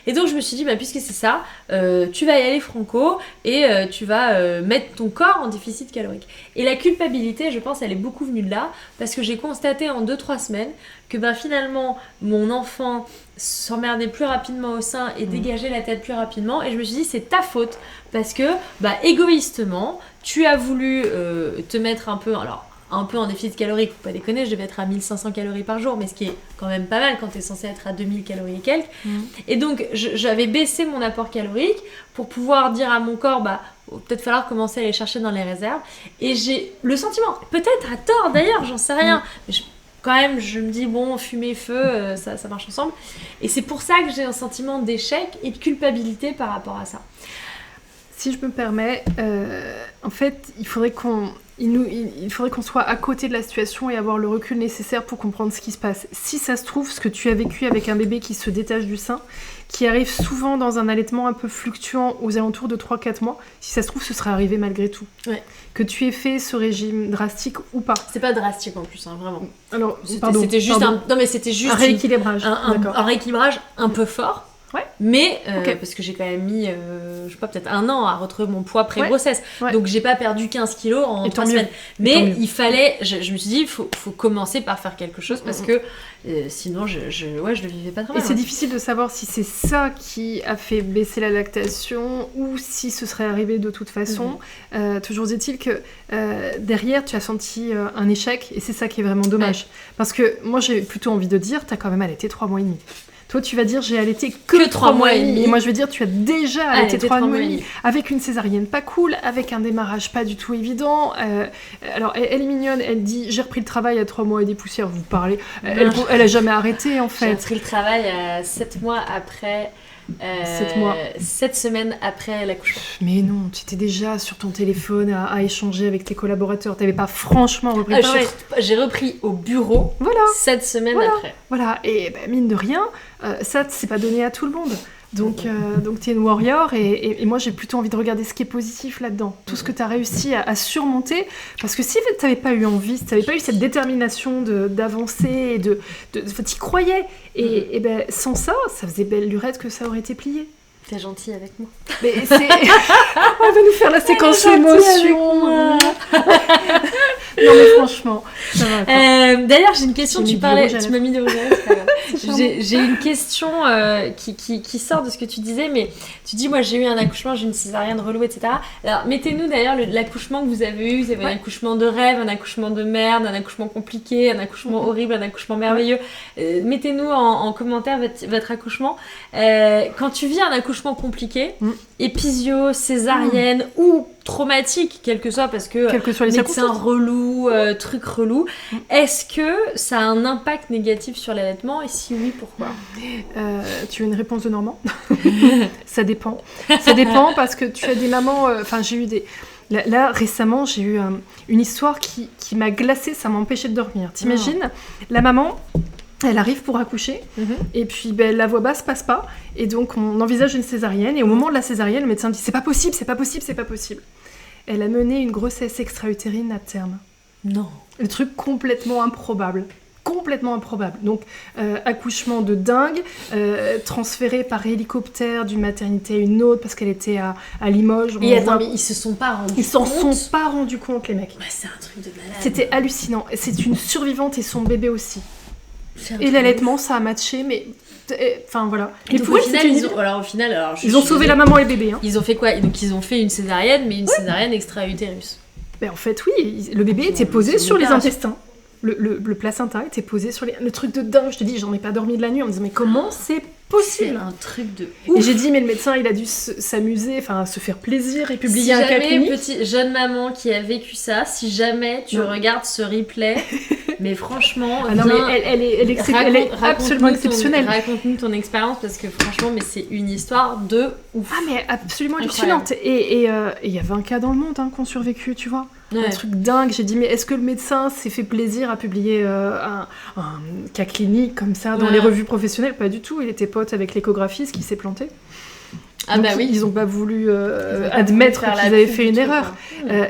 Et donc, je me suis dit, puisque c'est ça, tu vas y aller franco et tu vas mettre ton corps en déficit calorique. Et la culpabilité, je pense, elle est beaucoup venue de là, parce que j'ai constaté en 2-3 semaines que finalement, mon enfant s'emmerdait plus rapidement au sein et dégageait la tête plus rapidement. Et je me suis dit, c'est ta faute, parce que, égoïstement, tu as voulu te mettre un peu en déficit calorique, faut pas déconner, je devais être à 1500 calories par jour, mais ce qui est quand même pas mal quand t'es censé être à 2000 calories et quelques. Et donc, j'avais baissé mon apport calorique pour pouvoir dire à mon corps, peut-être falloir commencer à aller chercher dans les réserves. Et j'ai le sentiment, peut-être à tort d'ailleurs, j'en sais rien, mais quand même, je me dis, bon, fumée, feu, ça marche ensemble. Et c'est pour ça que j'ai un sentiment d'échec et de culpabilité par rapport à ça. Si je me permets, en fait, il faudrait qu'on soit à côté de la situation et avoir le recul nécessaire pour comprendre ce qui se passe. Si ça se trouve, ce que tu as vécu avec un bébé qui se détache du sein, qui arrive souvent dans un allaitement un peu fluctuant aux alentours de 3-4 mois, si ça se trouve, ce serait arrivé malgré tout. Ouais. Que tu aies fait ce régime drastique ou pas. C'est pas drastique en plus, hein, vraiment. Alors, c'était juste un rééquilibrage. Un rééquilibrage un peu fort. Ouais. Mais parce que j'ai quand même mis je sais pas, peut-être 1 an à retrouver mon poids pré-grossesse, donc j'ai pas perdu 15 kilos en 3 semaines, mais il fallait, je me suis dit il faut commencer par faire quelque chose parce que sinon je le vivais pas très bien. Et c'est difficile de savoir si c'est ça qui a fait baisser la lactation ou si ce serait arrivé de toute façon. Toujours est-il que derrière tu as senti un échec et c'est ça qui est vraiment dommage, parce que moi j'ai plutôt envie de dire t'as quand même allaité 3 mois et demi. Toi, tu vas dire, j'ai allaité que 3 mois et demi. Et moi, je vais dire, tu as déjà allaité 3 mois et demi. Avec une césarienne pas cool, avec un démarrage pas du tout évident. Alors, elle est mignonne, elle dit, j'ai repris le travail à 3 mois et des poussières, vous parlez. Elle a jamais arrêté, en fait. J'ai repris le travail à 7 mois après... 7 semaines après l'accouchement. Mais non, tu étais déjà sur ton téléphone à échanger avec tes collaborateurs. T'avais pas franchement repris le travail. J'ai repris au bureau 7 semaines après. Voilà, et mine de rien, ça, c'est pas donné à tout le monde. Donc t'es une warrior et moi j'ai plutôt envie de regarder ce qui est positif là-dedans. Tout ce que t'as réussi à surmonter. Parce que si t'avais pas eu envie, si t'avais pas eu cette détermination d'avancer, t'y croyais. Et sans ça, ça faisait belle lurette que ça aurait été plié. T'es gentille avec moi. Mais c'est... On va nous faire la séquence émotion. Non mais franchement, ça va. D'ailleurs, j'ai une question. Tu m'as mis des rouges à lèvres. J'ai une question qui sort de ce que tu disais, mais tu dis, moi j'ai eu un accouchement, j'ai une césarienne relou, etc. Alors mettez-nous d'ailleurs l'accouchement que vous avez eu. Vous avez un accouchement de rêve, un accouchement de merde, un accouchement compliqué, un accouchement horrible, un accouchement merveilleux. Mettez-nous en commentaire votre accouchement. Quand tu vis un accouchement compliqué, épisio, césarienne ou traumatique, quel que soit, parce que les médecin relou, truc relou, est-ce que ça a un impact négatif sur l'allaitement et si oui, pourquoi? Tu as une réponse de Normand? Ça dépend parce que tu as des mamans, j'ai eu des... Là, récemment, j'ai eu une histoire qui m'a glacée, ça m'a empêchée de dormir. T'imagines, la maman, elle arrive pour accoucher, et puis la voix basse passe pas, et donc on envisage une césarienne, et au moment de la césarienne, le médecin dit c'est pas possible. Elle a mené une grossesse extra-utérine à terme. Non. Le truc complètement improbable. Donc, accouchement de dingue, transféré par hélicoptère d'une maternité à une autre parce qu'elle était à Limoges. Et attends, mais ils se sont pas rendus compte. Ils s'en sont pas rendus compte, les mecs. Ouais, c'est un truc de malade. C'était hallucinant. C'est une survivante et son bébé aussi. Et l'allaitement, ça a matché, mais... Enfin, voilà. Et pour au final, ils ont sauvé la maman et le bébé. Hein. Ils ont fait quoi? Donc, ils ont fait une césarienne, mais une césarienne extra-utérus. Ben, en fait, oui. Le bébé était posé sur les intestins. Le placenta était posé sur le truc de dingue. Je te dis, j'en ai pas dormi de la nuit en me disant, mais comment c'est possible? C'est un truc de ouf. Et j'ai dit, mais le médecin, il a dû s'amuser, se faire plaisir et publier un cas clinique. Petite jeune maman qui a vécu ça, si jamais tu regardes ce replay, mais franchement, elle est absolument exceptionnelle. Raconte-nous ton expérience parce que franchement, mais c'est une histoire de ouf. Ah, mais absolument hallucinante. Et il y a 20 cas dans le monde qui ont survécu, tu vois. Un truc dingue. J'ai dit, mais est-ce que le médecin s'est fait plaisir à publier un cas clinique comme ça dans les revues professionnelles? Pas du tout. Il était pote avec l'échographiste qui s'est planté. Ah donc, ils n'ont pas voulu admettre qu'ils avaient fait une erreur.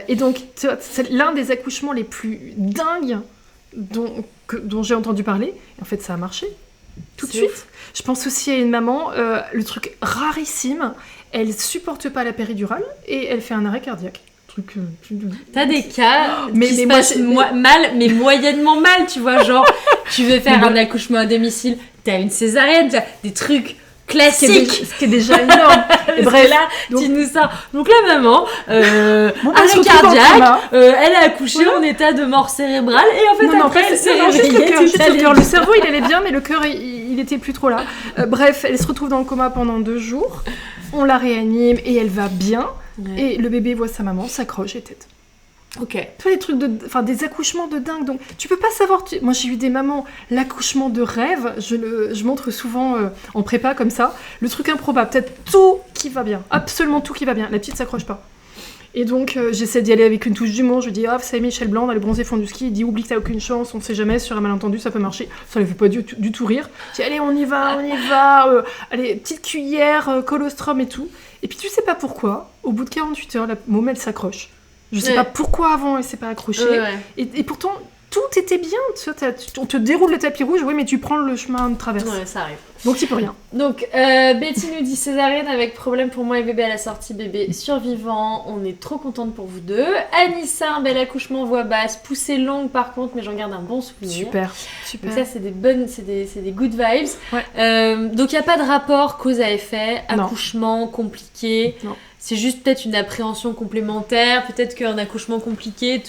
Et donc, tu vois, c'est l'un des accouchements les plus dingues dont j'ai entendu parler. Et en fait, ça a marché. Tout de suite. Ouf. Je pense aussi à une maman, le truc rarissime, elle supporte pas la péridurale et elle fait un arrêt cardiaque. T'as des cas qui se passent mal, mais moyennement mal, tu vois, genre tu veux faire un accouchement à domicile, t'as une césarienne, t'as des trucs classiques, ce qui est déjà énorme. Et bref, là, tu nous sors. Donc la maman, arrêt cardiaque, elle a accouché en état de mort cérébrale, et en fait après elle s'est réveillée. Le cerveau il allait bien, mais le cœur il était plus trop là. Bref, elle se retrouve dans le coma pendant 2 jours. On la réanime et elle va bien. Ouais. Et le bébé voit sa maman, s'accroche et tète. Ok. Tu vois, des accouchements de dingue. Donc, tu peux pas savoir. Moi, j'ai eu des mamans, l'accouchement de rêve. Je montre souvent en prépa comme ça. Le truc improbable, peut-être tout qui va bien. Absolument tout qui va bien. La petite s'accroche pas. Et donc, j'essaie d'y aller avec une touche d'humour. Je dis, vous savez, Michel Blanc, dans les bronzés fond du ski, il dit, oublie que t'as aucune chance, on sait jamais, sur un malentendu, ça peut marcher. Ça les fait pas du tout rire. Je dis, allez, on y va. Allez, petite cuillère, colostrum et tout. Et puis, tu sais pas pourquoi, au bout de 48 heures, la môme, elle s'accroche. Je sais pas pourquoi avant elle s'est pas accrochée. Ouais. Et pourtant, tout était bien. On te déroule le tapis rouge, oui, mais tu prends le chemin de traverse. Ouais, ça arrive. Donc tu peux rien. Donc, Betty nous dit césarienne avec problème pour moi et bébé à la sortie, bébé survivant. On est trop contente pour vous deux. Anissa, un bel accouchement, voix basse, poussée longue par contre, mais j'en garde un bon souvenir. Super. Donc ça, c'est des good vibes. Ouais. Donc il n'y a pas de rapport cause à effet, accouchement compliqué. Non. C'est juste peut-être une appréhension complémentaire. Peut-être qu'un accouchement compliqué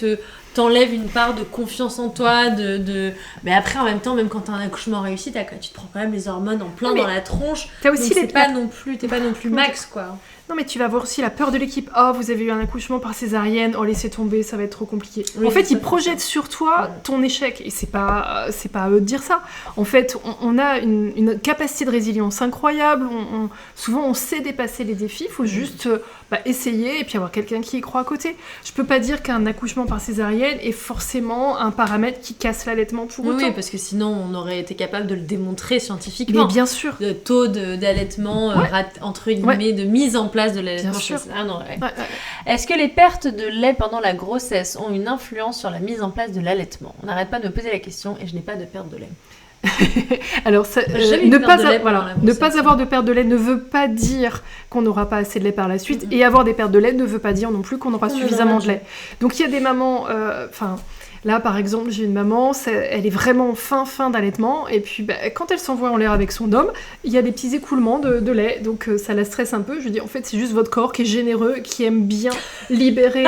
t'enlève une part de confiance en toi. Mais après, en même temps, même quand t'as un accouchement réussi, tu te prends quand même les hormones en plein dans la tronche. T'as aussi t'es pas non plus max, quoi. Non, mais tu vas voir aussi la peur de l'équipe. Oh, vous avez eu un accouchement par césarienne. Oh, laissez tomber, ça va être trop compliqué. Oui, en fait, ils projettent sur toi ton échec. Et c'est pas à eux de dire ça. En fait, on a une capacité de résilience incroyable. Souvent, on sait dépasser les défis. Il faut juste essayer et puis avoir quelqu'un qui y croit à côté. Je peux pas dire qu'un accouchement par césarienne est forcément un paramètre qui casse l'allaitement pour autant. Oui, parce que sinon, on aurait été capable de le démontrer scientifiquement. Mais bien sûr. Le taux d'allaitement, entre guillemets, de mise en place de l'allaitement. Bien sûr. Est-ce que les pertes de lait pendant la grossesse ont une influence sur la mise en place de l'allaitement ? On n'arrête pas de me poser la question et je n'ai pas de perte de lait. Alors, ne pas avoir de perte de lait ne veut pas dire qu'on n'aura pas assez de lait par la suite, et avoir des pertes de lait ne veut pas dire non plus qu'on aura suffisamment de lait. Donc il y a des mamans, là par exemple j'ai une maman, elle est vraiment fin d'allaitement, et puis quand elle s'envoie en l'air avec son homme, il y a des petits écoulements de lait, donc ça la stresse un peu. Je lui dis en fait c'est juste votre corps qui est généreux, qui aime bien libérer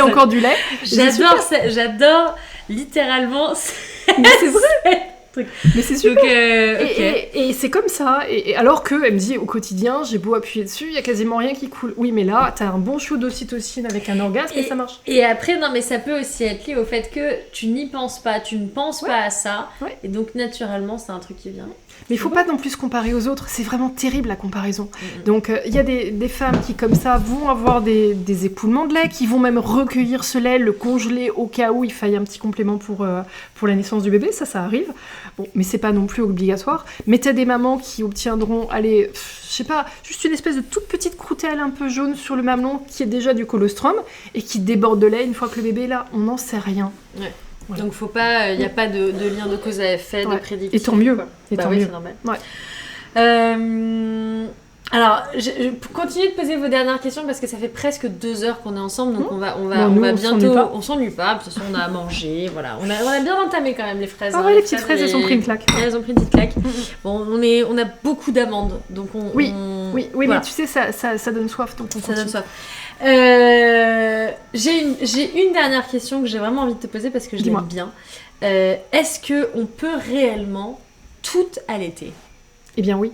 encore du lait. J'adore littéralement. Mais c'est vrai. Mais c'est super. Donc, et c'est comme ça. Et alors que elle me dit au quotidien, j'ai beau appuyer dessus, il y a quasiment rien qui coule. Oui, mais là, t'as un bon shoot d'ocytocine avec un orgasme et ça marche. Et après, non, mais ça peut aussi être lié au fait que tu n'y penses pas, tu ne penses pas à ça, et donc naturellement, c'est un truc qui vient. Mais il faut pas non plus se comparer aux autres, c'est vraiment terrible la comparaison. Donc il y a des femmes qui comme ça vont avoir des écoulements de lait, qui vont même recueillir ce lait, le congeler au cas où il faille un petit complément pour la naissance du bébé, ça arrive. Bon, mais c'est pas non plus obligatoire. Mais t'as des mamans qui obtiendront, je sais pas, juste une espèce de toute petite croutelle un peu jaune sur le mamelon qui est déjà du colostrum et qui déborde de lait une fois que le bébé est là, on n'en sait rien. Ouais. Voilà. Donc il n'y a pas de lien de cause à effet, de prédiction. Et tant mieux. Quoi. Mieux. C'est normal. Alors, je continue de poser vos dernières questions parce que ça fait presque 2 heures qu'on est ensemble, donc on va bientôt. On s'ennuie pas, de toute façon on a à manger, voilà. On a bien entamé quand même les fraises. Ah ouais, les petites fraises, elles ont pris une claque. Elles ont pris une petite claque. Bon, on a beaucoup d'amandes, donc Oui, voilà. Mais tu sais, ça donne soif, donc on continue. Ça donne soif. J'ai une dernière question que j'ai vraiment envie de te poser parce que je l'aime bien. Est-ce qu'on peut réellement tout allaiter ? Eh bien oui.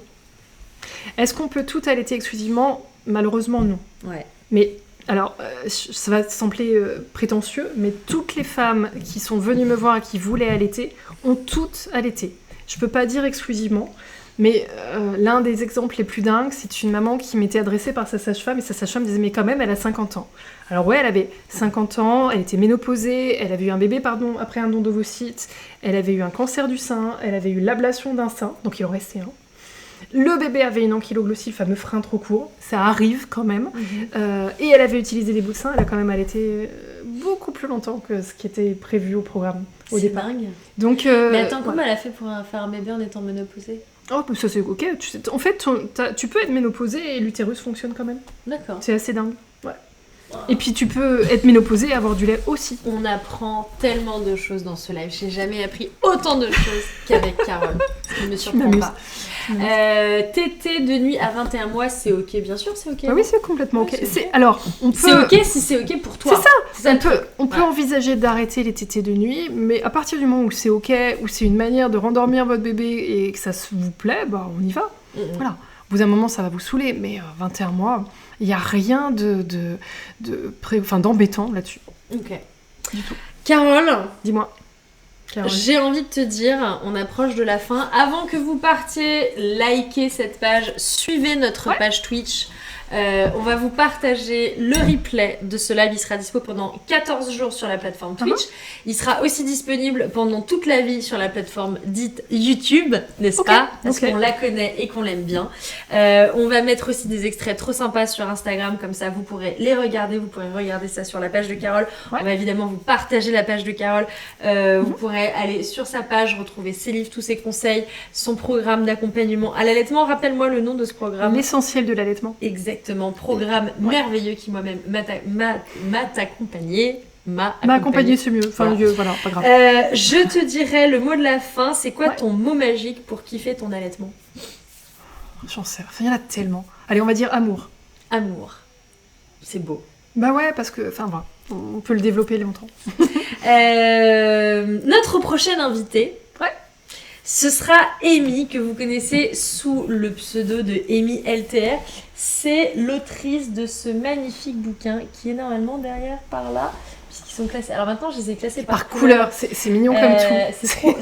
Est-ce qu'on peut tout allaiter exclusivement ? Malheureusement non. Ouais. Mais alors, ça va sembler prétentieux, mais toutes les femmes qui sont venues me voir et qui voulaient allaiter ont toutes allaité. Je peux pas dire exclusivement. Mais l'un des exemples les plus dingues, c'est une maman qui m'était adressée par sa sage-femme, et sa sage-femme disait « mais quand même, elle a 50 ans ». Alors ouais, elle avait 50 ans, elle était ménopausée, elle avait eu un bébé après un don d'ovocytes, elle avait eu un cancer du sein, elle avait eu l'ablation d'un sein, donc il en restait un. Le bébé avait une ankylosglossie, le fameux frein trop court, ça arrive quand même, et elle avait utilisé des bouts de sein, elle a quand même allaité beaucoup plus longtemps que ce qui était prévu au programme au départ. Dingue. Donc, mais attends, comment elle a fait pour faire un bébé en étant ménopausée ? Oh, ça c'est ok. En fait, tu peux être ménopausée et l'utérus fonctionne quand même. D'accord. C'est assez dingue. Ouais. Wow. Et puis tu peux être ménopausée et avoir du lait aussi. On apprend tellement de choses dans ce live. J'ai jamais appris autant de choses qu'avec Carole. Ça ne me surprend pas. Tété de nuit à 21 mois, c'est ok, bien sûr, c'est ok. Ah oui, c'est complètement ok. C'est alors, on peut. C'est ok si c'est ok pour toi. C'est ça. On peut envisager d'arrêter les tétés de nuit, mais à partir du moment où c'est ok, où c'est une manière de rendormir votre bébé et que ça vous plaît, on y va. Voilà. Au bout d'un moment, ça va vous saouler, mais 21 mois, il n'y a rien d'embêtant là-dessus. Ok. Du tout. Carole, Dis-moi. j'ai envie de te dire, on approche de la fin. Avant que vous partiez, likez cette page, suivez notre page Twitch. On va vous partager le replay de ce live. Il sera dispo pendant 14 jours sur la plateforme Twitch. Il sera aussi disponible pendant toute la vie sur la plateforme dite YouTube, n'est-ce pas? Parce qu'on la connaît et qu'on l'aime bien. On va mettre aussi des extraits trop sympas sur Instagram, comme ça vous pourrez les regarder. Vous pourrez regarder ça sur la page de Carole. On va évidemment vous partager la page de Carole. Vous pourrez aller sur sa page, retrouver ses livres, tous ses conseils, son programme d'accompagnement à l'allaitement. Rappelle-moi le nom de ce programme. L'essentiel de l'allaitement. Exactement, programme merveilleux qui moi-même m'a accompagné. M'a accompagné, c'est mieux. Enfin, voilà, pas grave. Je te dirais le mot de la fin. C'est quoi ton mot magique pour kiffer ton allaitement? J'en sais rien, il y en a tellement. Allez, on va dire amour. Amour. C'est beau. Bah ouais, parce que, enfin, voilà, on peut le développer longtemps. Notre prochaine invitée, ce sera Amy, que vous connaissez sous le pseudo de Amy LTR. C'est l'autrice de ce magnifique bouquin qui est normalement derrière par là, puisqu'ils sont classés. Alors maintenant, je les ai classés par couleur. C'est mignon comme tout.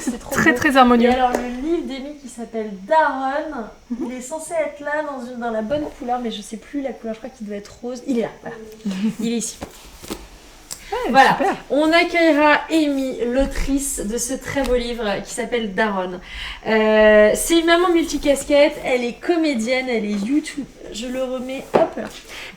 C'est trop très beau. très harmonieux. Et alors le livre d'Amy qui s'appelle Daron, il est censé être là dans la bonne couleur, mais je sais plus la couleur. Je crois qu'il doit être rose. Il est là. Voilà. Il est ici. Voilà, super. On accueillera Amy, l'autrice de ce très beau livre qui s'appelle Daron. C'est une maman multicasquette, elle est comédienne, elle est YouTube. Je le remets, hop là.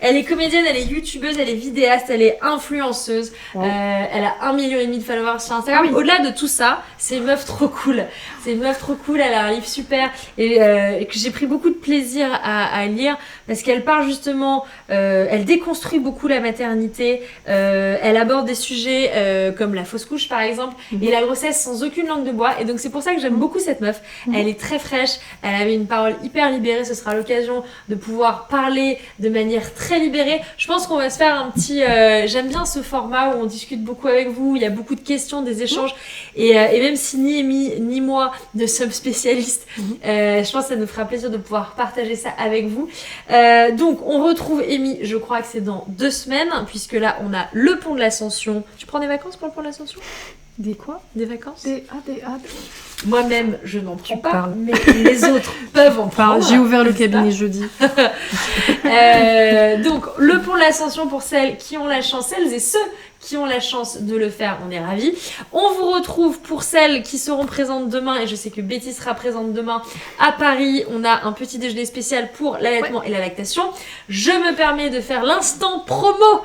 Elle est comédienne, elle est youtubeuse, elle est vidéaste, elle est influenceuse. Wow. Elle a 1,5 million de followers sur Instagram. Au-delà de tout ça, c'est une meuf trop cool. C'est une meuf trop cool, elle a un livre super et que j'ai pris beaucoup de plaisir à lire parce qu'elle parle justement, elle déconstruit beaucoup la maternité, elle aborde des sujets comme la fausse couche par exemple et la grossesse sans aucune langue de bois, et donc c'est pour ça que j'aime beaucoup cette meuf. Elle est très fraîche, elle avait une parole hyper libérée, ce sera l'occasion de pouvoir parler de manière très libérée. Je pense qu'on va se faire un petit... j'aime bien ce format où on discute beaucoup avec vous, il y a beaucoup de questions, des échanges, et même si ni Amy ni moi ne sommes spécialistes, je pense que ça nous fera plaisir de pouvoir partager ça avec vous. Donc on retrouve Amy, je crois que c'est dans 2 semaines, puisque là on a le pont de l'Ascension. Tu prends des vacances pour le pont de l'Ascension? Des quoi? Des vacances? Moi-même, je n'en prends pas, mais les autres peuvent en prendre. J'ai ouvert le cabinet jeudi. Donc, le pont de l'Ascension pour celles qui ont la chance, celles et ceux qui ont la chance de le faire, on est ravis. On vous retrouve pour celles qui seront présentes demain, et je sais que Betty sera présente demain à Paris. On a un petit déjeuner spécial pour l'allaitement et la lactation. Je me permets de faire l'instant promo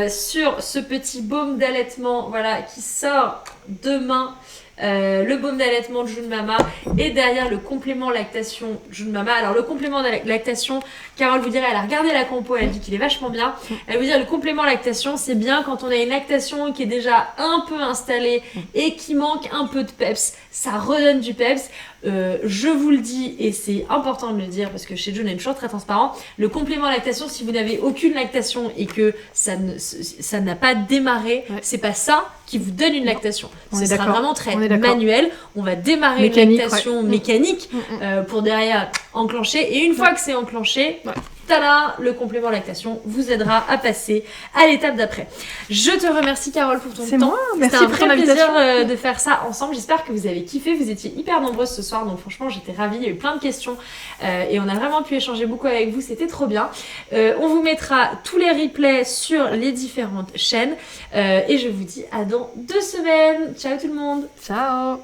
sur ce petit baume d'allaitement, voilà, qui sort demain. Le baume d'allaitement de June Mama, et derrière le complément lactation June Mama. Alors le complément de lactation, Carole vous dirait, elle a regardé la compo, elle dit qu'il est vachement bien. Elle vous dit, le complément lactation, c'est bien quand on a une lactation qui est déjà un peu installée et qui manque un peu de peps. Ça redonne du peps. Je vous le dis, et c'est important de le dire parce que chez June on est toujours très transparent, le complément lactation, si vous n'avez aucune lactation et que ça n'a pas démarré, c'est pas ça qui vous donne une lactation. Ce sera vraiment très manuel. On va démarrer une lactation mécanique pour derrière enclencher, et une fois que c'est enclenché, tada, le complément lactation vous aidera à passer à l'étape d'après. Je te remercie Carole pour ton temps. C'est moi, merci pour ton invitation. C'était un vrai plaisir de faire ça ensemble. J'espère que vous avez kiffé, vous étiez hyper nombreuses ce soir, donc franchement j'étais ravie, il y a eu plein de questions et on a vraiment pu échanger beaucoup avec vous, c'était trop bien. On vous mettra tous les replays sur les différentes chaînes et je vous dis à dans 2 semaines. Ciao tout le monde. Ciao.